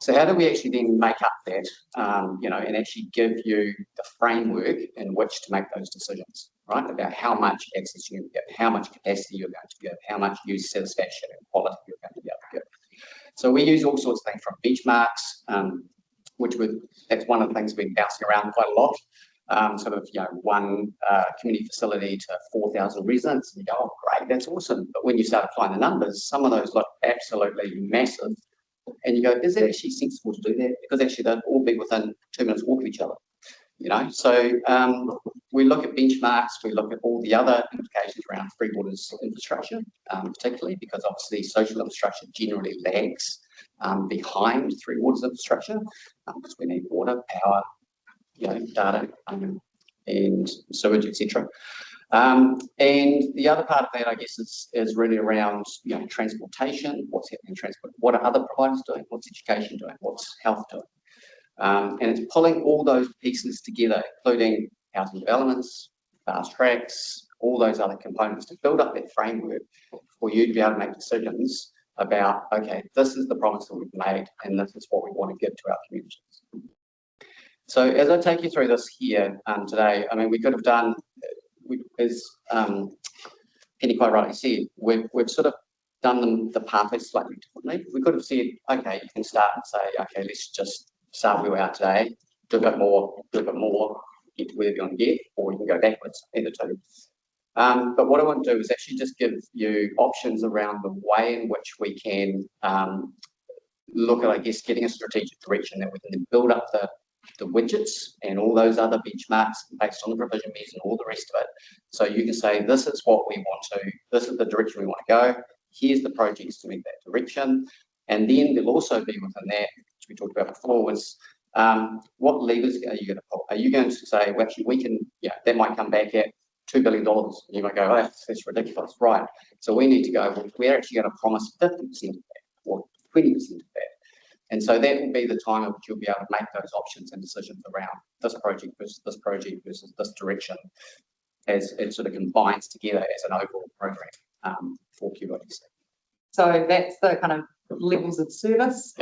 So how do we actually then make up that, and actually give you the framework in which to make those decisions, right? About how much access you're going to give, how much capacity you're going to give, how much user satisfaction and quality you're going to be able to give. So we use all sorts of things from benchmarks, that's one of the things we've been bouncing around quite a lot. One community facility to 4,000 residents, and you go, oh, great, that's awesome. But when you start applying the numbers, some of those look absolutely massive. And you go, is it actually sensible to do that? Because actually they'll all be within 2 minutes walk of each other, So we look at benchmarks, we look at all the other implications around Freewater's infrastructure, particularly because obviously social infrastructure generally lags behind Freewater's infrastructure because we need water, power, data, and sewage, etc. And the other part of that, I guess, is really around transportation. What's happening in transport? What are other providers doing? What's education doing? What's health doing? And it's pulling all those pieces together, including housing developments, fast tracks, all those other components to build up that framework for you to be able to make decisions about, okay, this is the promise that we've made, and this is what we want to give to our communities. So as I take you through this here today, I mean, we could have done, Penny quite rightly said, we've sort of done the pathways slightly differently. We could have said, okay, you can start and say, okay, let's just start where we are today, do a bit more, get to where you want to get, or you can go backwards, either two. But what I want to do is actually just give you options around the way in which we can look at, I guess, getting a strategic direction that we can then build up the widgets and all those other benchmarks based on the provision measures and all the rest of it. So you can say, this is what we want to, this is the direction we want to go. Here's the projects to meet that direction. And then there'll also be within that, which we talked about before, was what levers are you going to pull? Are you going to say, well, actually, we can, that might come back at $2 billion. You might go, oh, that's ridiculous, right? So we need to go, well, we're actually going to promise 50% of that or 20% of that. And so that will be the time at which you'll be able to make those options and decisions around this project versus this direction as it sort of combines together as an overall program for QIDC. So that's the kind of levels of service.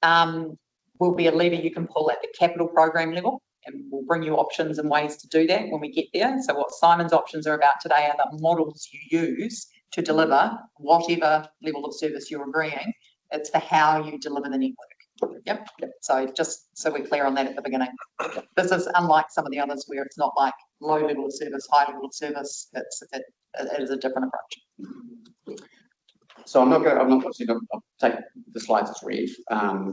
Will be a lever you can pull at the capital program level, and we'll bring you options and ways to do that when we get there. So what Simon's options are about today are the models you use to deliver whatever level of service you're agreeing. It's for how you deliver the network. Yep. So just so we're clear on that at the beginning. This is unlike some of the others where it's not like low level of service, high level of service. It is a different approach. So I'm not obviously going to take the slides as read. I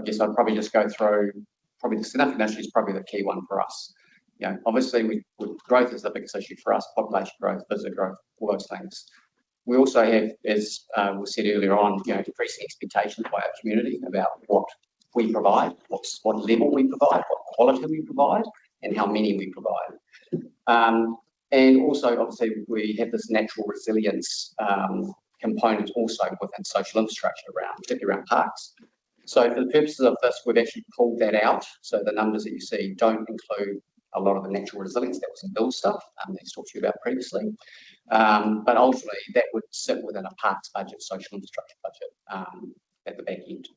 guess I'd probably just go through, probably the significant issue is probably the key one for us. Obviously growth is the biggest issue for us, population growth, visitor growth, all those things. We also have, as was said earlier on, increasing expectations by our community about what we provide, what level we provide, what quality we provide, and how many we provide. And also, obviously, we have this natural resilience component also within social infrastructure particularly around parks. So for the purposes of this, we've actually pulled that out. So the numbers that you see don't include a lot of the natural resilience that was in build stuff that I talked to you about previously. But ultimately, that would sit within a parks budget, social infrastructure budget at the back end.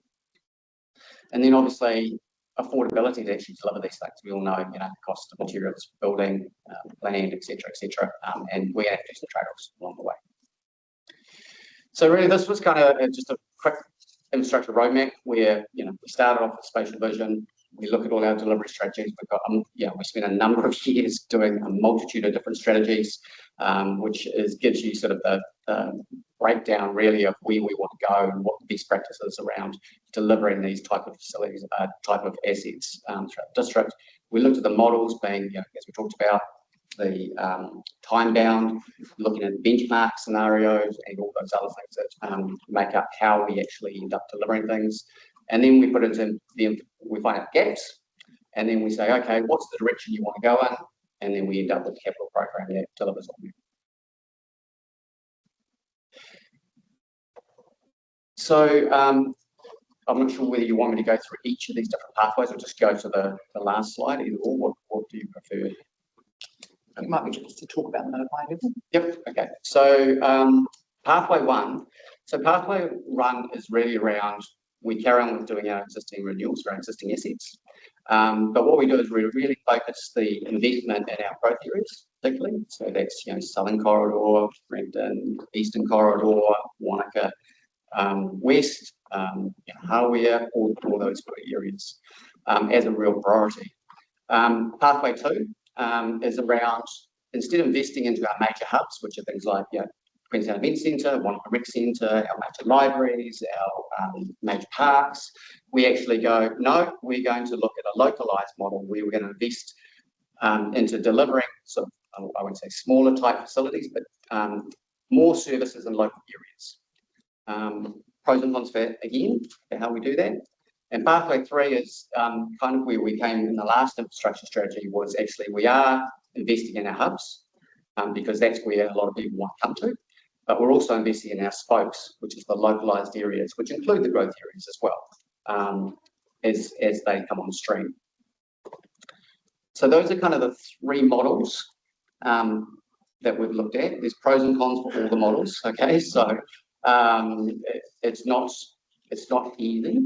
And then obviously, affordability to actually deliver these things. We all know, the cost of materials, building, land, etc., and we have to do some trade-offs along the way. So really, this was kind of just a quick infrastructure roadmap where, we started off with spatial vision. We look at all our delivery strategies. We've got, we spent a number of years doing a multitude of different strategies, which gives you sort of the breakdown really of where we want to go and what the best practices around delivering these type of facilities, type of assets throughout the district. We looked at the models being, as we talked about, the time bound, looking at benchmark scenarios and all those other things that make up how we actually end up delivering things. And then we put it in, we find out gaps, and then we say, okay, what's the direction you want to go in? And then we end up with a capital program that delivers on it. So I'm not sure whether you want me to go through each of these different pathways or just go to the last slide, either or. What do you prefer? It might be just to talk about them at a high level. Yep, okay. So pathway one. So pathway one is really around, we carry on with doing our existing renewals, our existing assets. But what we do is we really focus the investment in our growth areas, particularly. So that's, Southern Corridor, Brenton, Eastern Corridor, Wanaka, West, Hawea, all those areas as a real priority. Pathway two is around, instead of investing into our major hubs, which are things like Queenstown Event Centre, Wanaka Rec Centre, our major libraries, our major parks, we actually go, no, we're going to look at a localised model where we're going to invest into delivering sort of, I wouldn't say smaller type facilities, but more services in local areas. Pros and cons for, again, for how we do that. And pathway three is kind of where we came in the last infrastructure strategy, was actually we are investing in our hubs because that's where a lot of people want to come to. But we're also investing in our spokes, which is the localised areas, which include the growth areas as well, as they come on stream. So those are kind of the three models that we've looked at. There's pros and cons for all the models, okay? So it's not easy,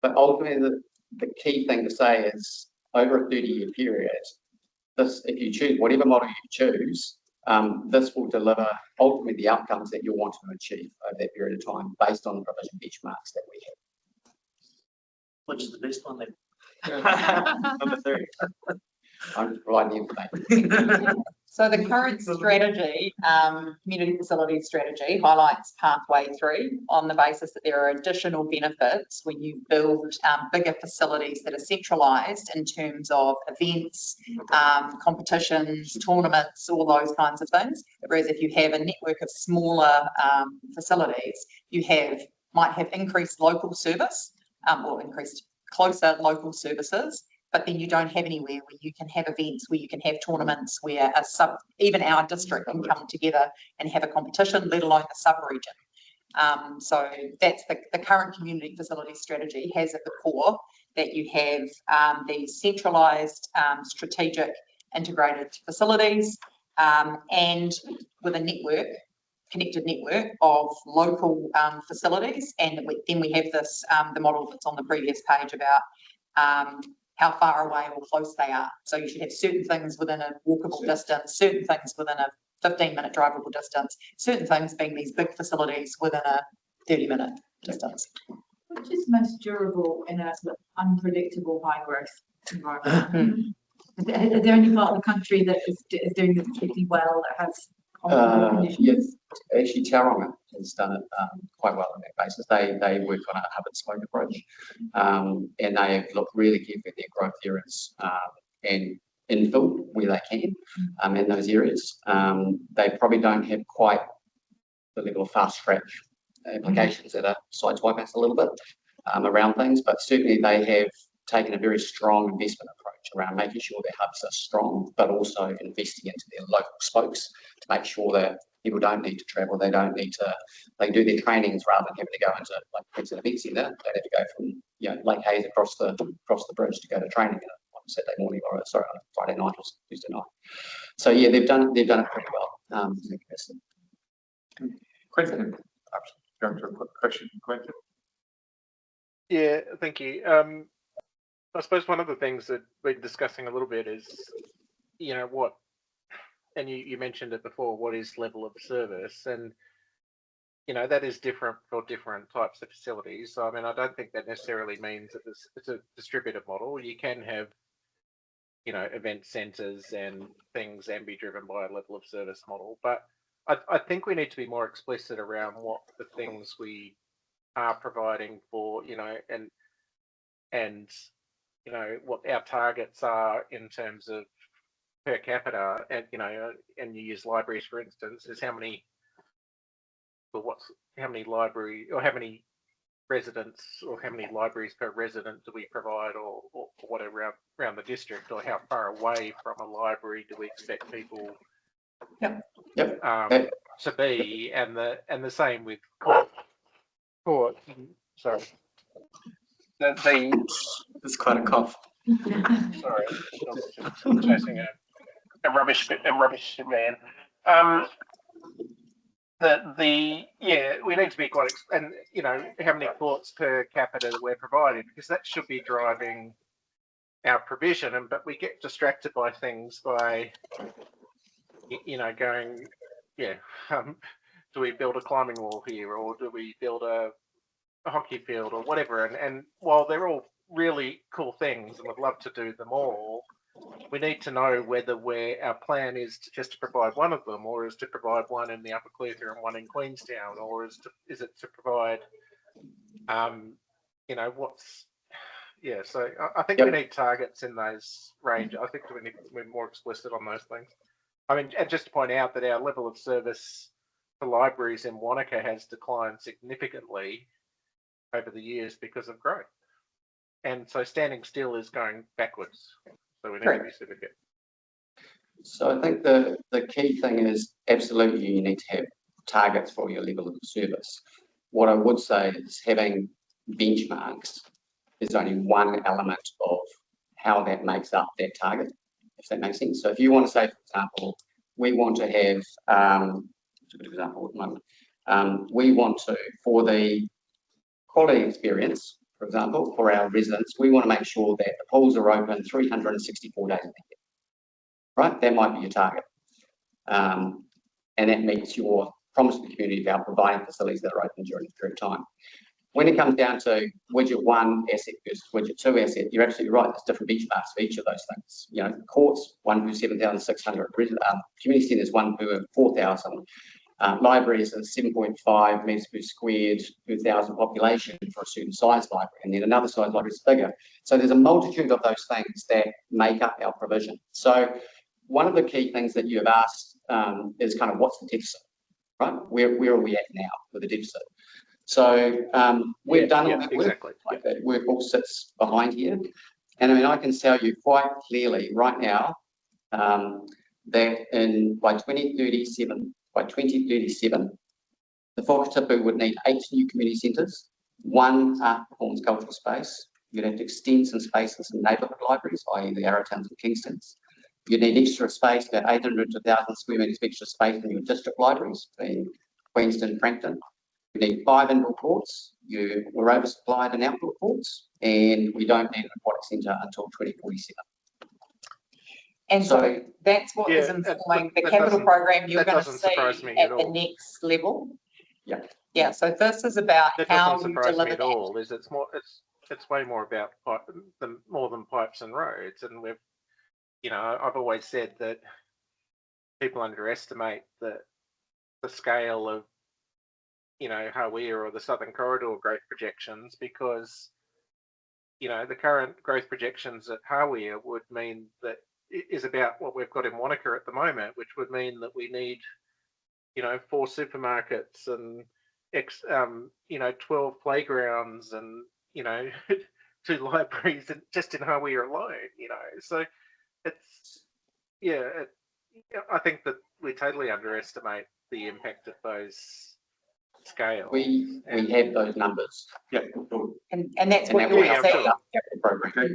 but ultimately the key thing to say is over a 30-year period, this, if you choose whatever model you choose, this will deliver ultimately the outcomes that you're wanting to achieve over that period of time based on the provision benchmarks that we have. Which is the best one then? Number 3. I'm just providing the information. So the current strategy, community facility strategy, highlights pathway 3 on the basis that there are additional benefits when you build bigger facilities that are centralised in terms of events, competitions, tournaments, all those kinds of things. Whereas if you have a network of smaller facilities, you might have increased local service or increased closer local services, but then you don't have anywhere where you can have events, where you can have tournaments, where even our district can come together and have a competition, let alone the sub-region. So that's the current community facility strategy has at the core that you have these centralised, strategic, integrated facilities, and with a connected network of local facilities, and then we have this the model that's on the previous page about how far away or close they are. So you should have certain things within a walkable distance, certain things within a 15-minute drivable distance, certain things being these big facilities within a 30-minute distance. Which is most durable in a sort of unpredictable high growth environment? Is there any part of the country that is doing this particularly well, that has comparable conditions? Yes, actually Tauranga has done it quite well on that basis. They work on a hub and spoke approach, and they have looked really carefully at their growth areas and infill where they can in those areas. They probably don't have quite the level of fast track applications that are sideswipe us a little bit around things, but certainly they have taken a very strong investment approach around making sure their hubs are strong, but also investing into their local spokes to make sure that people don't need to travel, they do their trainings rather than having to go into like Queensland Event Centre. They have to go from Lake Hayes across the bridge to go to training on a Saturday morning or on a Friday night or Tuesday night. So yeah, they've done it pretty well. Quentin, perhaps going to a quick question, Quentin. Yeah, thank you. I suppose one of the things that we're discussing a little bit is, what, and you mentioned it before, what is level of service? And, that is different for different types of facilities. So, I mean, I don't think that necessarily means that it's a distributed model. You can have, event centres and things and be driven by a level of service model. But I think we need to be more explicit around what the things we are providing for, and what our targets are in terms of per capita, and and you use libraries for instance, is how many library or how many residents or how many libraries per resident do we provide, or whatever around the district, or how far away from a library do we expect people to be, and the same with court. Sorry. It's quite a cough. Sorry, I'm chasing a rubbish man. We need to be quite, and how many courts per capita that we're providing, because that should be driving our provision. But we get distracted by things by, going, do we build a climbing wall here, or do we build a hockey field or whatever, and while they're all really cool things and we'd love to do them all, we need to know whether our plan is just to provide one of them, or is to provide one in the Upper Clutha and one in Queenstown, or is it to provide so I think we need targets in those ranges. I think we need to be more explicit on those things. I mean, and just to point out that our level of service for libraries in Wanaka has declined significantly over the years because of growth, and so standing still is going backwards. So we need to be super good. So I think the key thing is absolutely you need to have targets for your level of service. What I would say is having benchmarks is only one element of how that makes up that target, if that makes sense. So if you want to say, for example, we want to have, a good example at the moment, we want to, for the quality experience, for example, for our residents, we want to make sure that the pools are open 364 days a year. right? That might be your target. And that meets your promise to the community about providing facilities that are open during a period of time. When it comes down to widget 1 asset versus widget 2 asset, you're absolutely right. There's different benchmarks for each of those things. You know, courts, 1 per 7,600. Community centres, 1 per 4,000. Libraries are 7.5 metres per squared per 1,000 population for a certain size library, and then another size library is bigger. So there's a multitude of those things that make up our provision. So one of the key things that you have asked is kind of what's the deficit, right? Where are we at now with the deficit? So we've done all that work. Exactly. Like that work all sits behind here. And I mean, I can tell you quite clearly right now that by 2037, the Whakatipu would need 8 new community centres, 1 art performance cultural space. You'd have to extend some space in some neighbourhood libraries, i.e. the Arrowtowns and Kingstons. You'd need extra space, about 800 to 1,000 square metres of extra space in your district libraries, being Queenston and Frankton. You need 5 indoor courts. We're oversupplied in outdoor courts, and we don't need an aquatic centre until 2047. And so that's what is informing the capital program you're going to see at the next level. Yeah. Yeah. So this is about how you deliver at all. It's way more about more than pipes and roads. And I've always said that people underestimate the scale of Hawea or the Southern Corridor growth projections, because the current growth projections at Hawea would mean that is about what we've got in Wanaka at the moment, which would mean that we need 4 supermarkets and 12 playgrounds and 2 libraries just in Hawea alone. So it's I think that we totally underestimate the impact of those scale. We have those numbers. Yeah. And that's what you're going to see. Okay,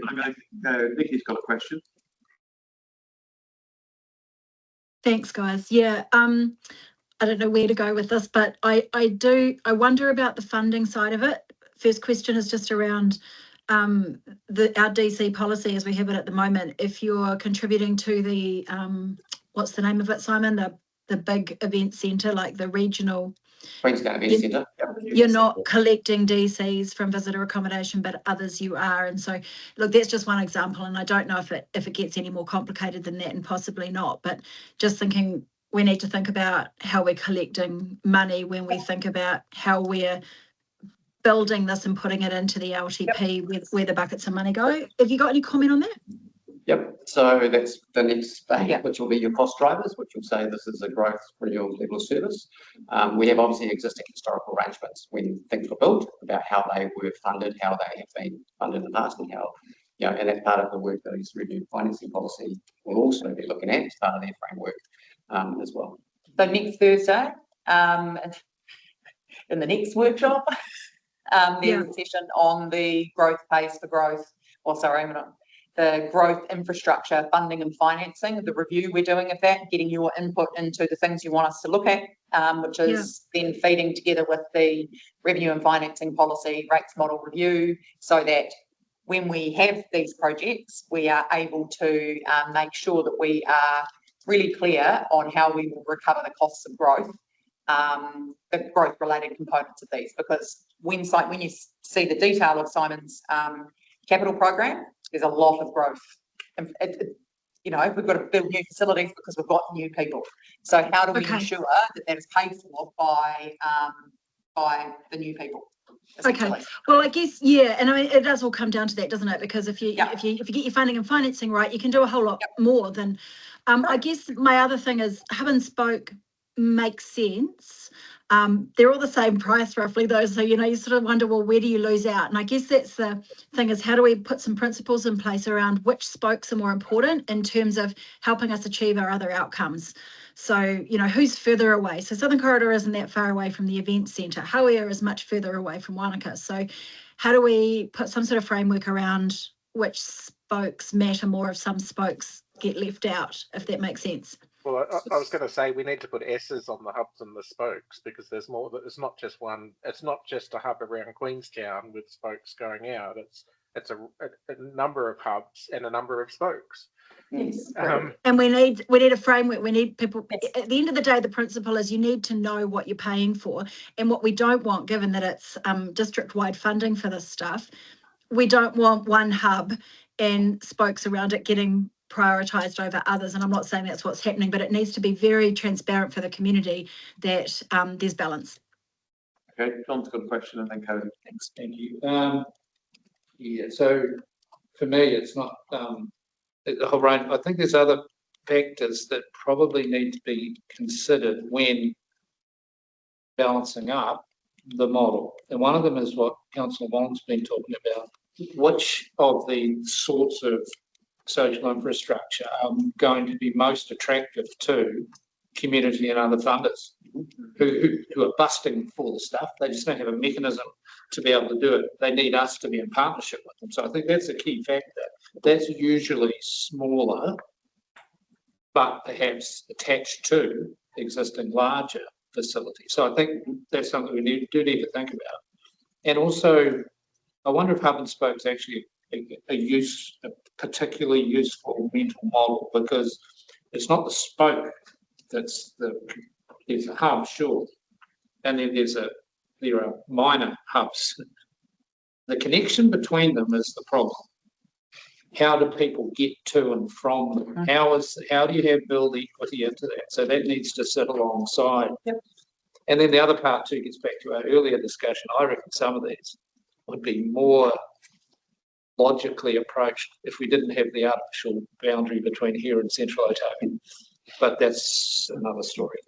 Nikki's got a question. Thanks, guys. Yeah, I don't know where to go with this, but I wonder about the funding side of it. First question is just around our DC policy as we have it at the moment. If you're contributing to the what's the name of it, Simon? The big event centre, like the regional Queenstown Event Centre. You're not collecting DCs from visitor accommodation, but others you are. And so, look, that's just one example. And I don't know if it gets any more complicated than that, and possibly not. But just thinking, we need to think about how we're collecting money when we think about how we're building this and putting it into the LTP, where the buckets of money go. Have you got any comment on that? Yep. So that's the next phase, which will be your cost drivers, which will say this is a growth renewal level of service. We have obviously existing historical arrangements when things were built about how they were funded, how they have been funded in the past, and how, and that's part of the work that is reviewed financing policy will also be looking at as part of their framework as well. So next Thursday, in the next workshop, there's a session on the growth pays for growth, the growth infrastructure funding and financing, the review we're doing of that, getting your input into the things you want us to look at, which is then feeding together with the revenue and financing policy rates model review, so that when we have these projects, we are able to make sure that we are really clear on how we will recover the costs of growth, the growth related components of these, because when you see the detail of Simon's capital program, there's a lot of growth. And we've got to build new facilities because we've got new people. So how do we ensure that is paid for by the new people? Okay. Well, I guess, and I mean, it does all come down to that, doesn't it? Because if you get your funding and financing right, you can do a whole lot more than. I guess my other thing is hub and spoke makes sense. They're all the same price roughly though, so you sort of wonder, well, where do you lose out? And I guess that's the thing, is how do we put some principles in place around which spokes are more important in terms of helping us achieve our other outcomes. So who's further away? So Southern Corridor isn't that far away from the event centre. Hawea is much further away from Wanaka. So how do we put some sort of framework around which spokes matter more if some spokes get left out, if that makes sense? Well, I was going to say we need to put S's on the hubs and the spokes, because there's more. It's not just one. It's not just a hub around Queenstown with spokes going out. It's a number of hubs and a number of spokes. Yes. And we need a framework. We need people, at the end of the day, the principle is you need to know what you're paying for. And what we don't want, given that it's district-wide funding for this stuff, we don't want one hub and spokes around it getting prioritised over others. And I'm not saying that's what's happening, but it needs to be very transparent for the community that there's balance. Okay, John's got a question and then Cody. Thanks, thank you. Yeah, so for me, it's not the whole range. I think there's other factors that probably need to be considered when balancing up the model. And one of them is what Councillor Wong's been talking about. Which of the sorts of social infrastructure are going to be most attractive to community and other funders who are busting for the stuff? They just don't have a mechanism to be able to do it. They need us to be in partnership with them. So I think that's a key factor. That's usually smaller, but perhaps attached to existing larger facilities. So I think that's something we need to think about. And also, I wonder if hub and spoke is actually a particularly useful mental model, because it's not the spoke that's there's a hub, sure, and then there are minor hubs. The connection between them is the problem. How do people get to and from them? How do you have build equity into that? So that needs to sit alongside. Yep. And then the other part too gets back to our earlier discussion. I reckon some of these would be more logically approached if we didn't have the artificial boundary between here and Central Otago. But that's another story.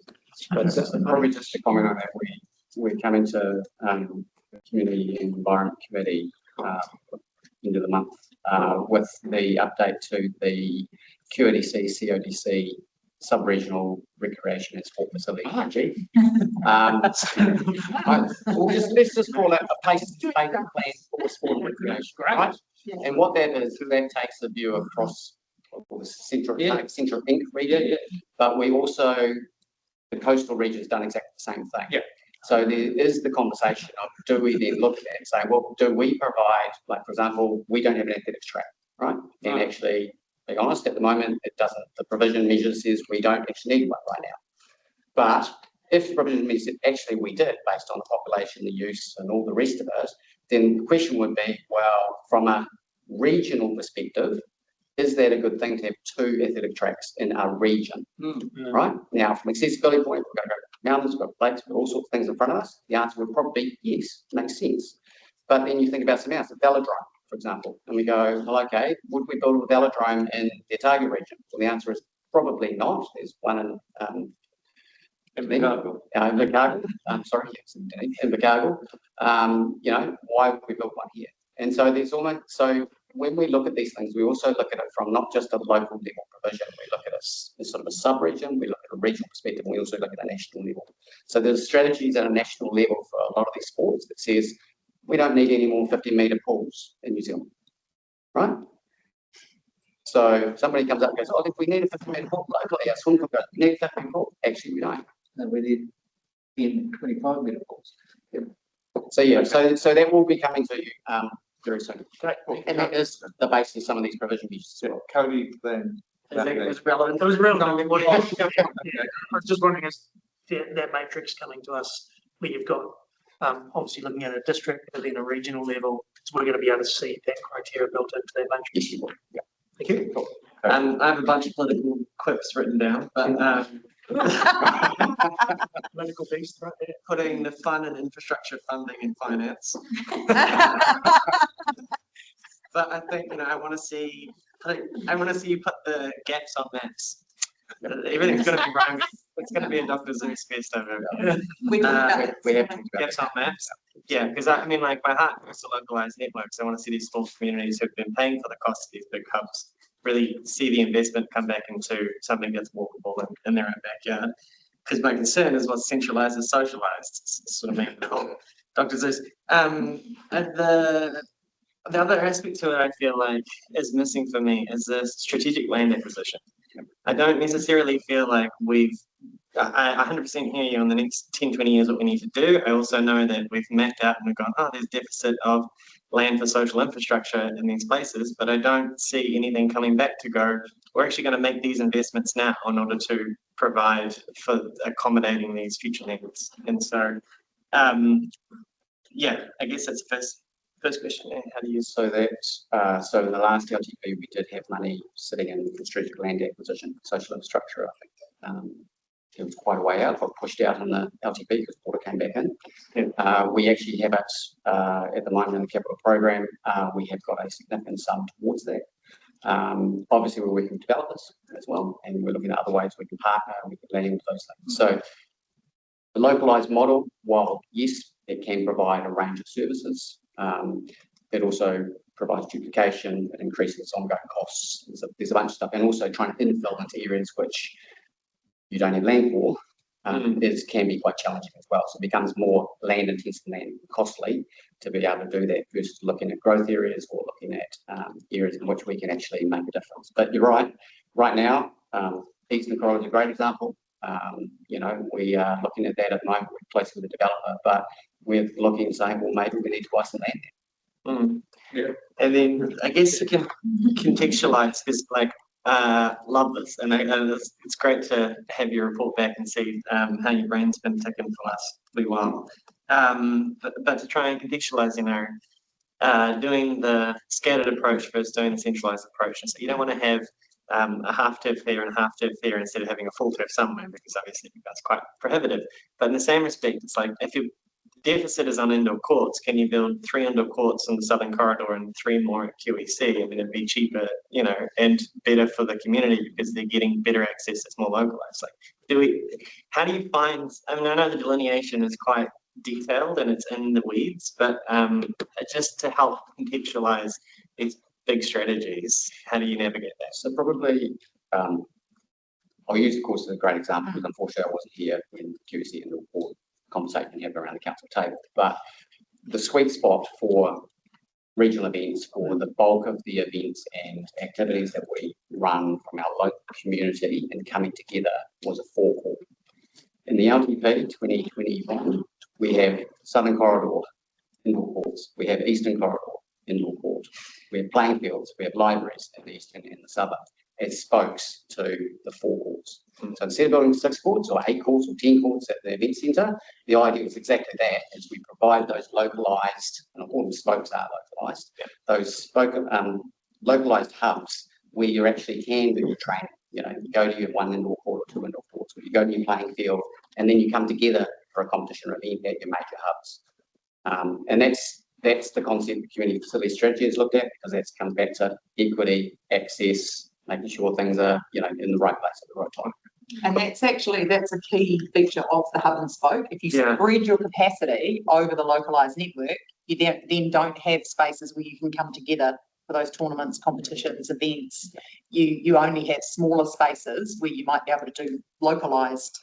But probably just to comment on that, we come into the Community and Environment Committee end of the month with the update to the QEDC, CODC sub-regional recreation and sport facility. Let's just call it a place-based plan for sport and recreation, right? And what that is, that takes a view across the central Inc region, but we also, the coastal region's done exactly the same thing. Yeah. So there is the conversation of, do we then look at that and say, well, do we provide, like, for example, we don't have an athletics track, right? And actually, to be honest, at the moment, it doesn't, the provision measure says we don't actually need one right now. But if the provision means that actually we did, based on the population, the use and all the rest of it, then the question would be, well, from a regional perspective, is that a good thing to have 2 athletic tracks in our region, right? Now, from accessibility point, we've got to go mountains, we've got lakes, we've got all sorts of things in front of us. The answer would probably be yes, makes sense. But then you think about something else, a velodrome, for example, and we go, well, okay, would we build a velodrome in the Otago region? Well, the answer is probably not. There's one in Invercargill. Sorry, yes, Invercargill. You know, why would we build one here? And so there's almost, so when we look at these things, we also look at it from not just a local level provision, we look at it as sort of a sub-region, we look at a regional perspective, and we also look at a national level. So there's strategies at a national level for a lot of these sports that says, we don't need any more 50-metre pools in New Zealand, right? So somebody comes up and goes, oh, if we need a 50-metre pool locally, our swim club goes, we need a 50-metre pool. Actually, we don't. No, we need 25-metre pools. Yeah. So yeah, so that will be coming to you very soon. Great. And that is the basis of some of these provision measures. Yeah, Cody, then. It was relevant. It was relevant. I was just wondering, is that matrix coming to us where you've got obviously looking at a district, but then a regional level, so we're going to be able to see that criteria built into that matrix? Yes, you will. Yeah. Thank you. Cool. I have a bunch of political quips written down, but political beast right there. Putting the fun and infrastructure funding in finance. But I think, you know, I want to see you put the gaps on maps. Everything's going to be wrong. It's going to be a Dr. Zeus fest over here. We have gaps on maps. Yeah, because I mean, like, my heart goes to localized networks. I want to see these small communities who've been paying for the cost of these big hubs really see the investment come back into something that's walkable in their own backyard. Because my concern is what's centralized is socialized. It's sort of me and the whole Dr. Zeus. The other aspect to it I feel like is missing for me is the strategic land acquisition. I don't necessarily feel like we've I 100% hear you on the next 10, 20 years what we need to do. I also know that we've mapped out and we've gone, oh, there's deficit of land for social infrastructure in these places, but I don't see anything coming back to go, we're actually going to make these investments now in order to provide for accommodating these future needs. And so, yeah, I guess that's the first question. How do you? So that, so in the last LTP, we did have money sitting in strategic land acquisition, social infrastructure, I think. It was quite a way out, got pushed out in the LTP because water came back in. We actually have it at the moment in the capital program. We have got a significant sum towards that. Obviously, we're working with developers as well, and we're looking at other ways we can partner, we can land with those things. So the localized model, while yes, it can provide a range of services, it also provides duplication, it increases ongoing costs. There's a bunch of stuff, and also trying to infill into areas which you don't have land for, can be quite challenging as well. So it becomes more land intensive and land costly to be able to do that versus looking at growth areas or looking at areas in which we can actually make a difference. But you're right. Right now, Eastern Corridor is a great example. You know, we are looking at that at the moment. We're close with the developer, but we're looking and saying, well, maybe we need to buy some land. Yeah. And then I guess you can contextualize this, like, love this, and it's great to have your report back and see how your brain's been ticking for the last wee while. But to try and contextualize, you know, doing the scattered approach versus doing the centralized approach, and so you don't want to have a half turf there and a half turf there instead of having a full turf somewhere, because obviously that's quite prohibitive. But in the same respect, it's like if your deficit is on indoor courts, can you build 3 indoor courts in the Southern Corridor and 3 more at QEC? I mean, it'd be cheaper, you know, and better for the community because they're getting better access. It's more localized. Like, how do you find? I mean, I know the delineation is quite detailed and it's in the weeds, but just to help contextualize these big strategies, how do you navigate that? So probably, I'll use, of course, as a great example because unfortunately I wasn't here when QEC and the conversation we have around the council table. But the sweet spot for regional events, for the bulk of the events and activities that we run from our local community and coming together, was a forecourt. In the LTP 2021, we have Southern Corridor indoor courts, we have Eastern Corridor indoor court, we have playing fields, we have libraries in the eastern and the southern as spokes to the forecourts. So instead of building 6 courts or 8 courts or 10 courts at the event centre, the idea is exactly that, is we provide those localised, and all the spokes are localised, those localised hubs where you actually can do your training. You know, you go to your 1 indoor court or 2 indoor courts, or you go to your playing field, and then you come together for a competition or event at your major hubs. And that's the concept the community facility strategy is looked at, because that comes back to equity, access, making sure things are, you know, in the right place at the right time. And that's a key feature of the hub and spoke. If you spread your capacity over the localised network, you then don't have spaces where you can come together for those tournaments, competitions, events. You only have smaller spaces where you might be able to do localised,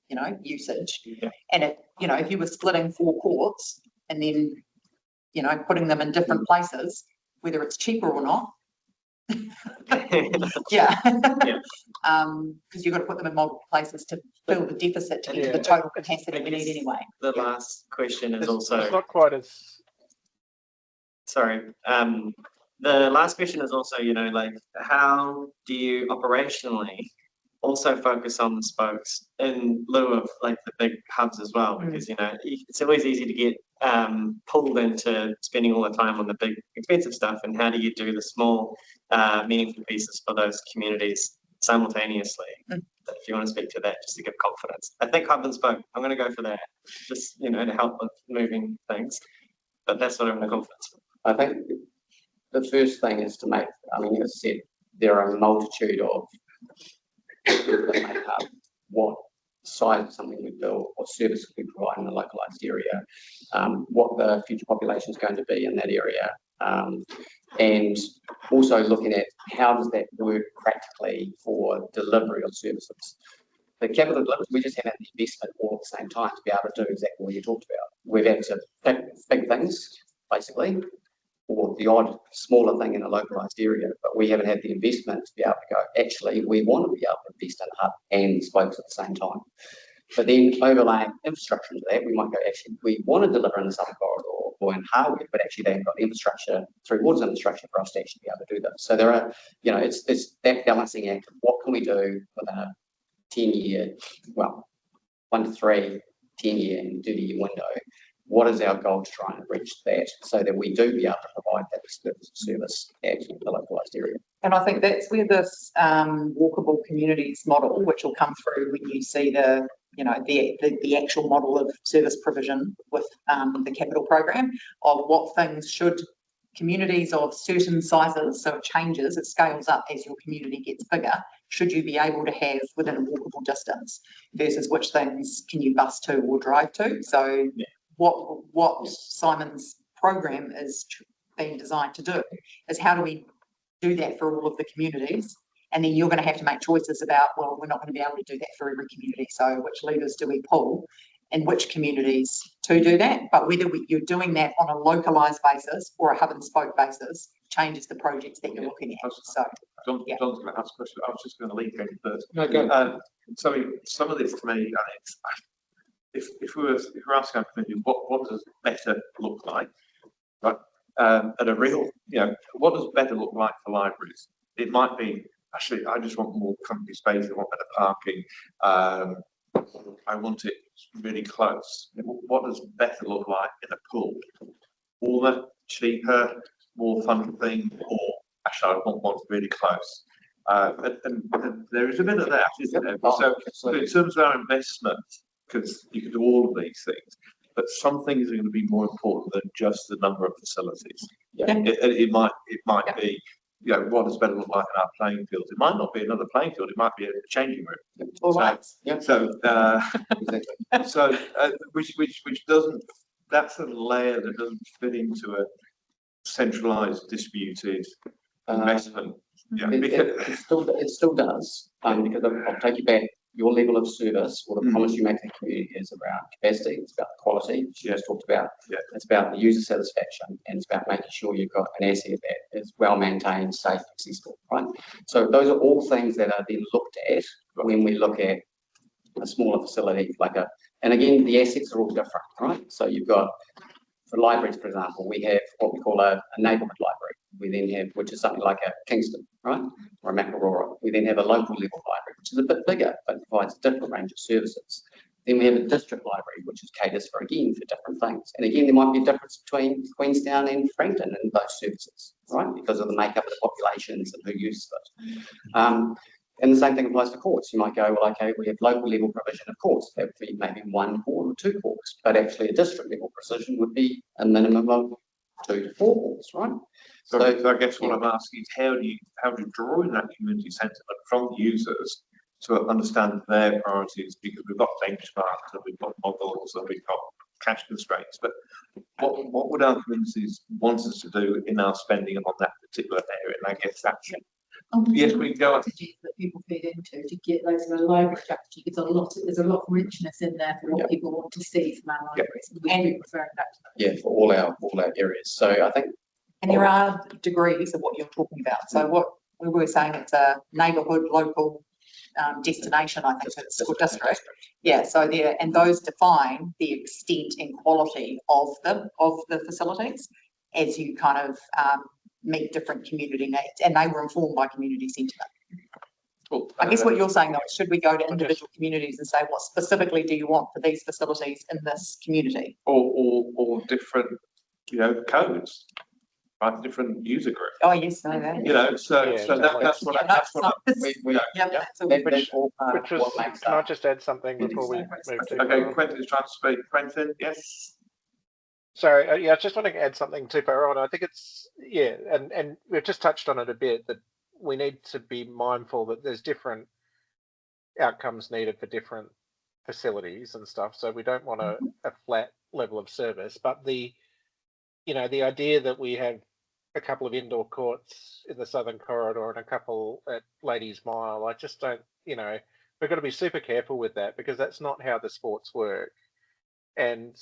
you know, usage. And if you were splitting 4 courts and then, you know, putting them in different places, whether it's cheaper or not, because you've got to put them in multiple places to fill the deficit to get to the total capacity we need anyway. The last question is also, it's not quite as, sorry, the last question is also, you know, like, how do you operationally also focus on the spokes in lieu of like the big hubs as well? Because, you know, it's always easy to get pulled into spending all the time on the big expensive stuff, and how do you do the small meaningful pieces for those communities simultaneously? If you want to speak to that, just to give confidence. I think hub and spoke, I'm going to go for that, just, you know, to help with moving things, but that's what I'm confidence. I think the first thing is to make, I mean, as I said, there are a multitude of that make up what size of something we build, what services we provide in a localised area, what the future population is going to be in that area, and also looking at how does that work practically for delivery of services. The capital delivery, we just had an investment all at the same time to be able to do exactly what you talked about. We've had to pick big things, basically, or the odd smaller thing in a localized area, but we haven't had the investment to be able to go, actually, we want to be able to invest in a hub and spokes at the same time. But then overlaying infrastructure into that, we might go, actually, we want to deliver in the Southern Corridor or in Harwood, but actually they haven't got the infrastructure, through waters infrastructure for us to actually be able to do that. So there are, you know, it's that balancing act of what can we do within a 10-year, well, 1 to 3, 10-year and 30-year window. What is our goal to try and reach that so that we do be able to provide that service at the localised area? And I think that's where this walkable communities model, which will come through when you see the, you know, the actual model of service provision with the capital program, of what things should communities of certain sizes, so it changes, it scales up as your community gets bigger, should you be able to have within a walkable distance, versus which things can you bus to or drive to. So what Simon's program is being designed to do is, how do we do that for all of the communities? And then you're going to have to make choices about, well, we're not going to be able to do that for every community, so which levers do we pull in which communities to do that? But whether you're doing that on a localised basis or a hub and spoke basis changes the projects that you're looking at. So John's going to ask a question. I was just going to leave Katie first. No, go. So some of this to me, if we're asking our community, what does better look like, right? And a real, you know, what does better look like for libraries? It might be, actually, I just want more company space. I want better parking. I want it really close. What does better look like in a pool? Warmer, cheaper, more fun thing, or actually, I want one really close. And there is a bit of that, isn't there? So in terms of our investment, because you can do all of these things, but some things are going to be more important than just the number of facilities. It might be, you know, what does better look like in our playing field? It might not be another playing field. It might be a changing room. All right. Which doesn't. That's a layer that doesn't fit into a centralised, distributed investment. It still does, because I'll take you back. Your level of service, or the promise you make to the community, is around capacity, it's about quality, which you just talked about, it's about the user satisfaction, and it's about making sure you've got an asset that is well maintained, safe, accessible, right? So those are all things that are then looked at when we look at a smaller facility, and again, the assets are all different, right? So you've got, for libraries, for example, we have what we call a neighbourhood library. We then have, which is something like a Kingston, right? Or a Makarora. We then have a local level library, which is a bit bigger, but provides a different range of services. Then we have a district library, which is caters for, again, for different things. And again, there might be a difference between Queenstown and Frankton in those services, right? Because of the makeup of the populations and who uses it. And the same thing applies for courts. You might go, well, okay, we have local level provision of courts. That would be maybe 1 court or 2 courts, but actually a district level provision would be a minimum of 2 to 4 courts, right? So I guess what I'm asking is, how do you draw in that community sentiment from users to understand their priorities? Because we've got benchmarks and we've got models and we've got cash constraints, but what would our communities want us to do in our spending on that particular area? And I guess that's yes, we can go on. Strategies that people feed into to get those in a library strategy. There's a lot of richness in there for what people want to see from our libraries. And we referring back to that. Yeah, for all our areas. So I think, and there are degrees of what you're talking about. So what we were saying, it's a neighbourhood, local destination, I think it's school district. Yeah, so there, and those define the extent and quality of the facilities as you kind of meet different community needs, and they were informed by community sentiment. Cool. I guess what you're saying though is, should we go to individual communities and say, what specifically do you want for these facilities in this community? Or different, you know, codes, right? Different user groups. Oh yes, no, that. You know, that's what that's all part of what makes. Can I just add something before we move to? Okay, Quentin's trying to speak. Quentin, yes. Sorry, I just want to add something to Paron. I think it's, and we've just touched on it a bit, that we need to be mindful that there's different outcomes needed for different facilities and stuff. So we don't want a flat level of service, but the idea that we have a couple of indoor courts in the Southern Corridor and a couple at Ladies Mile, I just don't, we've got to be super careful with that, because that's not how the sports work. And,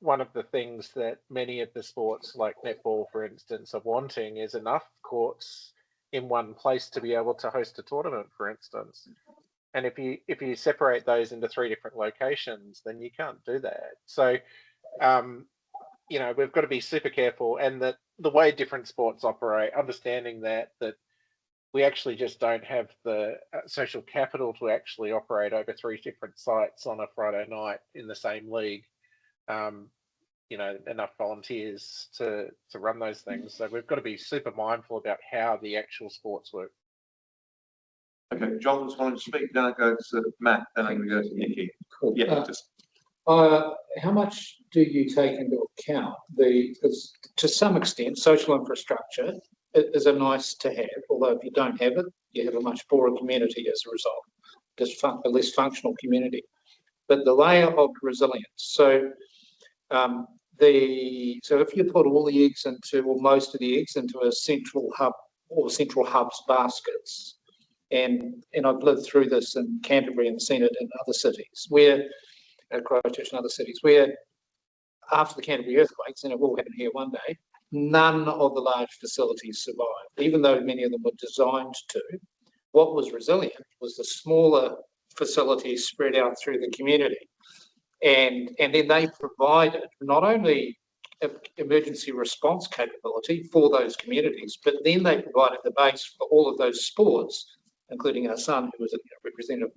one of the things that many of the sports like netball, for instance, are wanting is enough courts in one place to be able to host a tournament, for instance. And if you separate those into 3 different locations, then you can't do that. So, you know, we've got to be super careful, and that the way different sports operate, understanding that we actually just don't have the social capital to actually operate over 3 different sites on a Friday night in the same league. You know, enough volunteers to run those things. So we've got to be super mindful about how the actual sports work. Okay, John was wanting to speak, then I go to Matt, then I'm going to go to Nikki. Cool. Yeah, How much do you take into account because to some extent, social infrastructure is a nice to have, although if you don't have it, you have a much poorer community as a result, just a less functional community. But the layer of resilience. So if you put all the eggs into, or most of the eggs into a central hub or central hubs baskets, and I've lived through this in Canterbury and seen it in other cities, where Christchurch and other cities, where after the Canterbury earthquakes, and it will happen here one day, none of the large facilities survived, even though many of them were designed to. What was resilient was the smaller facilities spread out through the community. And then they provided not only emergency response capability for those communities, but then they provided the base for all of those sports, including our son, who was a representative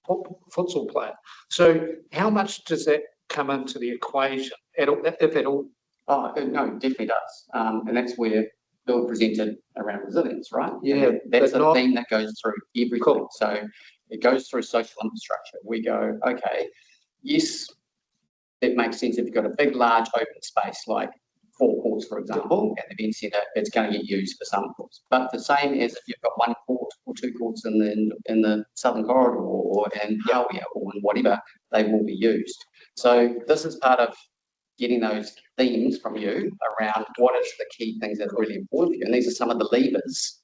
futsal player. So how much does that come into the equation, if at all? Oh, no, it definitely does. And that's where Bill presented around resilience, right? Yeah. That's a theme that goes through everything. Cool. So it goes through social infrastructure. We go, okay, yes, it makes sense if you've got a big, large open space like 4 courts, for example, at the event centre, it's going to get used for some courts. But the same as if you've got 1 court or 2 courts in the Southern Corridor or in Hawea or in whatever, they will be used. So this is part of getting those themes from you around what is the key things that are really important for you. And these are some of the levers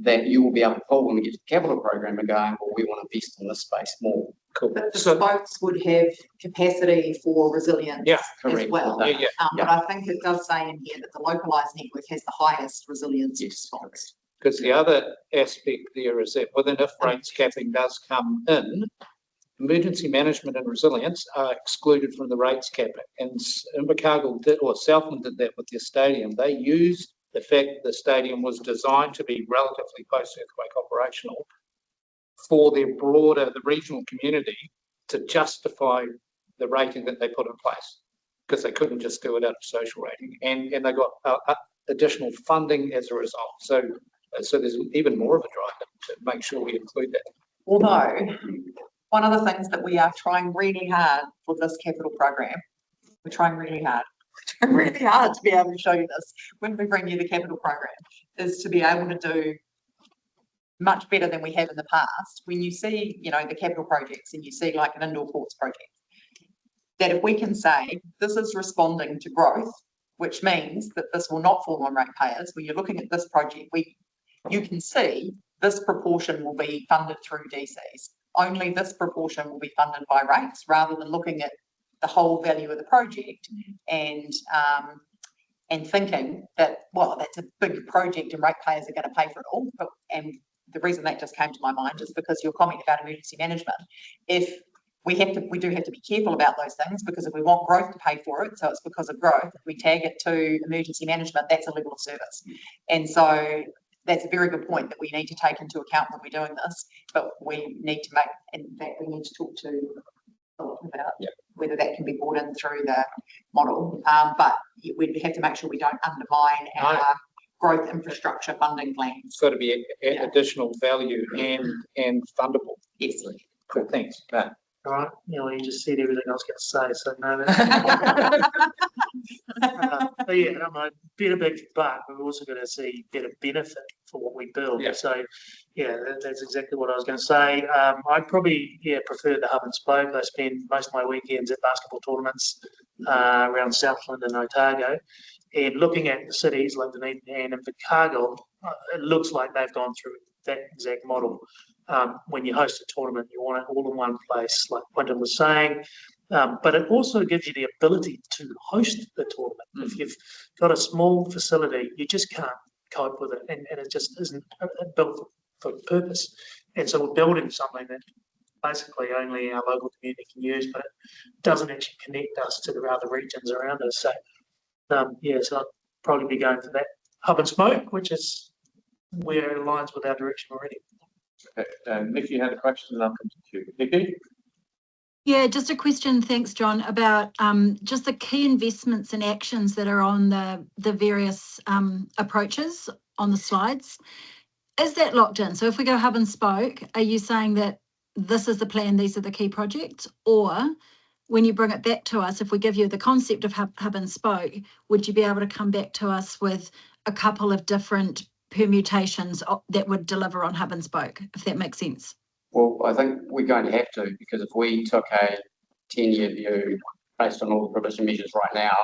that you will be able to pull when we get to the capital program and going, well, we want to invest in this space more. Cool. But the spokes would have capacity for resilience as well. But I think it does say in here that the localised network has the highest resilience response. Because the other aspect there is that within if rates capping does come in, emergency management and resilience are excluded from the rates capping. And Invercargill did, or Southland did that with their stadium. They used the fact that the stadium was designed to be relatively post-earthquake operational for their broader, the regional community, to justify the rating that they put in place, because they couldn't just do it out of social rating. And they got additional funding as a result. So there's even more of a drive to make sure we include that. Although, one of the things that we are trying really hard for this capital program, we're trying really hard to be able to show you this when we bring you the capital program, is to be able to do much better than we have in the past. When you see, you know, the capital projects and you see like an indoor courts project, that if we can say this is responding to growth, which means that this will not fall on ratepayers, when you're looking at this project, you can see this proportion will be funded through DCs. Only this proportion will be funded by rates, rather than looking at the whole value of the project and thinking that, well, that's a big project and ratepayers are going to pay for it all. And the reason that just came to my mind is because your comment about emergency management. If we do have to be careful about those things, because if we want growth to pay for it, so it's because of growth, if we tag it to emergency management, that's a level of service. And so that's a very good point that we need to take into account when we're doing this, but we need to make, in fact, we need to talk to about whether that can be brought in through the model. But we have to make sure we don't undermine our growth infrastructure funding plans. It's got to be additional value and fundable. Yes. Cool, thanks. Matt. All right, you just said everything I was going to say, so no. But yeah, I'm better big but we're also going to see better benefit for what we build. Yeah. So yeah, that's exactly what I was going to say. I'd probably prefer the hub and spoke. I spend most of my weekends at basketball tournaments around Southland and Otago, and looking at the cities like Dunedin and Invercargill, it looks like they've gone through that exact model. When you host a tournament, you want it all in one place, like Quentin was saying. But it also gives you the ability to host the tournament. If you've got a small facility, you just can't cope with it, and it just isn't built for purpose. And so we're building something that basically only our local community can use, but it doesn't actually connect us to the other regions around us. So, so I'd probably be going for that hub and spoke, which is where it aligns with our direction already. Okay, Nikki had a question, and I'll come to you. Nikki? Yeah, just a question, thanks, John, about just the key investments and actions that are on the various approaches on the slides. Is that locked in? So if we go hub and spoke, are you saying that this is the plan, these are the key projects? Or when you bring it back to us, if we give you the concept of hub and spoke, would you be able to come back to us with a couple of different permutations that would deliver on hub and spoke, if that makes sense? Well, I think we're going to have to, because if we took a 10-year view based on all the provision measures right now,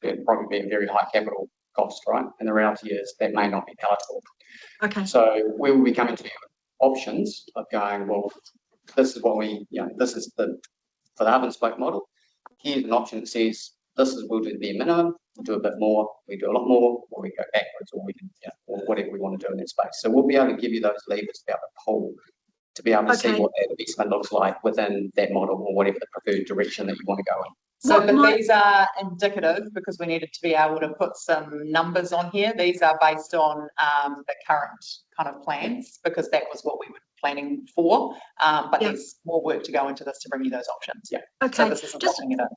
there'd probably be a very high capital cost, right? And the reality is that may not be palatable. Okay. So we will be coming to you with options of going, well, this is what we, this is for the hub and spoke model. Here's an option that says, we'll do the bare minimum, we'll do a bit more, we do a lot more, or we go backwards, or we can, or whatever we want to do in that space. So we'll be able to give you those levers to be able to pull, to be able to see what that investment looks like within that model, or whatever the preferred direction that you want to go in. So these are indicative because we needed to be able to put some numbers on here. These are based on the current kind of plans because that was what we were planning for. But there's more work to go into this to bring you those options. Yeah. Okay. So this isn't locking it up.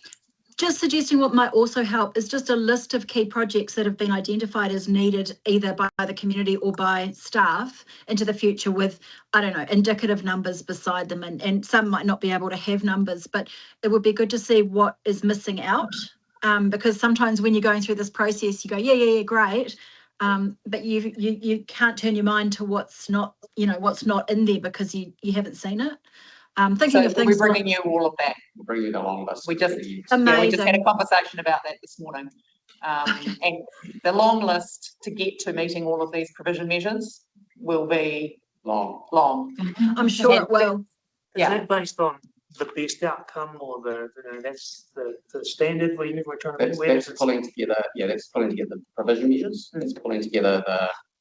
Just suggesting what might also help is just a list of key projects that have been identified as needed either by the community or by staff into the future with, I don't know, indicative numbers beside them. And some might not be able to have numbers, but it would be good to see what is missing out. Because sometimes when you're going through this process, you go, yeah, great. But you can't turn your mind to what's not, what's not in there because you haven't seen it. Thinking of things. We're bringing you all of that. We'll bring you the long list. We just had a conversation about that this morning. And the long list to get to meeting all of these provision measures will be long. I'm sure it will. Is that based on the best outcome or that's the standard we're trying to that's pulling together, that's pulling together the provision measures. It's pulling together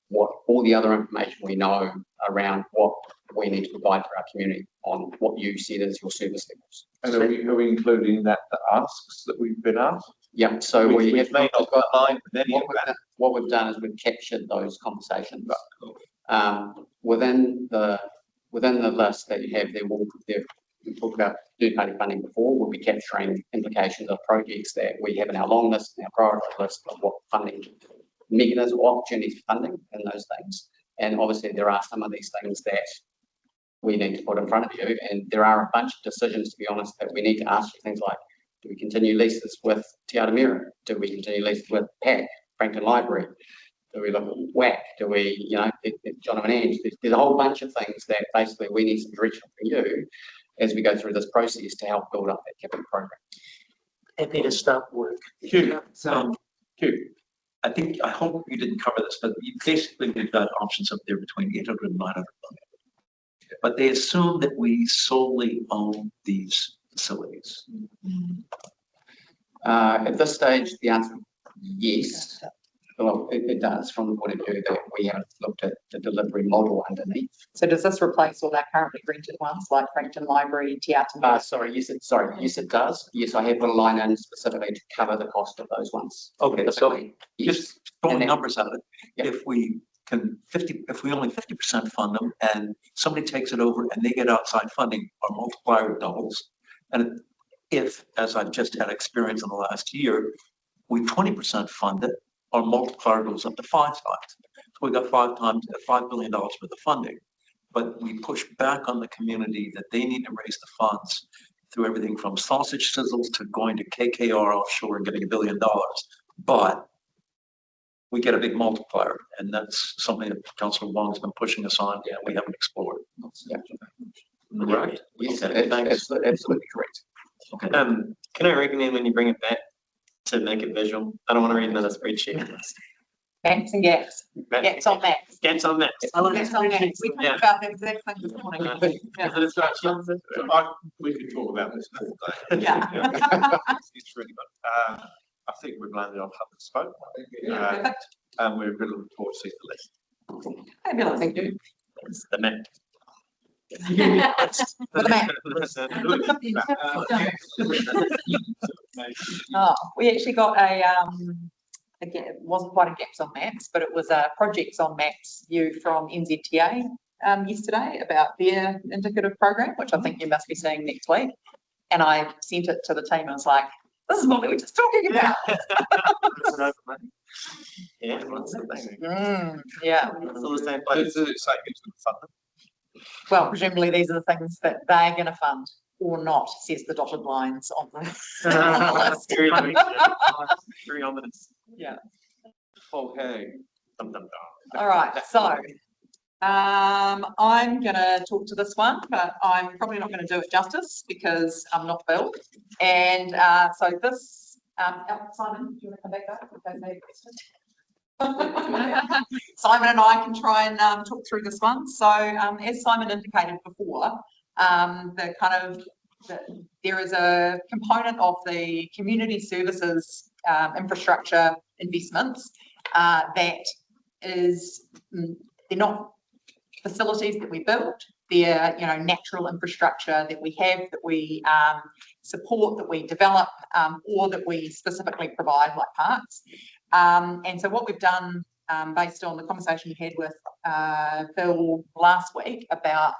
what all the other information we know around what we need to provide for our community on what you said as your service levels. And are we including that the asks that we've been asked? Yeah, so we may not go aligned with any of that. What we've done is we've captured those conversations. Within the list that you have, we talked about third-party funding before. We'll be capturing implications of projects that we have in our long list, and our priority list of what funding mechanisms or opportunities for funding and those things. And obviously there are some of these things that we need to put in front of you, and there are a bunch of decisions, to be honest, that we need to ask you. Things like, do we continue leases with Te Aramira? Do we continue leases with PAC, Frankton Library? Do we look at WAC? Do we, John and Ange? There's a whole bunch of things that basically we need some direction from you as we go through this process to help build up that capital program. Happy to start work. Hugh, I hope you didn't cover this, but we've got options up there between 800 and 900 million. But they assume that we solely own these facilities. At this stage, the answer is yes. Well, it does from the point of view that we haven't looked at the delivery model underneath. So does this replace all our currently rented ones like Frankton Library, Te Aramira? Yes, it does. Yes, I have put a line in specifically to cover the cost of those ones. Okay, so just throwing numbers at it. If we only 50% fund them and somebody takes it over and they get outside funding, our multiplier doubles. And if, as I've just had experience in the last year, we 20% fund it, our multiplier goes up to 5 times. So we got $5 billion worth of funding. But we push back on the community that they need to raise the funds through everything from sausage sizzles to going to KKR offshore and getting $1 billion. But we get a big multiplier, and that's something that Councillor Wong's been pushing us on, and we haven't explored. Correct? Yes, absolutely correct. Okay. Can I recommend when you bring it back to make it visual? I don't want to read another spreadsheet. Maps and gaps. Gaps on maps. Gaps on maps. Gaps on maps. We talked about the exact thing this morning. Yeah. We could talk about this all day. Yeah. It's really good. I think we've landed on hub and spoke. Perfect. And we're really looking forward to seeing the list. Fabulous. Thank you. It's the map. With a map. Oh, we actually got again, it wasn't quite a gaps on maps, but it was a projects on maps view from NZTA yesterday about their indicative program, which I think you must be seeing next week. And I sent it to the team and I was like, this is what we were just talking about. Yeah, what's the thing? Yeah. It's all the same But place. it's the same, it's going to fund them. Well, presumably these are the things that they're going to fund or not, says the dotted lines on the list. Very ominous. Very ominous. Yeah. Okay. Dum, dum, dum. All right. So I'm going to talk to this one, but I'm probably not going to do it justice because I'm not Bill. And so this, Simon, do you want to come back up? Okay, no question. Simon and I can try and talk through this one. So as Simon indicated before, there is a component of the community services infrastructure investments that is, they're not facilities that we build, they're natural infrastructure that we have, that we support, that we develop, or that we specifically provide, like parks. And so what we've done, based on the conversation we had with Bill last week about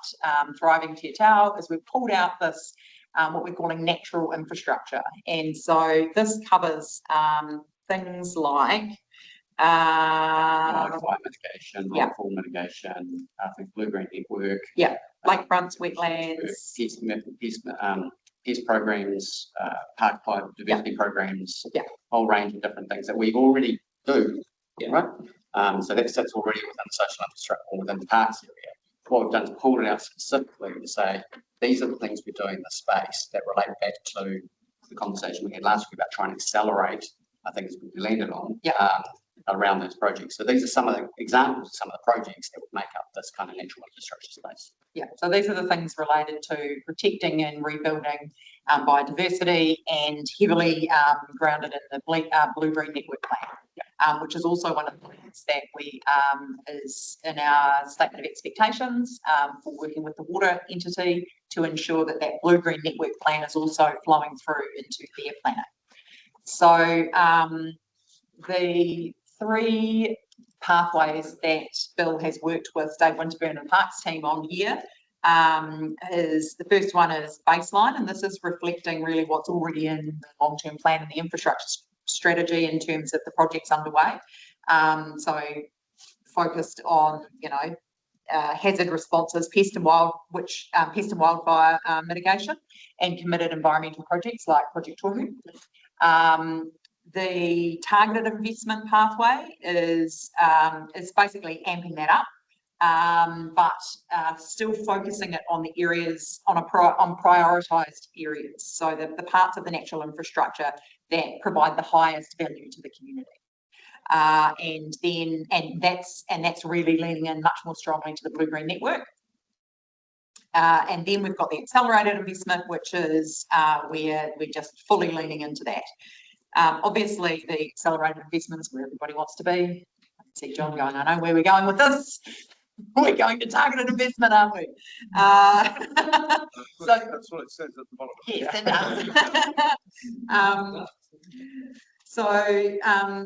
Thriving Te Tau, is we've pulled out this, what we're calling natural infrastructure. And so this covers things like wildfire mitigation, rainfall mitigation, I think blue-green network. Yeah, lakefronts, wetlands. Pest programs, park biodiversity programs, yeah, whole range of different things that we already do, right? So that sits already within the social infrastructure, within the parks area. What we've done is pulled it out specifically to say, these are the things we're doing in the space that relate back to the conversation we had last week about trying to accelerate, I think is what we landed on, around those projects. So these are some of the examples of some of the projects that would make up this kind of natural infrastructure space. Yeah, so these are the things related to protecting and rebuilding biodiversity, and heavily grounded in the blue-green network plan, which is also one of the things that we is in our statement of expectations for working with the water entity to ensure that that blue-green network plan is also flowing through into their planning. So the three pathways that Bill has worked with Dave Winterburn and Parks team on here is, the first one is baseline, and this is reflecting really what's already in the long-term plan and the infrastructure strategy in terms of the projects underway. So focused on, hazard responses, pest and wildfire mitigation, and committed environmental projects like Project Tohu. The targeted investment pathway is basically amping that up, but still focusing it on the areas, on prioritised areas. So the parts of the natural infrastructure that provide the highest value to the community. And that's really leaning in much more strongly to the blue-green network. And then we've got the accelerated investment, which is where we're just fully leaning into that. Obviously, the accelerated investment is where everybody wants to be. I can see John going, I know where we're going with this. We're going to targeted investment, aren't we? So that's what it says at the bottom. Yes, it does.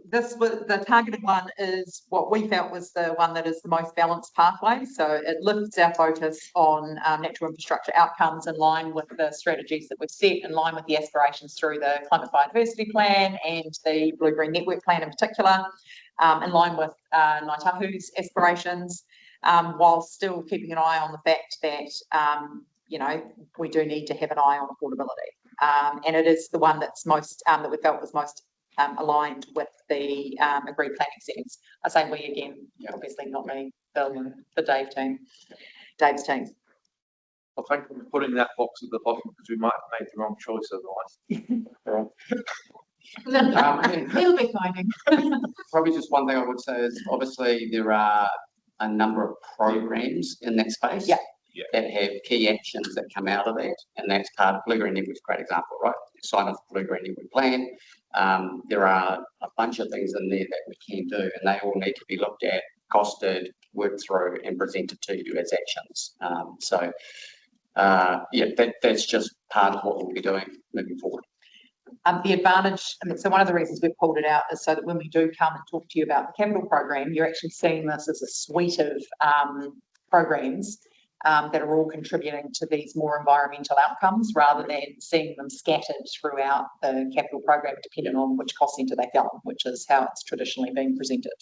This was the targeted one, is what we felt was the one that is the most balanced pathway. So it lifts our focus on natural infrastructure outcomes in line with the strategies that we've set, in line with the aspirations through the Climate Biodiversity Plan and the Blue-Green Network Plan in particular, in line with Ngāi Tahu's aspirations, while still keeping an eye on the fact that we do need to have an eye on affordability. And it is the one that's most that we felt was most aligned with the agreed planning settings. I say we again, obviously not me, Bill and the Dave's team. Well, thank you for putting that box at the bottom, because we might have made the wrong choice otherwise. He'll be finding. Probably just one thing I would say is obviously there are a number of programs in that space. Yeah. That have key actions that come out of that, and that's part of Blue Green Network's a great example, right? Sign off the Blue Green Network plan. There are a bunch of things in there that we can do, and they all need to be looked at, costed, worked through, and presented to you as actions. That's just part of what we'll be doing moving forward. The advantage, so one of the reasons we've pulled it out is so that when we do come and talk to you about the capital program, you're actually seeing this as a suite of programs that are all contributing to these more environmental outcomes rather than seeing them scattered throughout the capital program depending on which cost centre they fell on, which is how it's traditionally been presented.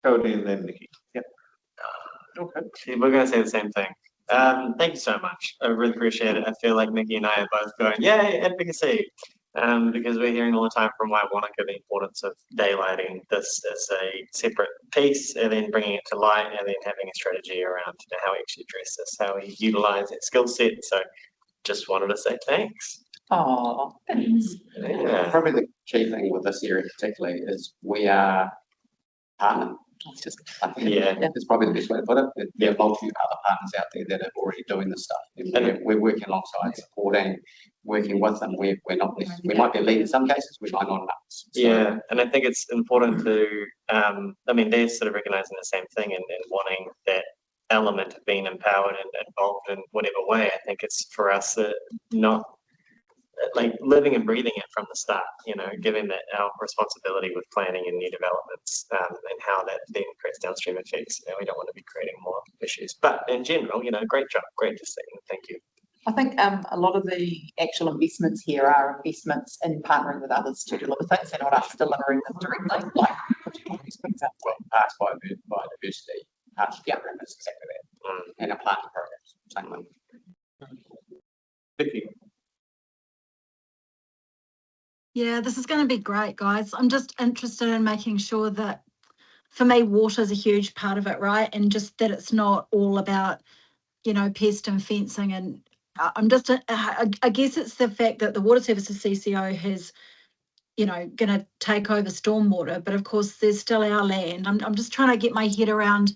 Cody and then Nikki. Yep. Okay. We're going to say the same thing. Thank you so much. I really appreciate it. I feel like Nikki and I are both going, yay, advocacy. Because we're hearing all the time from Wanaka the importance of daylighting this as a separate piece and then bringing it to light and then having a strategy around how we actually address this, how we utilize that skill set. So just wanted to say thanks. Oh, thanks. Yeah. Probably the key thing with this area particularly is we are partner. I think it's probably the best way to put it. There are multiple other partners out there that are already doing this stuff. And we're working alongside, supporting, working with them. We might be lead in some cases, we might not in others. Yeah, and I think it's important to, they're sort of recognizing the same thing and wanting that element of being empowered and involved in whatever way. I think it's for us not like living and breathing it from the start, given that our responsibility with planning and new developments and how that then creates downstream effects. We don't want to be creating more issues, but in general, great job, great to see, thank you. I think a lot of the actual investments here are investments in partnering with others to deliver things. They're not us delivering them directly. Like, well, Parks Biodiversity, Parks program is exactly that, and a planting program, same thing. Nikki. Yeah, this is going to be great, guys. I'm just interested in making sure that, for me, water is a huge part of it, right? And just that it's not all about, pest and fencing. And I'm just, I guess it's the fact that the Water Services CCO has, going to take over stormwater, but of course there's still our land. I'm just trying to get my head around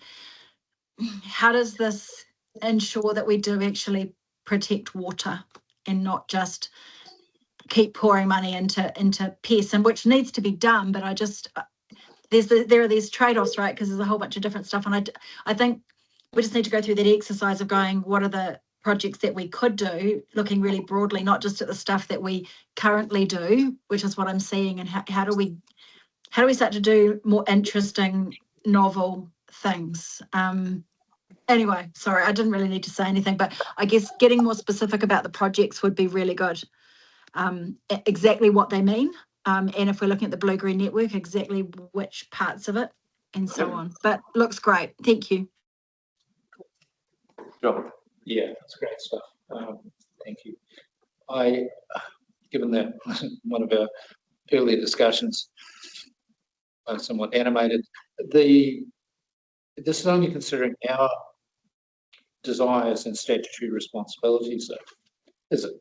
how does this ensure that we do actually protect water and not just keep pouring money into pests, and which needs to be done, but I just there are these trade-offs, right? Because there's a whole bunch of different stuff, and I think we just need to go through that exercise of going, what are the projects that we could do, looking really broadly, not just at the stuff that we currently do, which is what I'm seeing, and how do we start to do more interesting, novel things. Anyway, sorry, I didn't really need to say anything, but I guess getting more specific about the projects would be really good. Exactly what they mean, and if we're looking at the Blue-Green Network, exactly which parts of it and so on. But looks great. Thank you. Yeah, that's great stuff. Thank you. Given that one of our earlier discussions are somewhat animated, this is only considering our desires and statutory responsibilities, is it?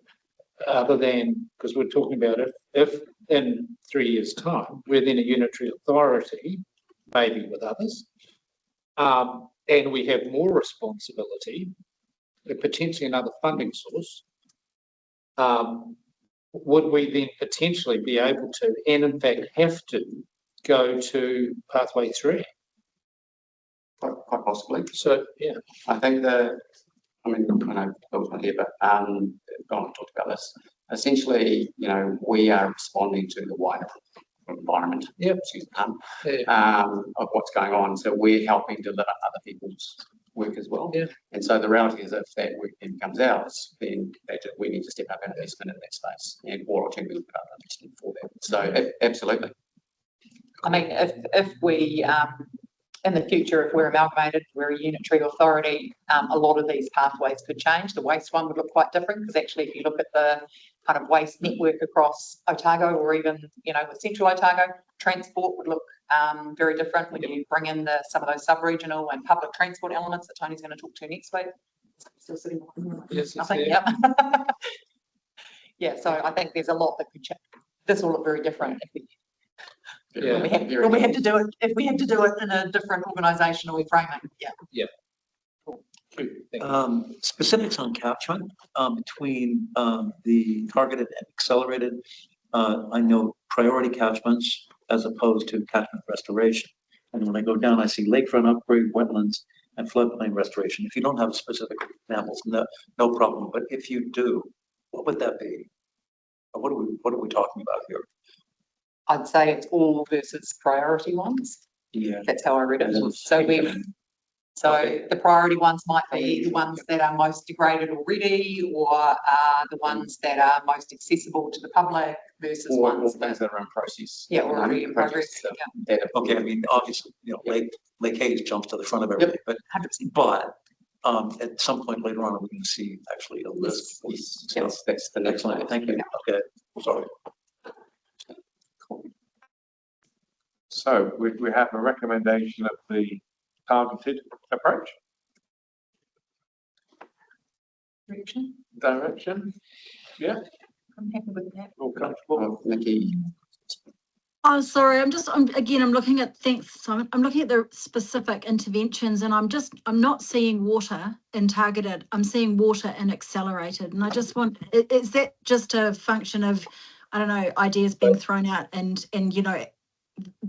Other than, because we're talking about if in 3 years' time, we're then a unitary authority, maybe with others, and we have more responsibility, potentially another funding source, would we then potentially be able to, and in fact have to, go to Pathway 3? Quite possibly. So, yeah. I think I know Bill's not here, but Don talked about this. Essentially, we are responding to the wider environment, of what's going on. So we're helping deliver other people's work as well. Yeah. And so the reality is, if that work then becomes ours, then we need to step up our investment in that space, and or alternatively put up investment for that. So absolutely. If we in the future, if we're amalgamated, we're a unitary authority, a lot of these pathways could change. The waste one would look quite different, because actually if you look at the kind of waste network across Otago, or even, with Central Otago, transport would look very different when you bring in some of those sub-regional and public transport elements that Tony's going to talk to next week. Still sitting behind. Yes, nothing. Yep. Yeah, so I think there's a lot that could change. This will look very different if we, Yeah. when we have to do it, if we have to do it in a different organisational framing, yeah. Specifics on catchment, between, the targeted and accelerated. I know priority catchments as opposed to catchment restoration. And when I go down, I see lakefront upgrade, wetlands, and floodplain restoration. If you don't have specific examples, no problem. But if you do, what would that be? What are we talking about here? I'd say it's all versus priority ones. Yeah. That's how I read it. So the priority ones might be the ones that are most degraded already, or the ones that are most accessible to the public versus ones things that are in process. Yeah, or already in progress. Okay, I mean, obviously, Lake Hayes jumps to the front of everything, but at some point later on, we're going to see actually a list. Yes, that's the next one. Thank you. Okay, sorry. So we have a recommendation of the targeted approach. Direction. Yeah. I'm happy with that. All comfortable. Nikki. Oh, sorry, I'm looking at, thanks, Simon. I'm looking at the specific interventions and I'm not seeing water in targeted. I'm seeing in accelerated. And I just want, is that just a function of, I don't know, ideas being thrown out and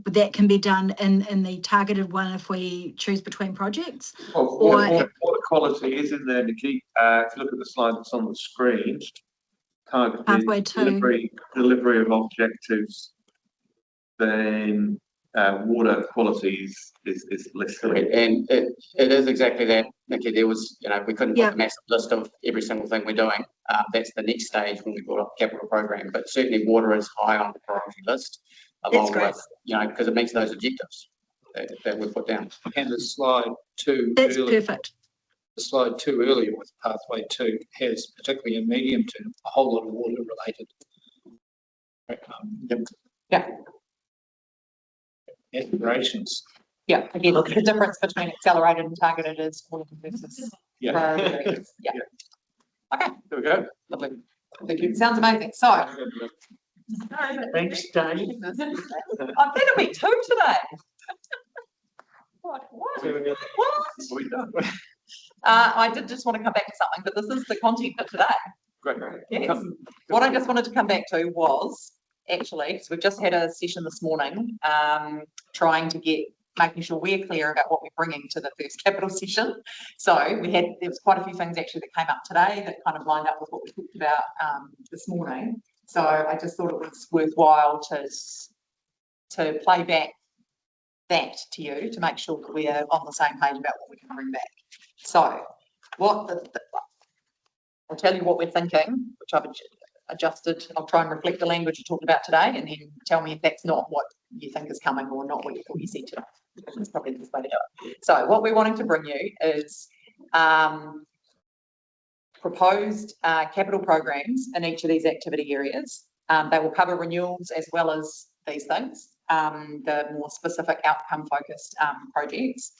that can be done in the targeted one if we choose between projects? Well, water quality is in there, Nikki. If you look at the slide that's on the screen, targeted Pathway 2. delivery of objectives, then water quality is listed. And it is exactly that, Nikki. There was, we couldn't put a massive list of every single thing we're doing. That's the next stage when we brought up the capital program. But certainly water is high on the priority list, along with, because it meets those objectives that we put down. And the slide 2. That's perfect. The slide 2 earlier with pathway 2 has, particularly in medium term, a whole lot of water related. Aspirations. Yeah, again, the difference between accelerated and targeted is quality versus priority. Yeah. Okay. There we go. Lovely. Thank you. Sounds amazing. So. Thanks, Dave. I've been a bit too today. What? I did just want to come back to something, but this is the content for today. Great. Yes. What I just wanted to come back to was actually, because we've just had a session this morning, making sure we're clear about what we're bringing to the first capital session. So there was quite a few things actually that came up today that kind of lined up with what we talked about this morning. So I just thought it was worthwhile to play back that to you to make sure that we're on the same page about what we can bring back. So I'll tell you what we're thinking, which I've adjusted. I'll try and reflect the language you talked about today, and then tell me if that's not what you think is coming or not what you thought you said today. That's probably the best way to do it. So what we're wanting to bring you is proposed capital programs in each of these activity areas. They will cover renewals as well as these things, the more specific outcome focused projects.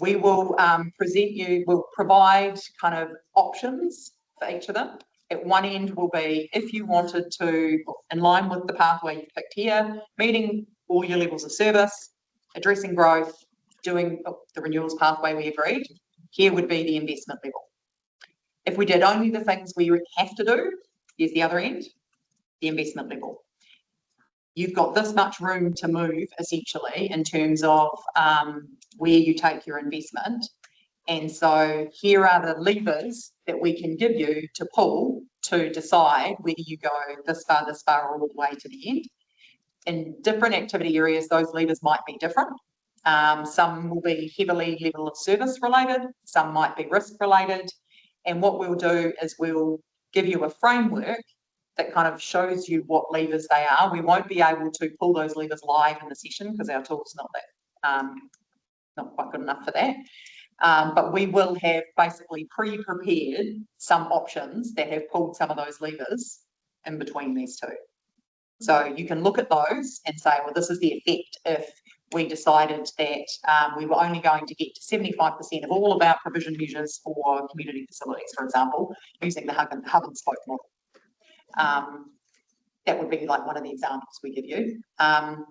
We will we'll provide kind of options for each of them. At one end will be if you wanted to, in line with the pathway you picked here, meeting all your levels of service, addressing growth, doing the renewals pathway we agreed, here would be the investment level. If we did only the things we have to do, here's the other end, the investment level. You've got this much room to move essentially in terms of where you take your investment. And so here are the levers that we can give you to pull to decide whether you go this far, or all the way to the end. In different activity areas, those levers might be different. Some will be heavily level of service related, some might be risk related. And what we'll do is we'll give you a framework that kind of shows you what levers they are. We won't be able to pull those levers live in the session because our tool's not quite good enough for that. But we will have basically pre-prepared some options that have pulled some of those levers in between these two. So you can look at those and say, well, this is the effect if we decided that we were only going to get to 75% of all of our provision measures for community facilities, for example, using the hub and spoke model. That would be like one of the examples we give you. And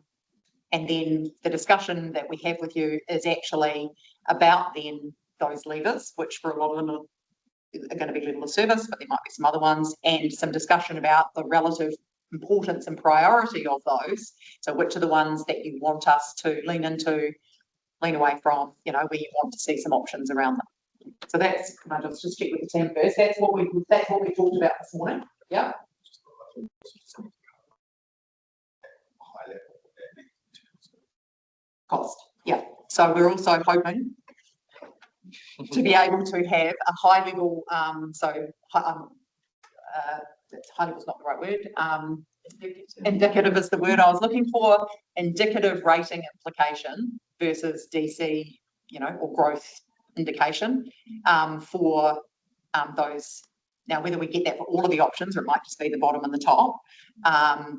then the discussion that we have with you is actually about then those levers, which for a lot of them are going to be level of service, but there might be some other ones, and some discussion about the relative importance and priority of those. So which are the ones that you want us to lean into, lean away from, you know, where you want to see some options around them. So that's, can I just check with the team first? That's what we talked about this morning. Yeah. Cost. Yeah. So we're also hoping to be able to have a high level, high level is not the right word. Indicative is the word I was looking for. Indicative rating implication versus DC, you know, or growth indication for those. Now, whether we get that for all of the options, or it might just be the bottom and the top,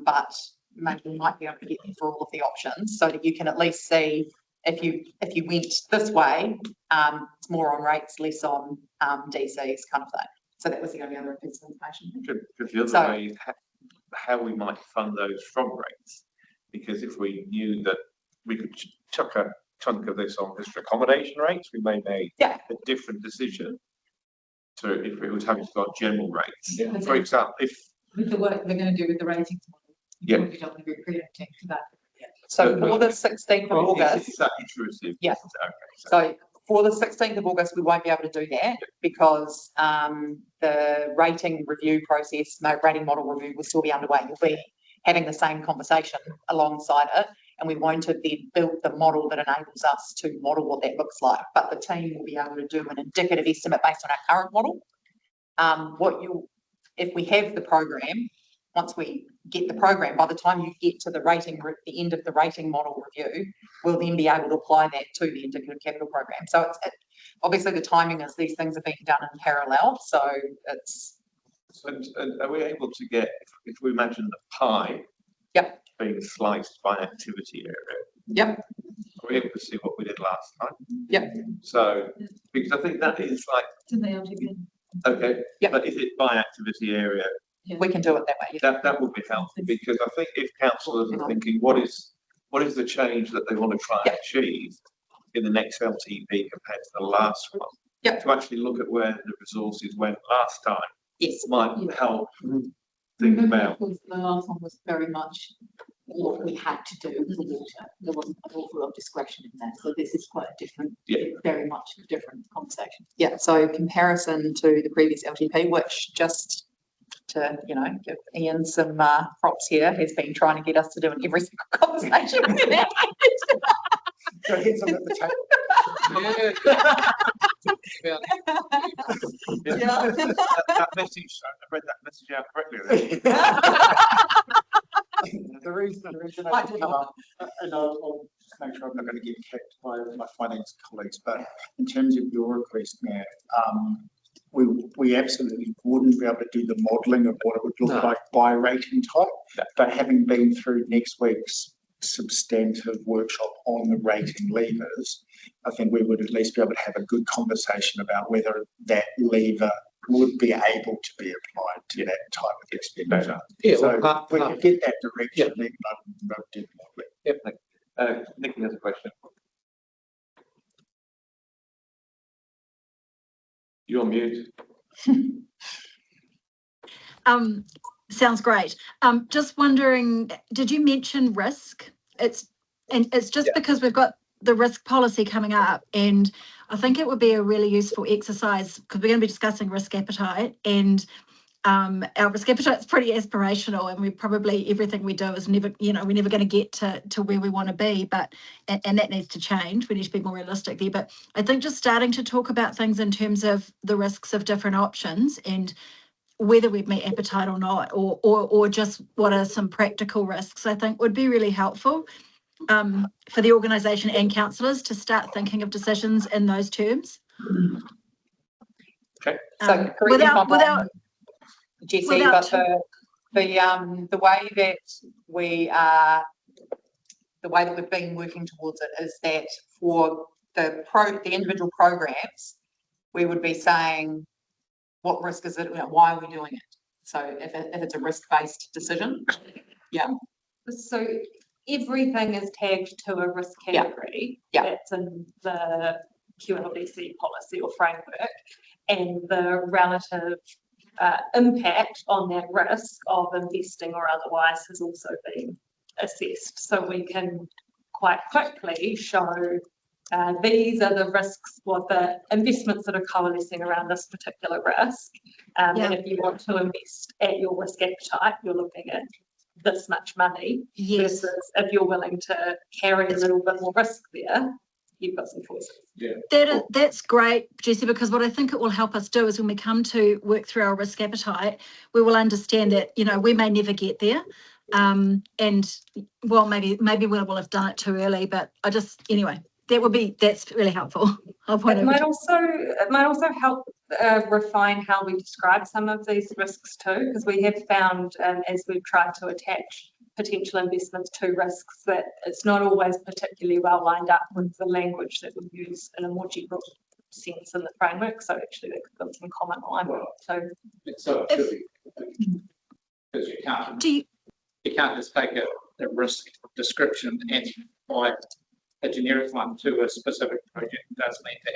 but maybe we might be able to get them for all of the options, so that you can at least see if you went this way, it's more on rates, less on DCs, kind of thing. So that was the only other piece of information. Because the other way is how we might fund those from rates, because if we knew that we could chuck a chunk of this on district accommodation rates, we may make a different decision to if it was having to go on general rates. Yeah. For example, if with the work they're going to do with the ratings model, yeah, we don't want to be preempting to that. So for the 16th of August, it's that intrusive. Yeah. Okay. So for the 16th of August, we won't be able to do that because the rating review process, rating model review will still be underway. You'll be having the same conversation alongside it, and we won't have then built the model that enables us to model what that looks like. But the team will be able to do an indicative estimate based on our current model. If we have the program, once we get the program, by the time you get to the the end of the rating model review, we'll then be able to apply that to the indicative capital program. So obviously the timing is these things are being done in parallel. So it's. And are we able to get, if we imagine the pie being sliced by activity area? Yep. Are we able to see what we did last time? Yep. So, because I think that is like. Okay. Yep. But is it by activity area? We can do it that way. That would be helpful, because I think if councillors are thinking, what is the change that they want to try and achieve in the next LTP compared to the last one? Yep. To actually look at where the resources went last time. Yes. Might help think about. The last one was very much what we had to do with the water. There wasn't an awful lot of discretion in there. So this is quite a different, very much a different conversation. Yeah. So comparison to the previous LTP, which just to, you know, give Ian some props here, has been trying to get us to do in every single conversation. Go hit some at the table. That message, I read that message out correctly. The reason I come up, and I'll make sure I'm not going to get kicked by my finance colleagues, but in terms of your request, Matt, we absolutely wouldn't be able to do the modelling of what it would look like by rating type, but having been through next week's substantive workshop on the rating levers, I think we would at least be able to have a good conversation about whether that lever would be able to be applied to that type of expenditure. Yeah, so we could get that direction, then not do the modelling. Yep. Nikki has a question. You're on mute. Sounds great. Just wondering, did you mention risk? It's just because we've got the risk policy coming up, and I think it would be a really useful exercise because we're going to be discussing risk appetite, and our risk appetite is pretty aspirational, and we probably everything we do is never, you know, we're never going to get to where we want to be, but and that needs to change. We need to be more realistic there. But I think just starting to talk about things in terms of the risks of different options and whether we've met appetite or not, or just what are some practical risks, I think would be really helpful for the organisation and councillors to start thinking of decisions in those terms. Okay. So without Jessie, but the way that we've been working towards it is that for the individual programs, we would be saying, what risk is it? Why are we doing it? So if it's a risk-based decision, yeah. So everything is tagged to a risk Yeah. category. Yeah. That's in the QLDC policy or framework, and the relative impact on that risk of investing or otherwise has also been assessed. So we can quite quickly show these are the risks, what the investments that are coalescing around this particular risk. And if you want to invest at your risk appetite, you're looking at this much money. Yes. Versus if you're willing to carry a little bit more risk there, you've got some choices. Yeah. That's great, Jessie, because what I think it will help us do is when we come to work through our risk appetite, we will understand that, you know, we may never get there. And well, maybe we will have done it too early, but anyway, that's really helpful. It might also help refine how we describe some of these risks too, because we have found as we've tried to attach potential investments to risks that it's not always particularly well lined up with the language that we use in a more general sense in the framework. So actually there could be some common alignment. So it should be. Because you can't just take a risk description and apply a generic one to a specific project. It does need to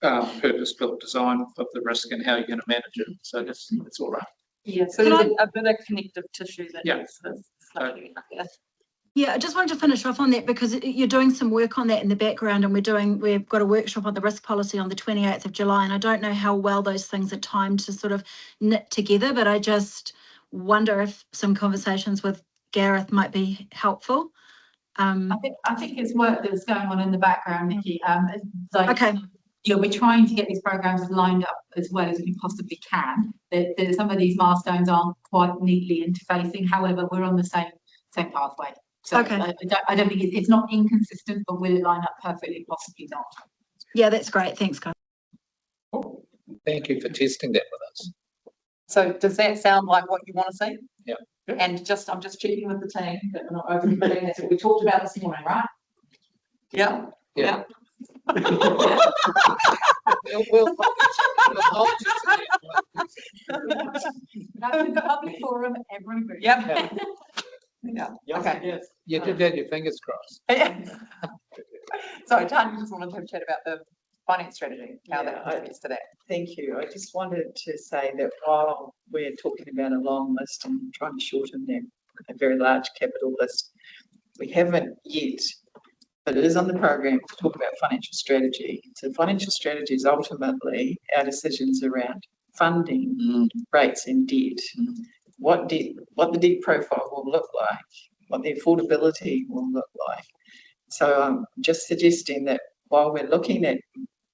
have that purpose-built design of the risk and how you're going to manage it. So it's all right. Yeah, so there's a bit of connective tissue that needs this. Yeah, I just wanted to finish off on that because you're doing some work on that in the background, and we've got a workshop on the risk policy on the 28th of July, and I don't know how well those things are timed to sort of knit together, but I just wonder if some conversations with Gareth might be helpful. I think it's work that's going on in the background, Nikki. Okay. You know, we're trying to get these programs lined up as well as we possibly can. Some of these milestones aren't quite neatly interfacing. However, we're on the same pathway. So okay. I don't think it's not inconsistent, but will it line up perfectly? Possibly not. Yeah, that's great. Thanks, guys. Thank you for testing that with us. So does that sound like what you want to see? Yeah. And I'm just checking with the team that we're not overcommitting. That's what we talked about this morning, right? Yeah. Yeah. That's in the public forum every week. Yep. Yeah. Okay. Yes. You did have your fingers crossed. So Tanya just wanted to have a chat about the finance strategy, how that contributes to that. Thank you. I just wanted to say that while we're talking about a long list and trying to shorten them, a very large capital list, we haven't yet, but it is on the program to talk about financial strategy. So financial strategy is ultimately our decisions around funding, rates and debt, what the debt profile will look like, what the affordability will look like. So I'm just suggesting that while we're looking at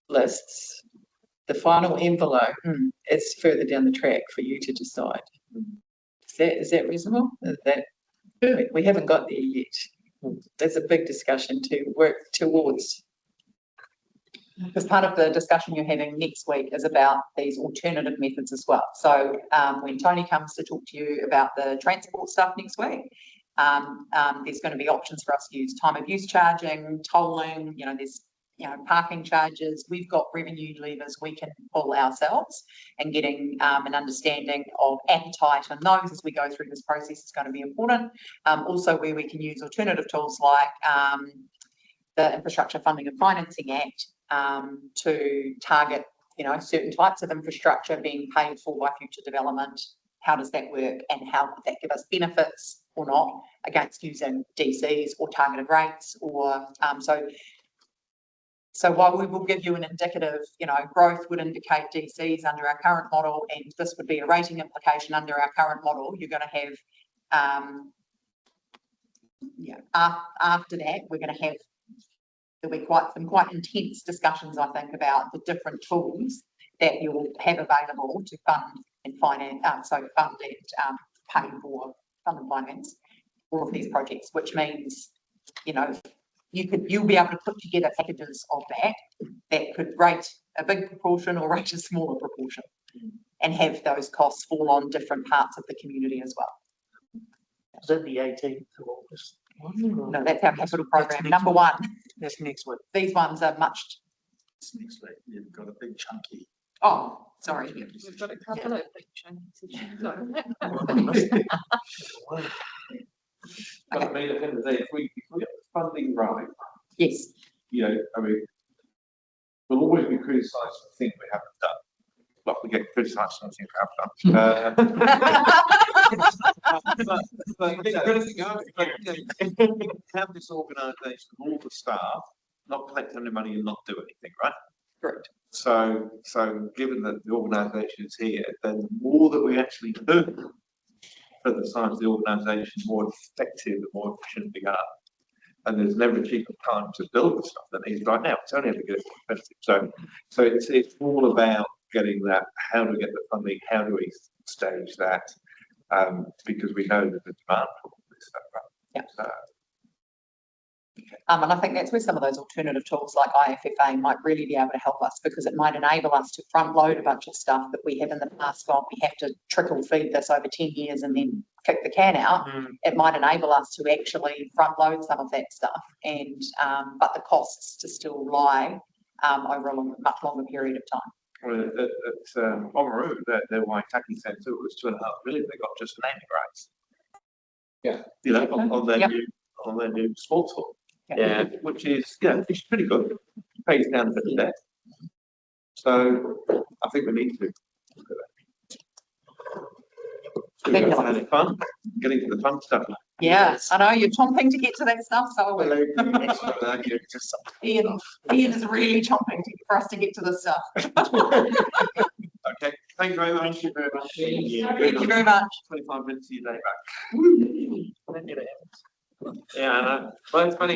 lists, the final envelope is further down the track for you to decide. Is that reasonable? We haven't got there yet. There's a big discussion to work towards. Because part of the discussion you're having next week is about these alternative methods as well. So when Tony comes to talk to you about the transport stuff next week, there's going to be options for us to use time of use charging, tolling, there's parking charges. We've got revenue levers we can pull ourselves, and getting an understanding of appetite and those as we go through this process is going to be important. Also where we can use alternative tools like the Infrastructure Funding and Financing Act to target certain types of infrastructure being paid for by future development. How does that work, and how would that give us benefits or not against using DCs or targeted rates, or so while we will give you an indicative, growth would indicate DCs under our current model, and this would be a rating implication under our current model, you're going to have, after that, there'll be some quite intense discussions, I think, about the different tools that you will have available to fund and finance, fund and pay for, fund and finance all of these projects, which means, you'll be able to put together packages of that could rate a big proportion or rate a smaller proportion, and have those costs fall on different parts of the community as well. Is that the 18th of August? No, that's our capital program, number one. That's next week. These ones are much. Next week, you've got a big chunky Oh, sorry. We've got a couple of big changes. So- But I mean, at the end of the day, if we get the funding right, Yes. you know, I mean, we'll always be criticised for things we haven't done. Like we get criticised for things we have done. But, you know, have this organisation, all the staff, not collect any money and not do anything, right? Correct. So given that the organisation is here, then the more that we actually do for the size of the organisation, the more effective, the more efficient we are. And there's never a cheaper time to build the stuff than it is right now. It's only ever getting more expensive. So it's all about getting that, how do we get the funding, how do we stage that? Because we know there's a demand for all this stuff, right? Yeah. So, And I think that's where some of those alternative tools like IFFA might really be able to help us, because it might enable us to front load a bunch of stuff that we have in the past gone, we have to trickle feed this over 10 years and then kick the can out. It might enable us to actually front load some of that stuff, and but the costs to still lie over a much longer period of time. well, at Oamaru, their Waitaki Centre was 2.5 million they got just for naming rights. Yeah. You know, on their Yep. new sports hall. Yeah. Which is, it's pretty good. Pays down a bit of debt. So I think we need to look at that. So we've got any fun, getting to the fun stuff. Yeah, I know you're chomping to get to that stuff, so are we. Ian is really chomping for us to get to this stuff. Okay, thank you very much. Thank you very much. Thank you very much. 25 minutes of your day back. Yeah, I know. Well, it's funny.